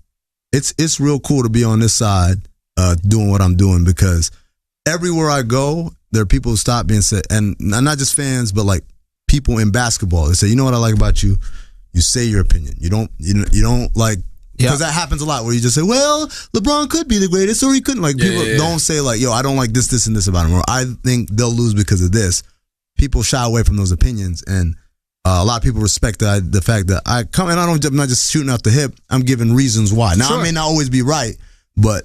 it's real cool to be on this side doing what I'm doing, because everywhere I go, there are people who stop me and say, and not just fans, but like people in basketball. They say, you know what I like about you? You say your opinion. You don't like, because that happens a lot where you just say, well, LeBron could be the greatest or he couldn't. Like, people don't say like, yo, I don't like this, and this about him, or I think they'll lose because of this. People shy away from those opinions, and a lot of people respect the fact that I come and I'm not just shooting off the hip. I'm giving reasons why. Now, I may not always be right, but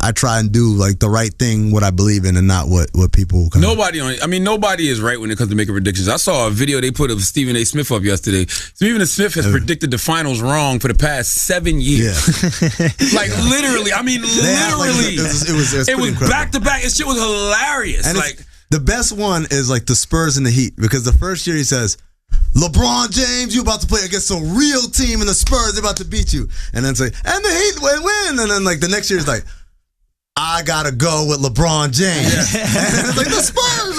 I try and do like the right thing, what I believe in, and not what people. Nobody is right when it comes to making predictions. I saw a video they put of Stephen A. Smith up yesterday. Stephen A. Smith has predicted the finals wrong for the past 7 years. Yeah. Like literally, I mean literally. It was back to back. This shit was hilarious. And like the best one is like the Spurs and the Heat, because the first year he says, LeBron James, you about to play against a real team, and the Spurs are about to beat you. And then say, and the Heat win. And then like the next year is like, I gotta go with LeBron James. Yeah. And it's like the Spurs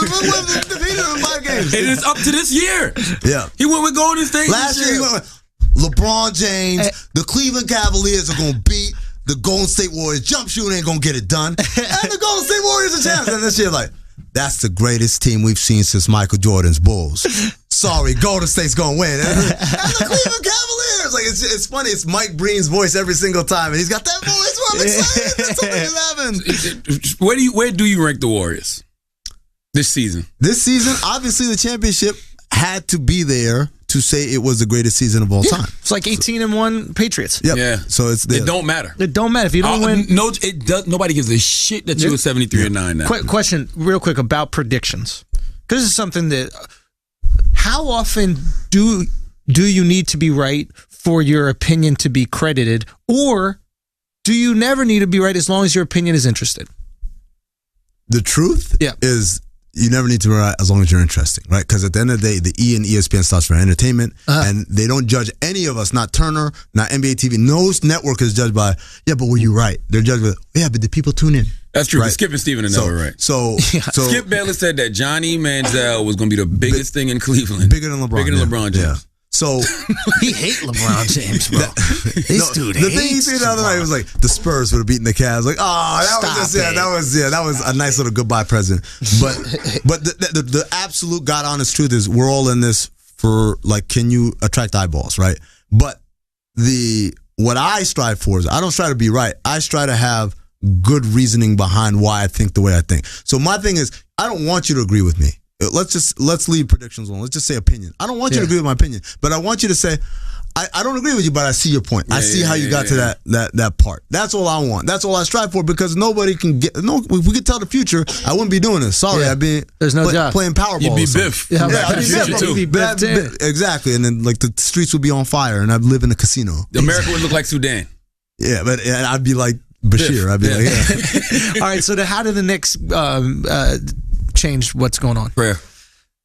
defeated him in 5 games. And it's up to this year. Yeah. He went with Golden State. Last year he went with LeBron James. The Cleveland Cavaliers are gonna beat the Golden State Warriors. Jump shooting ain't gonna get it done. And the Golden State Warriors are champions. And this year like, that's the greatest team we've seen since Michael Jordan's Bulls. Sorry, Golden State's gonna win. And the Cleveland Cavaliers. Like, it's funny. It's Mike Breen's voice every single time, and he's got that voice. Well, I'm excited. It's only 11. Where do you rank the Warriors this season? This season, obviously, the championship had to be there to say it was the greatest season of all time. It's like 18-1 Patriots. Yep. Yeah. So it's It don't matter. It don't matter if you don't win. No, it does. Nobody gives a shit that you were 73-9 now. Question, real quick, about predictions. Because this is something that. How often do you need to be right for your opinion to be credited, or do you never need to be right as long as your opinion is interested? The truth is you never need to be right as long as you're interesting, right? Because at the end of the day, the E and ESPN starts for entertainment, and they don't judge any of us, not Turner, not NBA TV. No network is judged by, but were you right? They're judged with, but did people tune in? That's true. Right? Skip and Steven are never right. So Skip Bayless said that Johnny Manziel was going to be the biggest thing in Cleveland. Bigger than LeBron. Bigger than LeBron James. Yeah. So he hate LeBron James, bro. The thing he said the other night was like the Spurs would have beaten the Cavs. Like, that was a nice little goodbye present. But the absolute God honest truth is we're all in this for like, can you attract eyeballs, right? But what I strive for is I don't strive to be right. I strive to have good reasoning behind why I think the way I think. So my thing is I don't want you to agree with me. Let's leave predictions alone. Let's just say opinion. I don't want you to agree with my opinion, but I want you to say, I don't agree with you, but I see your point. I see how you got to that part. That's all I want. That's all I strive for, because nobody can get. No, if we could tell the future, I wouldn't be doing this. Sorry, I'd be playing Powerball. You'd be Biff. I'd be Biff. Exactly, and then like the streets would be on fire, and I'd live in a casino. America would look like Sudan. Yeah, but I'd be like Bashir. I'd be like, All right. So how did the Knicks change what's going on? Prayer.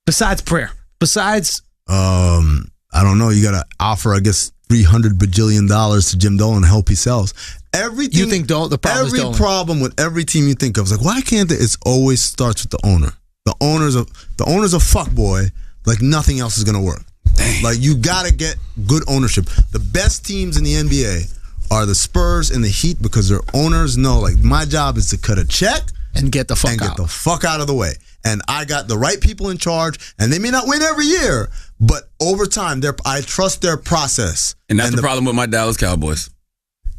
Besides prayer. Besides. I don't know. You got to offer, I guess, $300 bajillion to Jim Dolan to help he sells. Everything. You think the problem is Dolan? Every problem with every team you think of is like, why can't they? It always starts with the owner. The owner's a fuckboy. Like nothing else is gonna work. Dang. Like you got to get good ownership. The best teams in the NBA are the Spurs and the Heat, because their owners know, like, my job is to cut a check and get the fuck out of the way. And I got the right people in charge, and they may not win every year, but over time, I trust their process. And that's the problem with my Dallas Cowboys.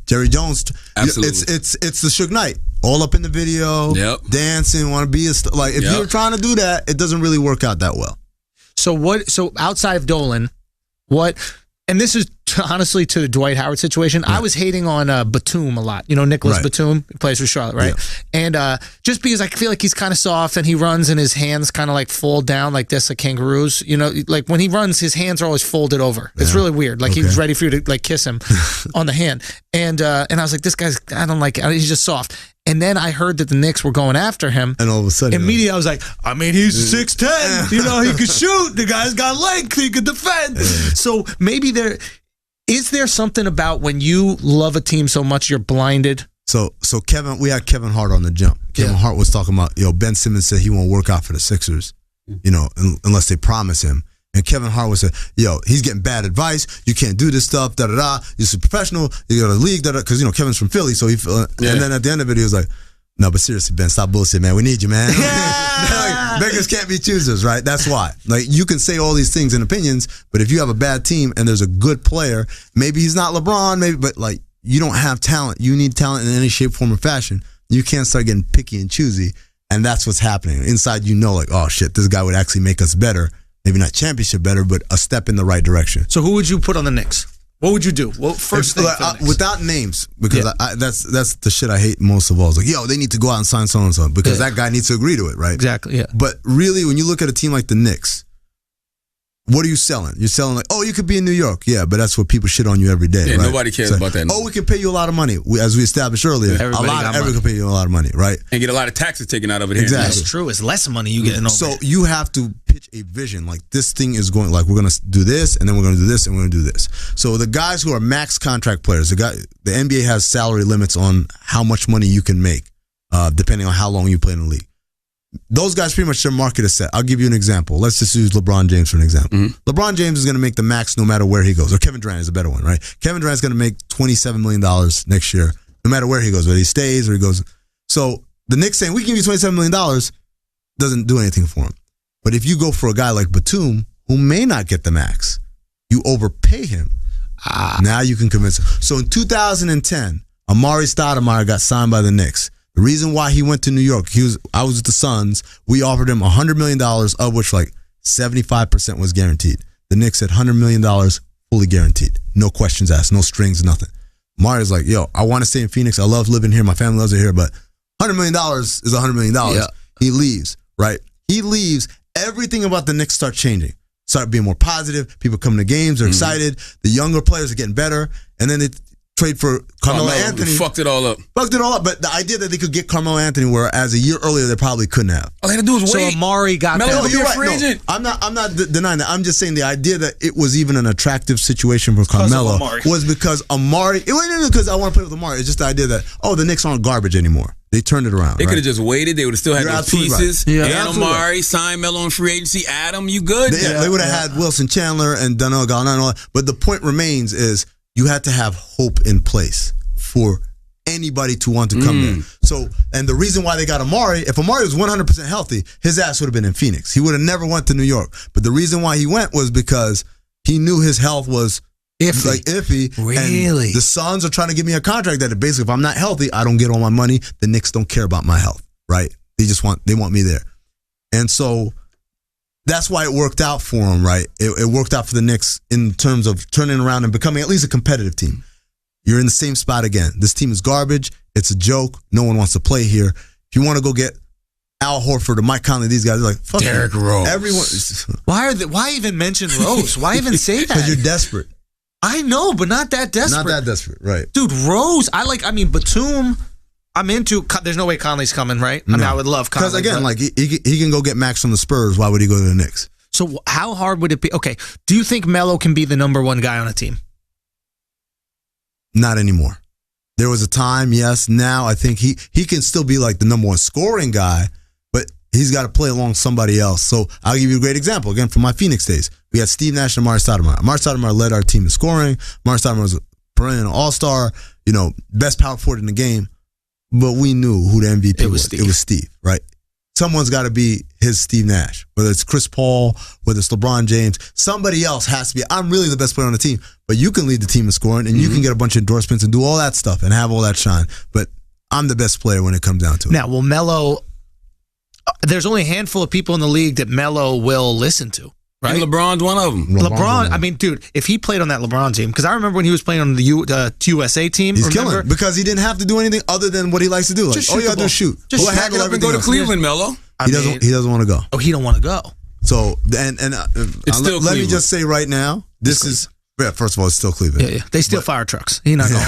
Jerry Jones, absolutely. It's the Suge Knight, all up in the video, dancing, want to be like. If you're trying to do that, it doesn't really work out that well. So outside of Dolan, and this is honestly to the Dwight Howard situation. I was hating on Batum a lot. You know, Nicholas Batum, he plays for Charlotte, right? Yeah. And just because I feel like he's kind of soft and he runs and his hands kind of like fold down like this, like kangaroos. You know, like when he runs, his hands are always folded over. It's really weird. Like he was ready for you to like kiss him on the hand. And I was like, this guy's, I don't like it. He's just soft. And then I heard that the Knicks were going after him. And all of a sudden, immediately I was like, I mean, he's 6'10". You know, he could shoot. The guy's got length. He could defend. So maybe is there something about when you love a team so much you're blinded? So we had Kevin Hart on the jump. Kevin Hart was talking about, Ben Simmons said he won't work out for the Sixers, unless they promise him. And Kevin Hart was saying, he's getting bad advice. You can't do this stuff, da-da-da. You're a professional. You got a league, da-da. Because, Kevin's from Philly. So and then at the end of it, he was like, no, but seriously, Ben, stop bullshit, man. We need you, man. Like, beggars can't be choosers, right? That's why. Like, you can say all these things and opinions, but if you have a bad team and there's a good player, maybe he's not LeBron, but like, you don't have talent. You need talent in any shape, form, or fashion. You can't start getting picky and choosy. And that's what's happening. Inside, like, oh, shit, this guy would actually make us better. Maybe not championship better, but a step in the right direction. So who would you put on the Knicks? What would you do? Well, first thing without names, because that's the shit I hate most of all. It's like, they need to go out and sign so and so, because that guy needs to agree to it, right? Exactly. Yeah. But really, when you look at a team like the Knicks, what are you selling? You're selling like, you could be in New York, but that's what people shit on you every day. Yeah, right? Nobody cares about that. We can pay you a lot of money, as we established earlier. Everyone can pay you a lot of money, right? And get a lot of taxes taken out of it. Exactly. That's true. It's less money you get. So you have to pitch a vision. Like, this thing is going, like, we're going to do this, and then we're going to do this, and we're going to do this. So the guys who are max contract players, the NBA has salary limits on how much money you can make, depending on how long you play in the league. Those guys, pretty much their market is set. I'll give you an example. Let's just use LeBron James for an example. Mm-hmm. LeBron James is going to make the max no matter where he goes. Or Kevin Durant is a better one, right? Kevin Durant is going to make $27 million next year, no matter where he goes, whether he stays or he goes. So the Knicks saying, we can give you $27 million, doesn't do anything for him. But if you go for a guy like Batum, who may not get the max, you overpay him. Now you can convince him. So in 2010, Amari Stoudemire got signed by the Knicks. The reason why he went to New York, I was with the Suns. We offered him $100 million, of which like 75% was guaranteed. The Knicks said $100 million, fully guaranteed. No questions asked, no strings, nothing. Amar'e's like, yo, I want to stay in Phoenix. I love living here. My family loves it here, but $100 million is $100 million. Yeah. He leaves, right? He leaves. Everything about the Knicks start changing. Start being more positive. People coming to games. They're excited. The younger players are getting better. And then they trade for Carmelo Anthony. Fucked it all up. But the idea that they could get Carmelo Anthony, whereas a year earlier they probably couldn't have. All they had to do was So wait. Amari got Melo that. would be You're a right. free No, agent. I'm not denying that. I'm just saying the idea that it was even an attractive situation for Carmelo Amari. was because Amari. It wasn't even because I want to play with Amari. It's just the idea that the Knicks aren't garbage anymore. They turned it around. They right? could have just waited. They would have still had You're those absolutely right. pieces. Yeah. And You're absolutely Amari, signed Melo in free agency. Adam, you good? They would have had Wilson Chandler and Donnell Gallinari and all that. But the point remains is you had to have hope in place for anybody to want to come there. So, and the reason why they got Amari, if Amari was 100% healthy, his ass would have been in Phoenix. He would have never went to New York. But the reason why he went was because he knew his health was iffy. Really? And the Suns are trying to give me a contract that basically, if I'm not healthy, I don't get all my money. The Knicks don't care about my health, right? They want me there. And so that's why it worked out for him, right? It worked out for the Knicks in terms of turning around and becoming at least a competitive team. You're in the same spot again. This team is garbage. It's a joke. No one wants to play here. If you want to go get Al Horford or Mike Conley, these guys are like, fuck Derrick you. Rose. Everyone, Why even mention Rose? Why even say because that? you're desperate. I know, but not that desperate. Not that desperate, right? Dude, Rose, Batum, I'm into. There's no way Conley's coming, right? I mean, I would love Conley. Because again, but- like he can go get Max from the Spurs. Why would he go to the Knicks? So how hard would it be? Okay, do you think Melo can be the number one guy on a team? Not anymore. There was a time, yes. Now I think he can still be like the number one scoring guy, but he's got to play along somebody else. So I'll give you a great example. Again, from my Phoenix days, we had Steve Nash and Amari Stoudemire. Amari Stoudemire led our team in scoring. Amari Stoudemire was a perennial all-star, best power forward in the game. But we knew who the MVP was. Steve. It was Steve, right? Someone's got to be his Steve Nash, whether it's Chris Paul, whether it's LeBron James. Somebody else has to be. I'm really the best player on the team, but you can lead the team in scoring, and you can get a bunch of endorsements and do all that stuff and have all that shine. But I'm the best player when it comes down to it. Now, will Melo? There's only a handful of people in the league that Melo will listen to, right? And LeBron's one of them. LeBron, I mean, dude, if he played on that LeBron team, because I remember when he was playing on the USA team, He's remember? killing because he didn't have to do anything other than what he likes to do. Like, Just all shoot you got the to do is shoot. Just Go pack handle Pack it up and go everything to else. Cleveland, Melo. He doesn't want to go. Oh, he don't want to go. So and still let me Cleveland. just say right now, this is first of all, it's still Cleveland. Yeah. They steal fire trucks. He's not going.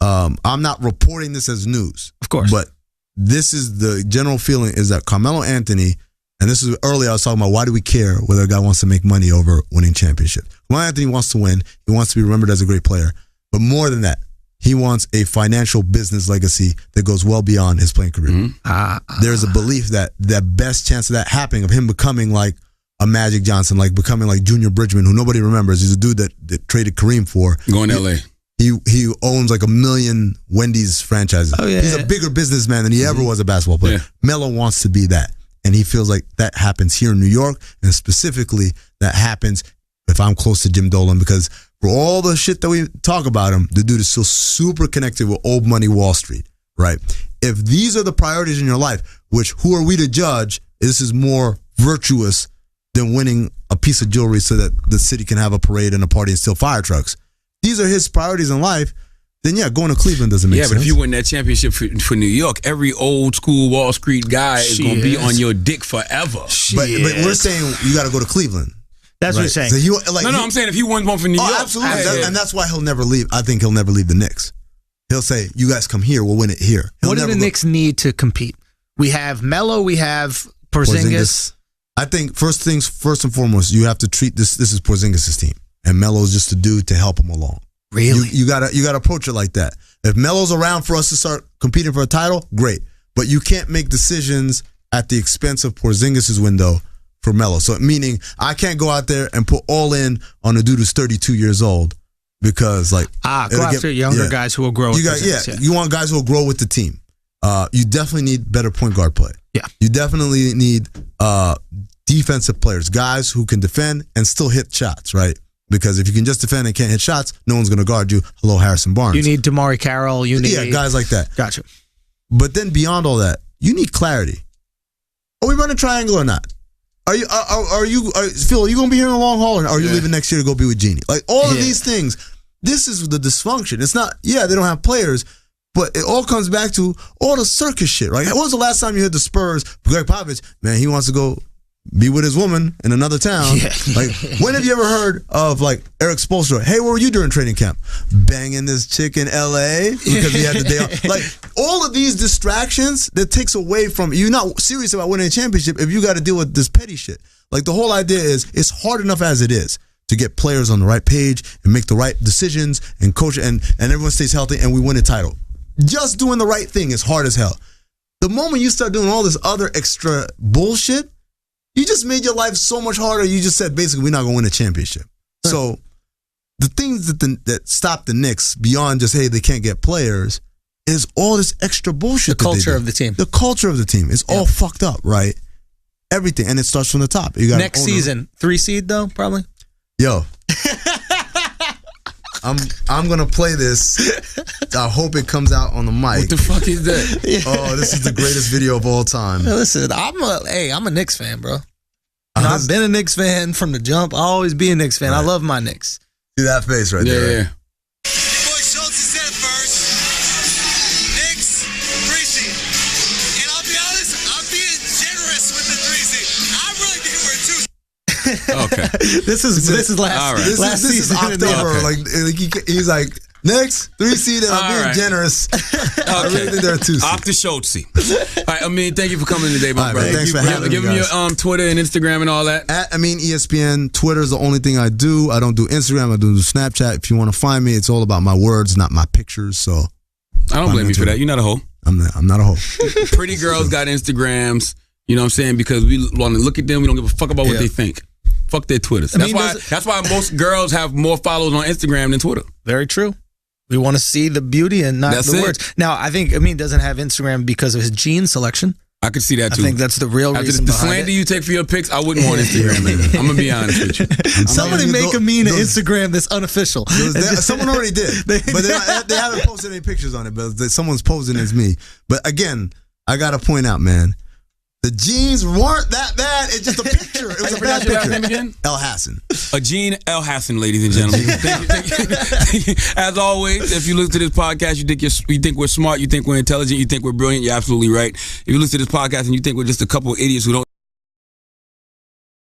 Yeah, I'm not reporting this as news, of course. but this is the general feeling is that Carmelo Anthony, and this is earlier I was talking about why do we care whether a guy wants to make money over winning championship. Carmelo Anthony wants to win. He wants to be remembered as a great player. But more than that, he wants a financial business legacy that goes well beyond his playing career. There's a belief that the best chance of that happening, of him becoming like a Magic Johnson, like becoming like Junior Bridgman, who nobody remembers. He's a dude that traded Kareem for. Going to LA. He owns like 1 million Wendy's franchises. Oh, yeah, He's yeah. a bigger businessman than he ever was a basketball player. Yeah. Melo wants to be that. And he feels like that happens here in New York. And specifically, that happens if I'm close to Jim Dolan. Because for all the shit that we talk about him, the dude is still super connected with old money Wall Street, right? If these are the priorities in your life, which who are we to judge? This is more virtuous than winning a piece of jewelry so that the city can have a parade and a party and steal fire trucks. These are his priorities in life. Then yeah, going to Cleveland doesn't make sense. Yeah, but if you win that championship for New York, every old school Wall Street guy is going to be on your dick forever. But we're saying you got to go to Cleveland. That's what he's saying. So I'm saying if he won one for New York. absolutely. And that's why he'll never leave. I think he'll never leave the Knicks. He'll say, "You guys come here, we'll win it here." What do the Knicks need to compete? We have Melo, we have Porzingis. I think first and foremost, you have to treat this is Porzingis' team, and Melo's just a dude to help him along. Really? You gotta approach it like that. If Melo's around for us to start competing for a title, great. But you can't make decisions at the expense of Porzingis' window for Melo. So meaning I can't go out there and put all in on a dude who's 32 years old because go after younger guys who will grow. You you want guys who will grow with the team. You definitely need better point guard play. Yeah. You definitely need defensive players, guys who can defend and still hit shots, right? Because if you can just defend and can't hit shots, no one's going to guard you. Hello, Harrison Barnes. You need Damari Carroll. You need guys like that. Gotcha. But then beyond all that, you need clarity. Are we running triangle or not? Phil, are you gonna be here in the long haul, or are you leaving next year to go be with Jeannie? Like all of these things, this is the dysfunction. It's not, they don't have players, but it all comes back to all the circus shit, right? When was the last time you heard the Spurs, Greg Popovich, man, he wants to go be with his woman in another town. Yeah. Like, when have you ever heard of like Eric Spoelstra? Hey, where were you during training camp? Banging this chick in LA because he had the day off. Like, all of these distractions that takes away from, you're not serious about winning a championship if you got to deal with this petty shit. Like, the whole idea is it's hard enough as it is to get players on the right page and make the right decisions and coach and everyone stays healthy and we win a title. Just doing the right thing is hard as hell. The moment you start doing all this other extra bullshit, you just made your life so much harder. You just said, basically, we're not going to win a championship. So the things that stop the Knicks beyond just, hey, they can't get players, is all this extra bullshit. The culture of the team. The culture of the team is all fucked up, right? Everything. And it starts from the top. You got next season, 3 seed though, probably. Yo. I'm gonna play this. I hope it comes out on the mic. What the fuck is that? Oh, this is the greatest video of all time. Listen, I'm a Knicks fan, bro. I've been a Knicks fan from the jump. I'll always be a Knicks fan. Right. I love my Knicks. See that face right there. Yeah. Right? Boy Schultz is in first. Knicks, 3 seed. And I'll be honest, I'm being generous with the 3 seed. I really think we're 2 seed. Okay. This is last. All right. Last This is season in the- October. Okay. Like he's like, next 3 seed, and I'm All being right. generous. I really think there are 2 seed. Off the Schultz. All right, thank you for coming today, my All right, brother. man. Thanks for having Give me, him guys. your Twitter and Instagram and all that. At ESPN. Twitter is the only thing I do. I don't do Instagram. I don't do Snapchat. If you want to find me, it's all about my words, not my pictures. So I don't blame you for that. You're not a hoe. I'm not a hoe. Pretty girls got Instagrams, you know what I'm saying? Because we want to look at them. We don't give a fuck about what they think. Fuck their Twitters. That's why most girls have more followers on Instagram than Twitter. Very true. We want to see the beauty and not That's the it. words. Now, I think Amin doesn't have Instagram because of his gene selection. I could see that I too. think that's the real After reason the behind slander it. you take for your pics, I wouldn't want Instagram either. I'm gonna be honest with you. Somebody make Amin an Instagram that's unofficial. Someone already did, but they haven't posted any pictures on it. But someone's posing as me. But again, I gotta point out, man, the jeans weren't that bad. It's just a picture. It was a bad Pronounce your last picture. name again? El Hassan. Gene L. Hassan, ladies and gentlemen. Thank you. As always, if you listen to this podcast, you think we're smart, you think we're intelligent, you think we're brilliant, you're absolutely right. If you listen to this podcast and you think we're just a couple of idiots who don't